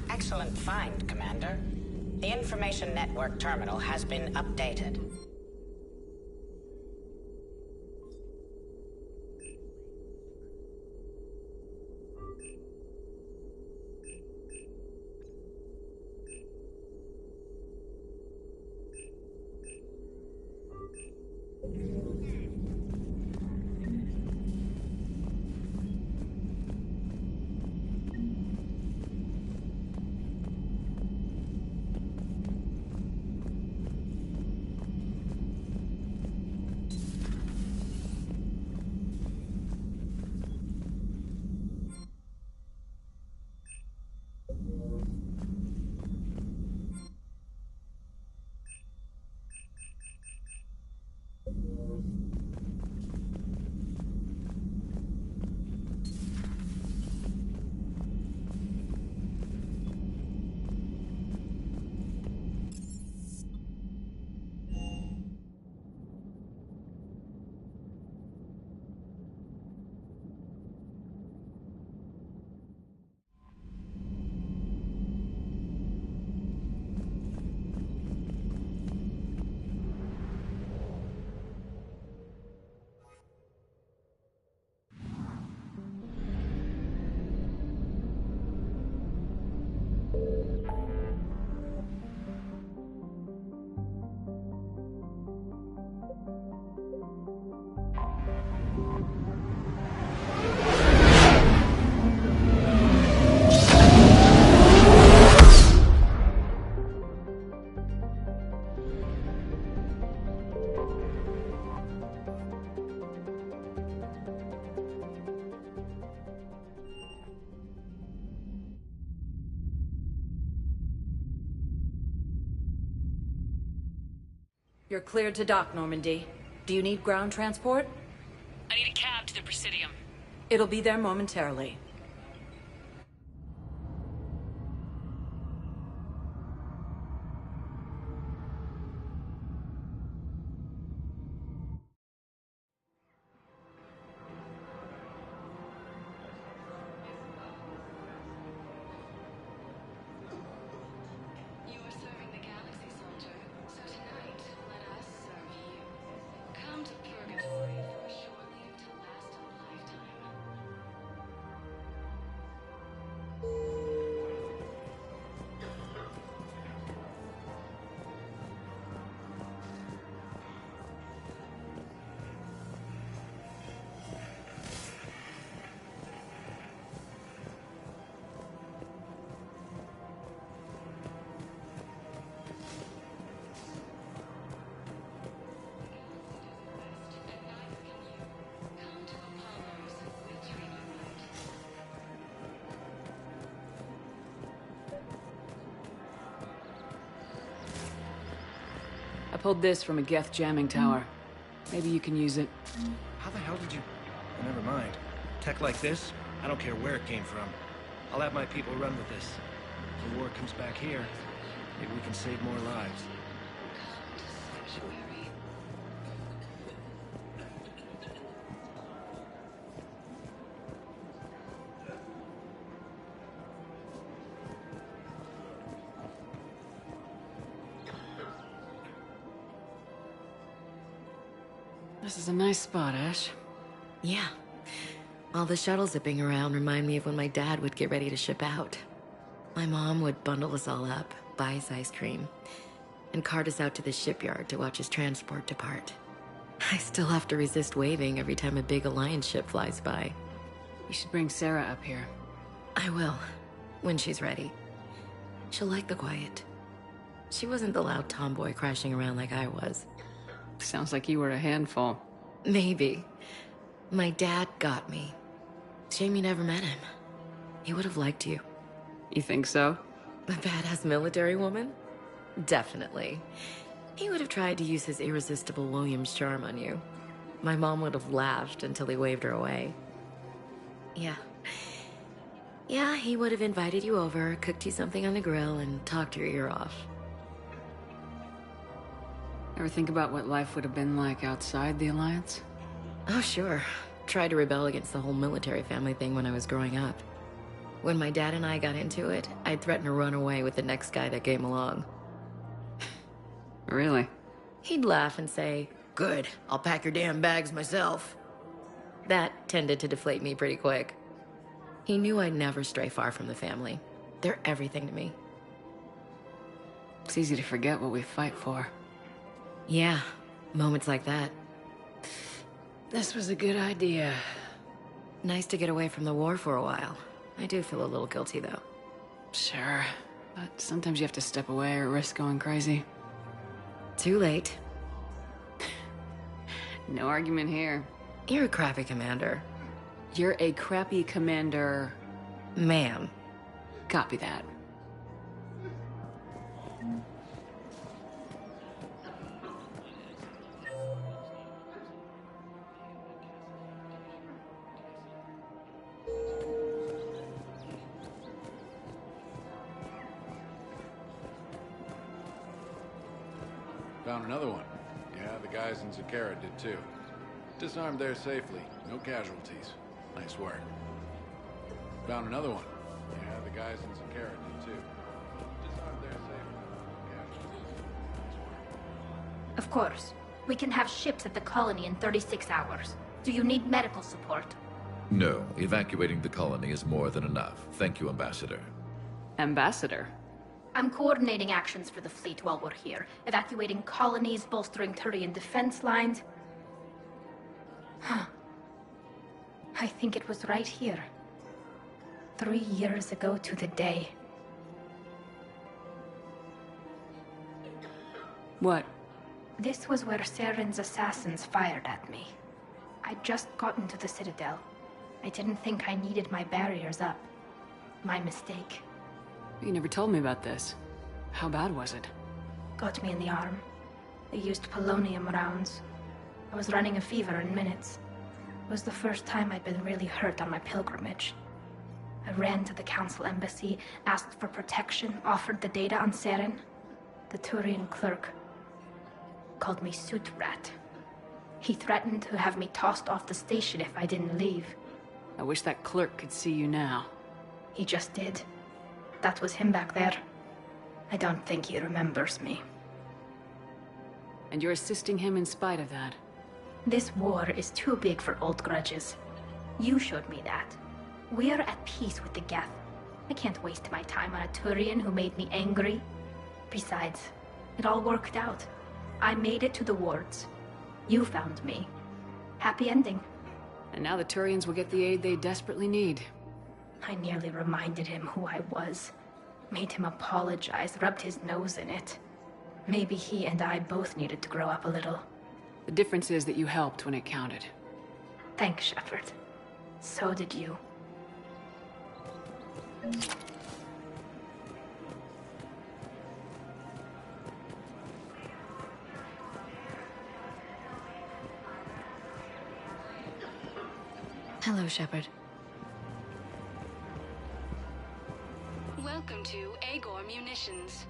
Excellent find, Commander. The information network terminal has been updated. You're cleared to dock, Normandy. Do you need ground transport? I need a cab to the Presidium. It'll be there momentarily. pulled this from a Geth jamming tower. Maybe you can use it. How the hell did you... Oh, never mind. Tech like this, I don't care where it came from. I'll have my people run with this. If the war comes back here, maybe we can save more lives. This is a nice spot, Ash. Yeah. All the shuttle zipping around remind me of when my dad would get ready to ship out. My mom would bundle us all up, buy us ice cream, and cart us out to the shipyard to watch his transport depart. I still have to resist waving every time a big Alliance ship flies by. You should bring Sarah up here. I will, when she's ready. She'll like the quiet. She wasn't the loud tomboy crashing around like I was. Sounds like you were a handful. Maybe. My dad got me. Shame you never met him. He would have liked you. You think so? A badass military woman? Definitely. He would have tried to use his irresistible Williams charm on you. My mom would have laughed until he waved her away. Yeah. Yeah, he would have invited you over, cooked you something on the grill, and talked your ear off. Ever think about what life would have been like outside the Alliance? Oh, sure. Tried to rebel against the whole military family thing when I was growing up. When my dad and I got into it, I'd threaten to run away with the next guy that came along. Really? He'd laugh and say, "Good, I'll pack your damn bags myself." That tended to deflate me pretty quick. He knew I'd never stray far from the family. They're everything to me. It's easy to forget what we fight for. Yeah, moments like that. This was a good idea. Nice to get away from the war for a while. I do feel a little guilty, though. Sure, but sometimes you have to step away or risk going crazy. Too late. No argument here. You're a crappy commander. You're a crappy commander... Ma'am. Copy that. Found another one. Yeah, the guys in Zakara did too. Disarmed there safely. No casualties. Nice work. Found another one. Yeah, the guys in Zakara did too. Disarmed there safely. No casualties. Nice work. Of course. We can have ships at the colony in 36 hours. Do you need medical support? No, evacuating the colony is more than enough. Thank you, Ambassador. Ambassador? I'm coordinating actions for the fleet while we're here. Evacuating colonies, bolstering Turian defense lines. Huh. I think it was right here. 3 years ago to the day. What? This was where Saren's assassins fired at me. I'd just gotten to the Citadel. I didn't think I needed my barriers up. My mistake. You never told me about this. How bad was it? Got me in the arm. They used polonium rounds. I was running a fever in minutes. It was the first time I'd been really hurt on my pilgrimage. I ran to the Council embassy, asked for protection, offered the data on Saren. The Turian clerk called me Suit Rat. He threatened to have me tossed off the station if I didn't leave. I wish that clerk could see you now. He just did. That was him back there. I don't think he remembers me. And you're assisting him in spite of that? This war is too big for old grudges. You showed me that. We're at peace with the Geth. I can't waste my time on a Turian who made me angry. Besides, it all worked out. I made it to the wards. You found me. Happy ending. And now the Turians will get the aid they desperately need. I nearly reminded him who I was. Made him apologize, rubbed his nose in it. Maybe he and I both needed to grow up a little. The difference is that you helped when it counted. Thanks, Shepard. So did you. Hello, Shepard. Welcome to Agor Munitions.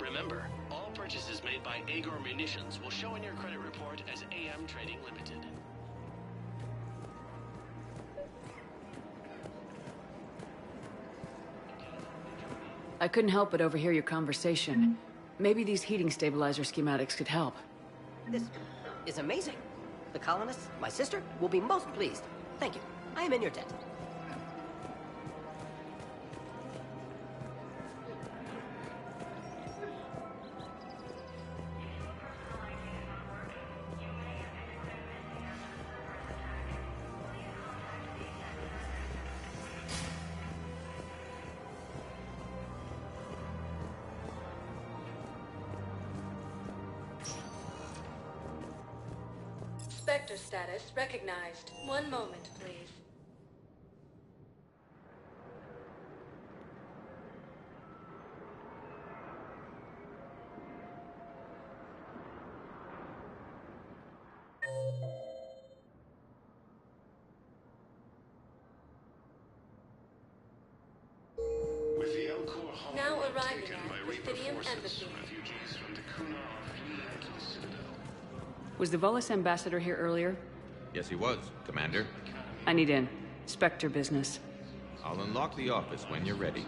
Remember, all purchases made by Agor Munitions will show in your credit report as AM Trading Limited. I couldn't help but overhear your conversation. Maybe these heating stabilizer schematics could help. This is amazing. The colonists, my sister, will be most pleased. Thank you. I am in your debt. Spectre status recognized. One moment, please. With the El-Khor Hall Now arriving taken at by Reaper Presidium forces, Embassy. refugees from Takuna are fleeing to the Citadel. Was the Volus ambassador here earlier? Yes, he was, Commander. I need in. Spectre business. I'll unlock the office when you're ready.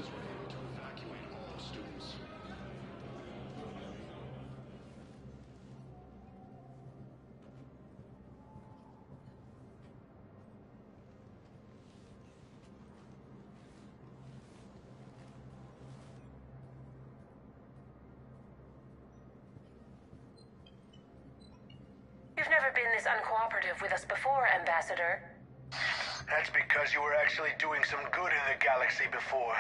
You've never been this uncooperative with us before, Ambassador. That's because you were actually doing some good in the galaxy before.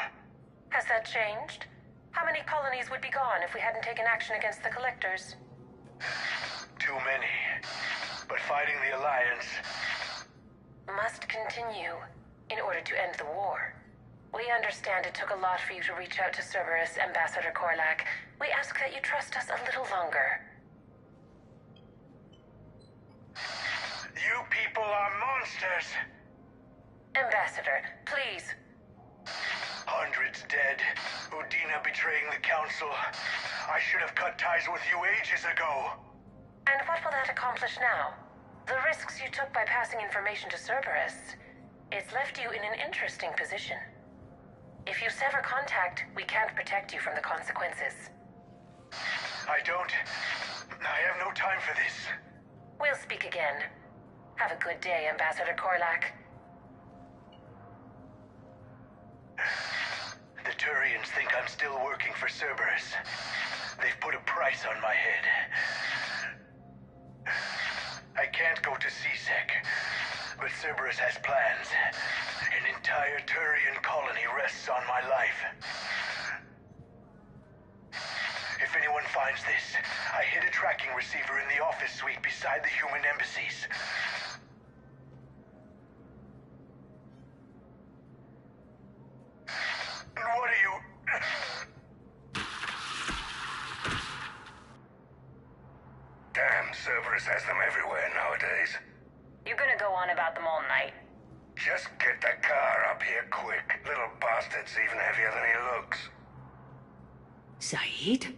Has that changed? How many colonies would be gone if we hadn't taken action against the Collectors? Too many. But fighting the Alliance... Must continue in order to end the war. We understand it took a lot for you to reach out to Cerberus, Ambassador Korlak. We ask that you trust us a little longer. You people are monsters! Ambassador, please. Hundreds dead. Udina betraying the Council. I should have cut ties with you ages ago. And what will that accomplish now? The risks you took by passing information to Cerberus. It's left you in an interesting position. If you sever contact, we can't protect you from the consequences. I have no time for this. We'll speak again. Have a good day, Ambassador Korlak. The Turians think I'm still working for Cerberus. They've put a price on my head. I can't go to C-Sec, but Cerberus has plans. An entire Turian colony rests on my life. If anyone finds this, I hid a tracking receiver in the office suite beside the human embassies. And what are you... Damn, Cerberus has them everywhere nowadays. You gonna go on about them all night? Just get the car up here quick. Little bastard's even heavier than he looks. Saeed?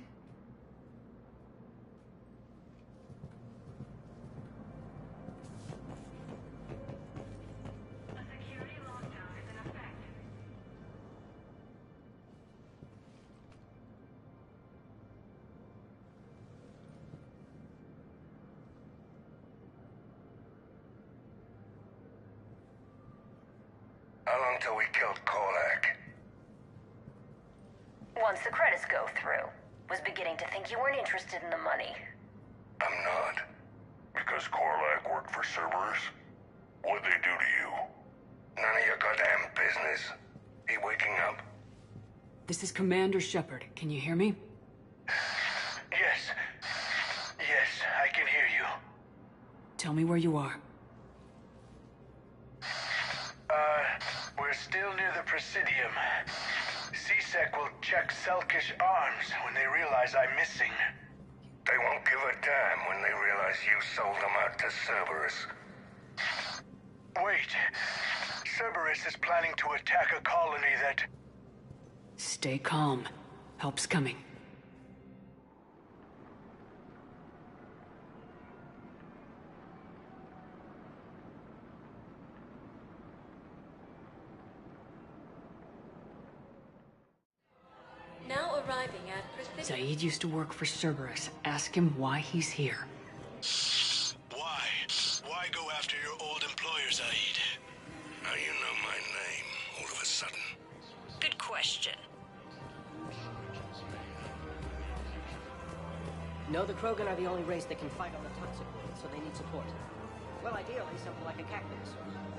How long till we killed Korlak? Once the credits go through. Was beginning to think you weren't interested in the money. I'm not. Because Korlak worked for Cerberus? What'd they do to you? None of your goddamn business. He waking up? This is Commander Shepard. Can you hear me? Yes. Yes, I can hear you. Tell me where you are. We're still near the Presidium. C-Sec will check Selkish arms when they realize I'm missing. They won't give a damn when they realize you sold them out to Cerberus. Wait. Cerberus is planning to attack a colony that... Stay calm. Help's coming. Now arriving at Precipice. Zaid used to work for Cerberus. Ask him why he's here. Why? Why go after your old employer, Zaid? Now you know my name, all of a sudden. Good question. No, the Krogan are the only race that can fight on the toxic world, so they need support. Well, ideally, something like a cactus.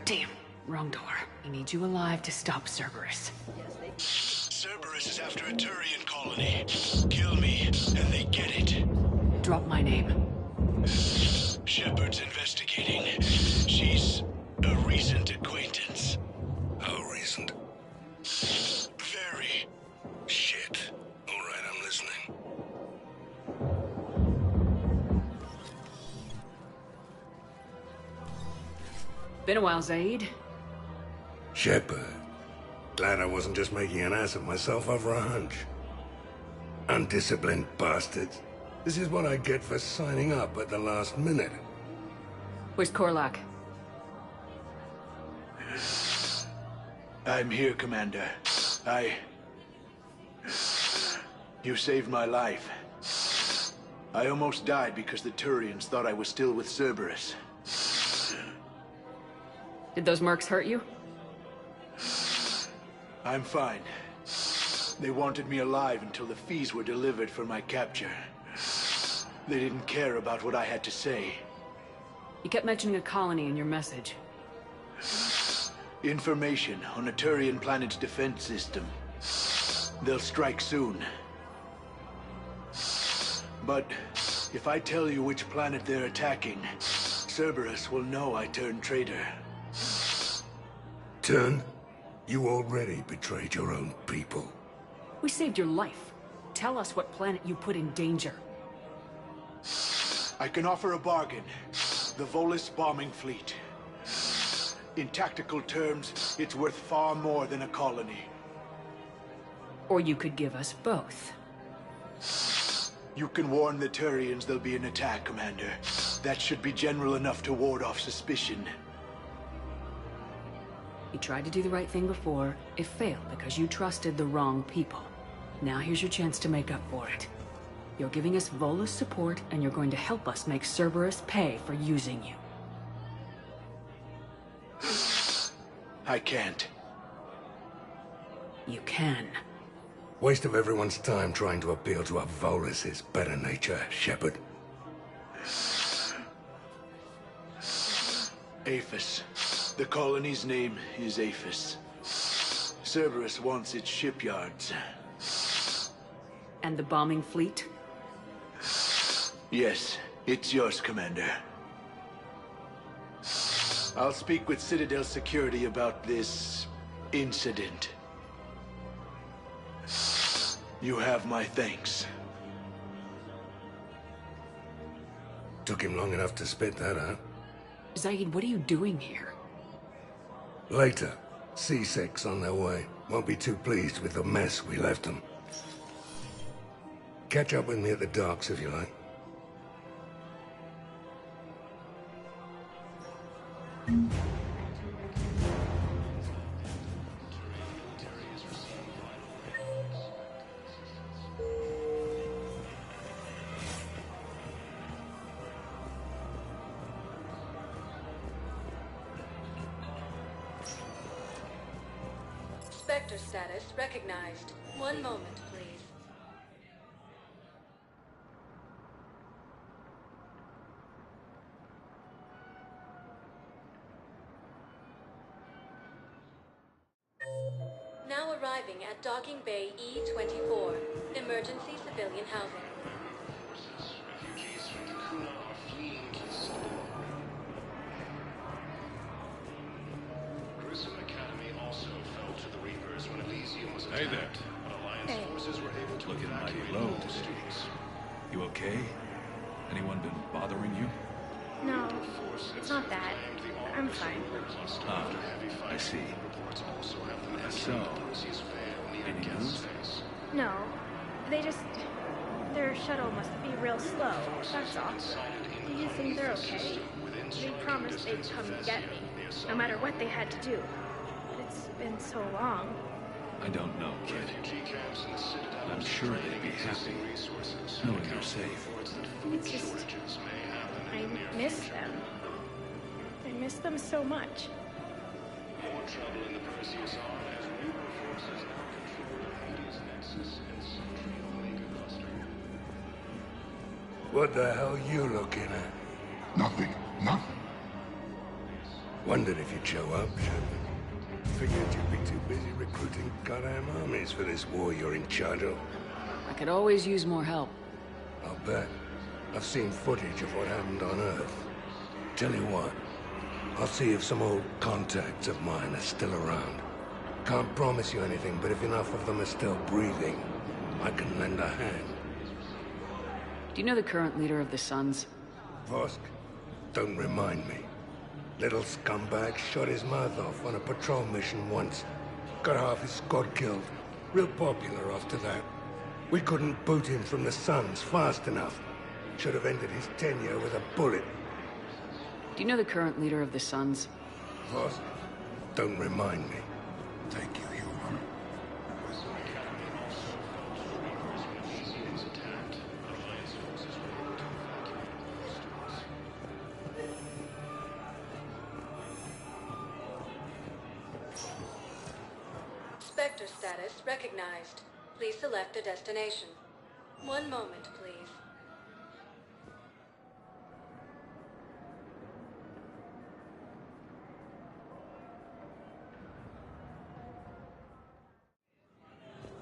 Damn, wrong door. He needs you alive to stop Cerberus. Yes, they... Cerberus is after a Turian colony. Kill me, and they get it. Drop my name. Shepard's investigating. She's a recent acquaintance. How recent? Very. Shit. All right, I'm listening. Been a while, Zaid. Shepard. Glad I wasn't just making an ass of myself over a hunch. Undisciplined bastards. This is what I get for signing up at the last minute. Where's Korlak? I'm here, Commander. You saved my life. I almost died because the Turians thought I was still with Cerberus. Did those mercs hurt you? I'm fine. They wanted me alive until the fees were delivered for my capture. They didn't care about what I had to say. You kept mentioning a colony in your message. Information on a Turian planet's defense system. They'll strike soon. But if I tell you which planet they're attacking, Cerberus will know I turned traitor. Turn? You already betrayed your own people. We saved your life. Tell us what planet you put in danger. I can offer a bargain. The Volus bombing fleet. In tactical terms, it's worth far more than a colony. Or you could give us both. You can warn the Turians there'll be an attack, Commander. That should be general enough to ward off suspicion. You tried to do the right thing before. It failed because you trusted the wrong people. Now here's your chance to make up for it. You're giving us Volus support, and you're going to help us make Cerberus pay for using you. I can't. You can. Waste of everyone's time trying to appeal to a Volus's better nature, Shepard. Aphis. The colony's name is Aphis. Cerberus wants its shipyards. And the bombing fleet? Yes, it's yours, Commander. I'll speak with Citadel Security about this incident. You have my thanks. Took him long enough to spit that out. Zaid, what are you doing here? Later. C6 on their way. Won't be too pleased with the mess we left them. Catch up with me at the docks if you like. Spectre status recognized. One moment, please. Now arriving at Docking Bay E-24. Emergency civilian housing. Hey there. Looking mighty low today. You okay? Anyone been bothering you? No, it's not that. I'm fine. Ah, I see. So, any news? No, they just... Their shuttle must be real slow, that's all. Do you think they're okay? They promised they'd come get me, no matter what they had to do. But it's been so long. I don't know, kid. I'm sure they'd be happy knowing you're safe. It's just... I miss them. I miss them so much. More trouble in the Perseus arm as Reaper forces now control Hades' nexus and central Omega cluster. What the hell you looking at? Nothing. Nothing. Wondered if you'd show up, Shepard. Figured you'd be too busy recruiting goddamn armies for this war you're in charge of. I could always use more help. I'll bet. I've seen footage of what happened on Earth. Tell you what, I'll see if some old contacts of mine are still around. Can't promise you anything, but if enough of them are still breathing, I can lend a hand. Do you know the current leader of the Suns? Vosk? Don't remind me. Little scumbag shot his mouth off on a patrol mission once. Got half his squad killed. Real popular after that. We couldn't boot him from the Suns fast enough. Should have ended his tenure with a bullet. Do you know the current leader of the Suns? Vosk? Don't remind me. Thank you, human. Spectre status recognized. Please select a destination. One moment, please.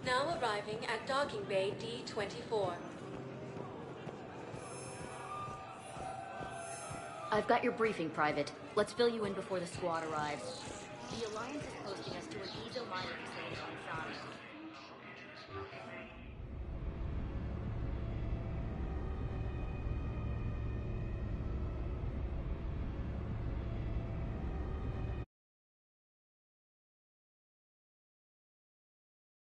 Now arriving at Docking Bay D-24. I've got your briefing, Private. Let's fill you in before the squad arrives. The Alliance is posting us to an Ezo mining facility on Zana.